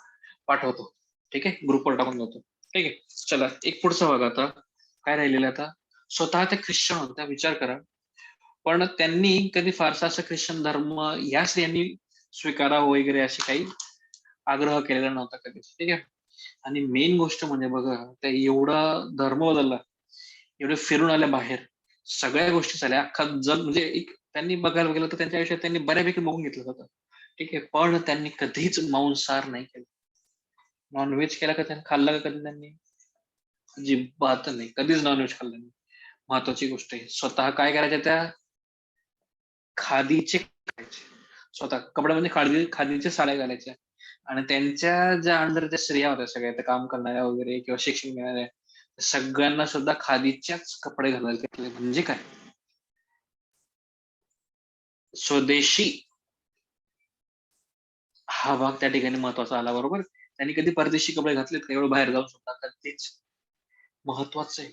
पाठवतो. ठीक आहे, ग्रुपवर टाकून देतो. ठीक आहे, चला एक पुढचा भाग. आता काय राहिलेलं, आता स्वतः त्या ख्रिश्चन होत्या, विचार करा, पण त्यांनी कधी फारसा असं ख्रिश्चन धर्म या स्त्रियांनी स्वीकारावं वगैरे असे काही आग्रह केलेला नव्हता कधी. ठीक आहे, आणि मेन गोष्ट म्हणजे बघा, त्या एवढा धर्म बदलला, एवढे फिरून आल्या बाहेर, सगळ्या गोष्टी झाल्या, अख्खा जग म्हणजे एक त्यांनी बघायला गेलं तर त्यांच्या आयुष्यात त्यांनी बऱ्यापैकी बघून घेतलं होतं. ठीक आहे, पण त्यांनी कधीच मांसाहार नाही केलं. नॉनव्हेज केला का त्यांनी, खाल्लं का कधी त्यांनी? अजिबात नाही, कधीच नॉनव्हेज खाल्लं नाही. महत्वाची गोष्ट आहे, स्वतः काय करायच्या त्या, खादीचे करायचे, स्वतः कपड्यामध्ये खादीच्या साड्या घालायच्या. आणि त्यांच्या ज्या अंडर त्या स्त्रिया होत्या सगळ्या, त्या काम करणाऱ्या वगैरे किंवा शिक्षण घेणाऱ्या, सगळ्यांना सुद्धा खादीच्याच कपडे घालायला घेतले. म्हणजे काय, स्वदेशी हा भाग त्या ठिकाणी महत्वाचा आला. बरोबर, त्यांनी कधी परदेशी कपडे घातलेत का एवढं बाहेर जाऊन सुद्धा? कधीच. महत्वाचं आहे.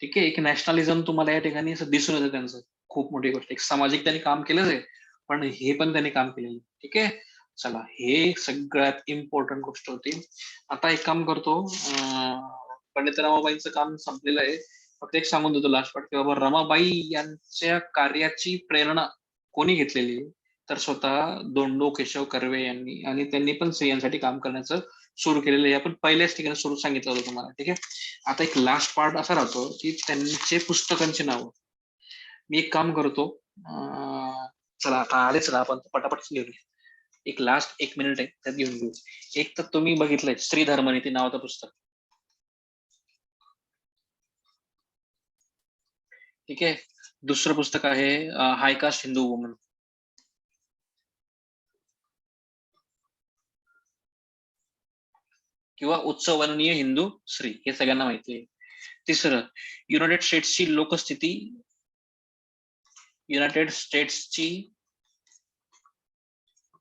ठीक आहे, एक नॅशनलिझम तुम्हाला या ठिकाणी असं दिसून येतं त्यांचं. खूप मोठी गोष्ट, एक सामाजिक त्यांनी काम केलंच आहे, पण हे पण त्यांनी काम केलेलं. ठीक आहे, चला हे सगळ्यात इम्पॉर्टंट गोष्ट होती. आता एक काम करतो, पंडित रमाबाईंचं काम संपलेलं आहे. फक्त एक सांगून देतो लास्ट पार्ट, की बाबा रमाबाई यांच्या कार्याची प्रेरणा कोणी घेतलेली आहे, तर स्वतः दोंडो केशव कर्वे यांनी, आणि त्यांनी पण स्त्रियांसाठी काम करण्याचं सुरू केलेलं आहे. आपण पहिल्याच ठिकाणी सुरू सांगितलं होतं तुम्हाला. ठीक आहे, आता एक लास्ट पार्ट असा राहतो की त्यांचे पुस्तकांची नावं. मी एक काम करतो, चला आता आलेच ना, आपण पटापट घेऊया. एक लास्ट 1 मिनिट आहे, त्यात घेऊन घेऊ. एक तर तुम्ही बघितलंय स्त्री धर्मनीती नावाचं पुस्तक. ठीक आहे, दुसरं पुस्तक आहे हाय कास्ट हिंदू वुमन. किंवा उत्सवनीय हिंदू स्त्री, हे सगळ्यांना माहिती आहे. तिसरं, युनायटेड स्टेट्सची लोकस्थिती, युनायटेड स्टेट्सची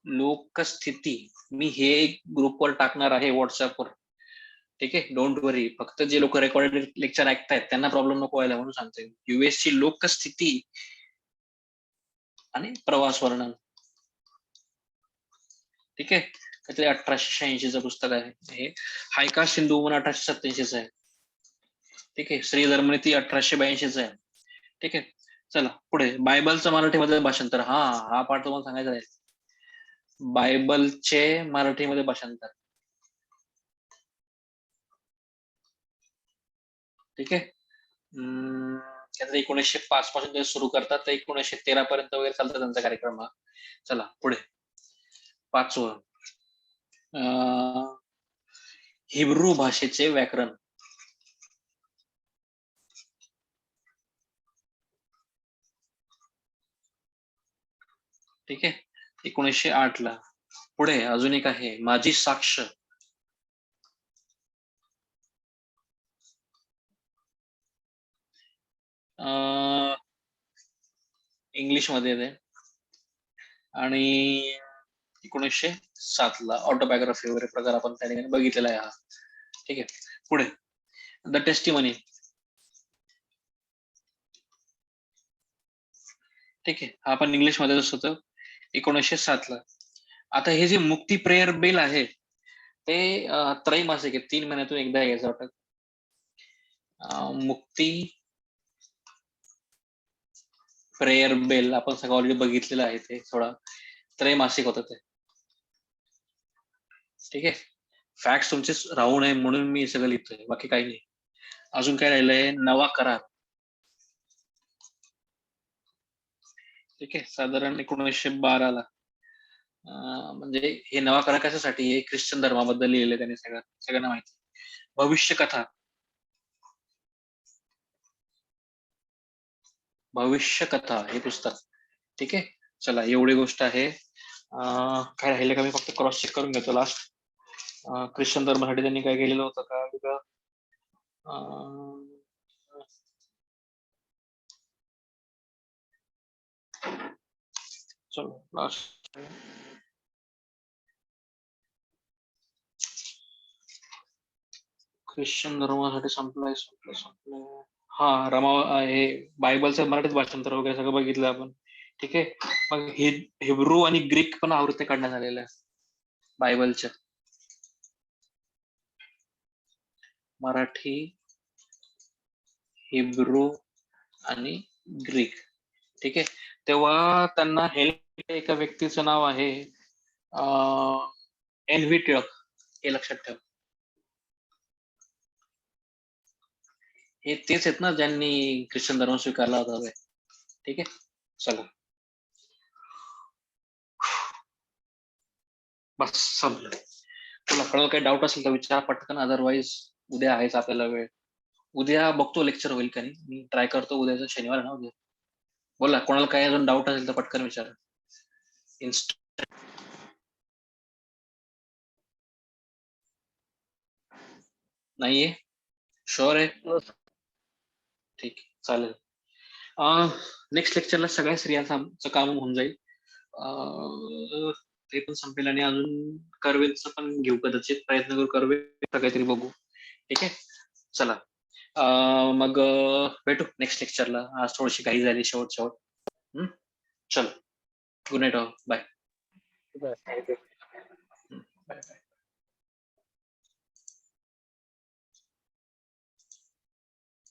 लोकस्थिती. मी हे ग्रुपवर टाकणार आहे, व्हॉट्सअपवर. ठीक आहे, डोंट वरी, फक्त जे लोक रेकॉर्डेड लेक्चर ऐकतायत त्यांना प्रॉब्लेम नको व्हायला म्हणून सांगतोय. US ची लोकस्थिती आणि प्रवास वर्णन. ठीक आहे, ते 1886चं पुस्तक आहे हे. हायकास्ट सिंधू 1887चं आहे. ठीक आहे, श्री धर्मनीती 1882चं आहे. ठीक आहे, चला पुढे. बायबलचं मराठीमध्ये भाषांतर, हा पाठ तुम्हाला सांगायचा आहे. बायबलचे मराठीमध्ये भाषांतर. ठीक आहे, 1905 पासून ते सुरू करतात, तर 1913 पर्यंत वगैरे चालतात त्यांचा कार्यक्रम. चला पुढे. 5वं, हिब्रू भाषेचे व्याकरण. ठीक आहे, 1908 ला. पुढे अजून एक आहे, माझी साक्ष. इंग्लिश मध्ये ते, आणि 1907 ला ऑटोबायोग्राफी वगैरे प्रकार आपण त्या ठिकाणी बघितलेला आहे हा. ठीक आहे, पुढे द टेस्टिमनी. ठीक आहे, हा पण इंग्लिश मध्येच होतं 1907 ला. आता हे जे मुक्ती प्रेयर बिल आहे ते त्रैमासिक आहे, 3 महिन्यातून एकदा यायचं वाटतं. मुक्ती प्रेयर बेल आपण सगळं ऑलरेडी बघितलेलं आहे, ते थोडा त्रैमासिक होतं ते. ठीक आहे, फॅक्ट तुमचे राहू नये म्हणून मी सगळं लिहितोय, बाकी काही नाही. अजून काय राहिलंय, नवा करार. ठीक आहे, साधारण 1912 ला. म्हणजे हे नवा करार कशासाठी आहे, ख्रिश्चन धर्माबद्दल लिहिलंय त्याने, सगळ्यांना माहिती. भविष्य कथा, भविष्य कथा हे पुस्तक. ठीक आहे, चला एवढी गोष्ट आहे. काय राहिलं का, मी फक्त क्रॉस चेक करून घेतो लास्ट. ख्रिश्चन धर्मासाठी त्यांनी काय केलेलं होतं का वेगळं. चलो लास्ट, ख्रिश्चन धर्मासाठी संपलाय. हा, हे बायबलचं मराठीत भाषांतर वगैरे सगळं बघितलं आपण. ठीक आहे, मग हिब्रू आणि ग्रीक पण आवृत्ती काढण्यात आलेल्या बायबलच्या. मराठी, हिब्रू आणि ग्रीक. ठीक आहे, तेव्हा त्यांना हेल्प एका व्यक्तीचं नाव आहे NV टिळक, हे लक्षात ठेव. हे तेच आहेत ना ज्यांनी ख्रिश्चन धर्म स्वीकारला होता. ठीक आहे, चला बस संपलं. तुला कळलं काही डाऊट असेल तर विचार पटकन, अदरवाईज उद्या आहेच आपल्याला वेळ. उद्या बघतो लेक्चर होईल का नाही, मी ट्राय करतो. उद्याचा शनिवार आहे ना उद्या. बोला, कोणाला काही अजून डाऊट असेल तर पटकन विचारा. नाहीये, शुअर आहे. ठीक आहे, चालेल. नेक्स्ट लेक्चरला सगळ्या स्त्रियांचं काम होऊन जाईल. ते पण संपेल आणि अजून कर्वेचं पण घेऊ, कदाचित प्रयत्न करू, कर्वे काहीतरी बघू. ठीक आहे, चला. मग भेटू नेक्स्ट लेक्चरला. आज थोडीशी घाई झाली शेवट. चलो, गुड नाईट ऑल, बाय. बस. Bye bye.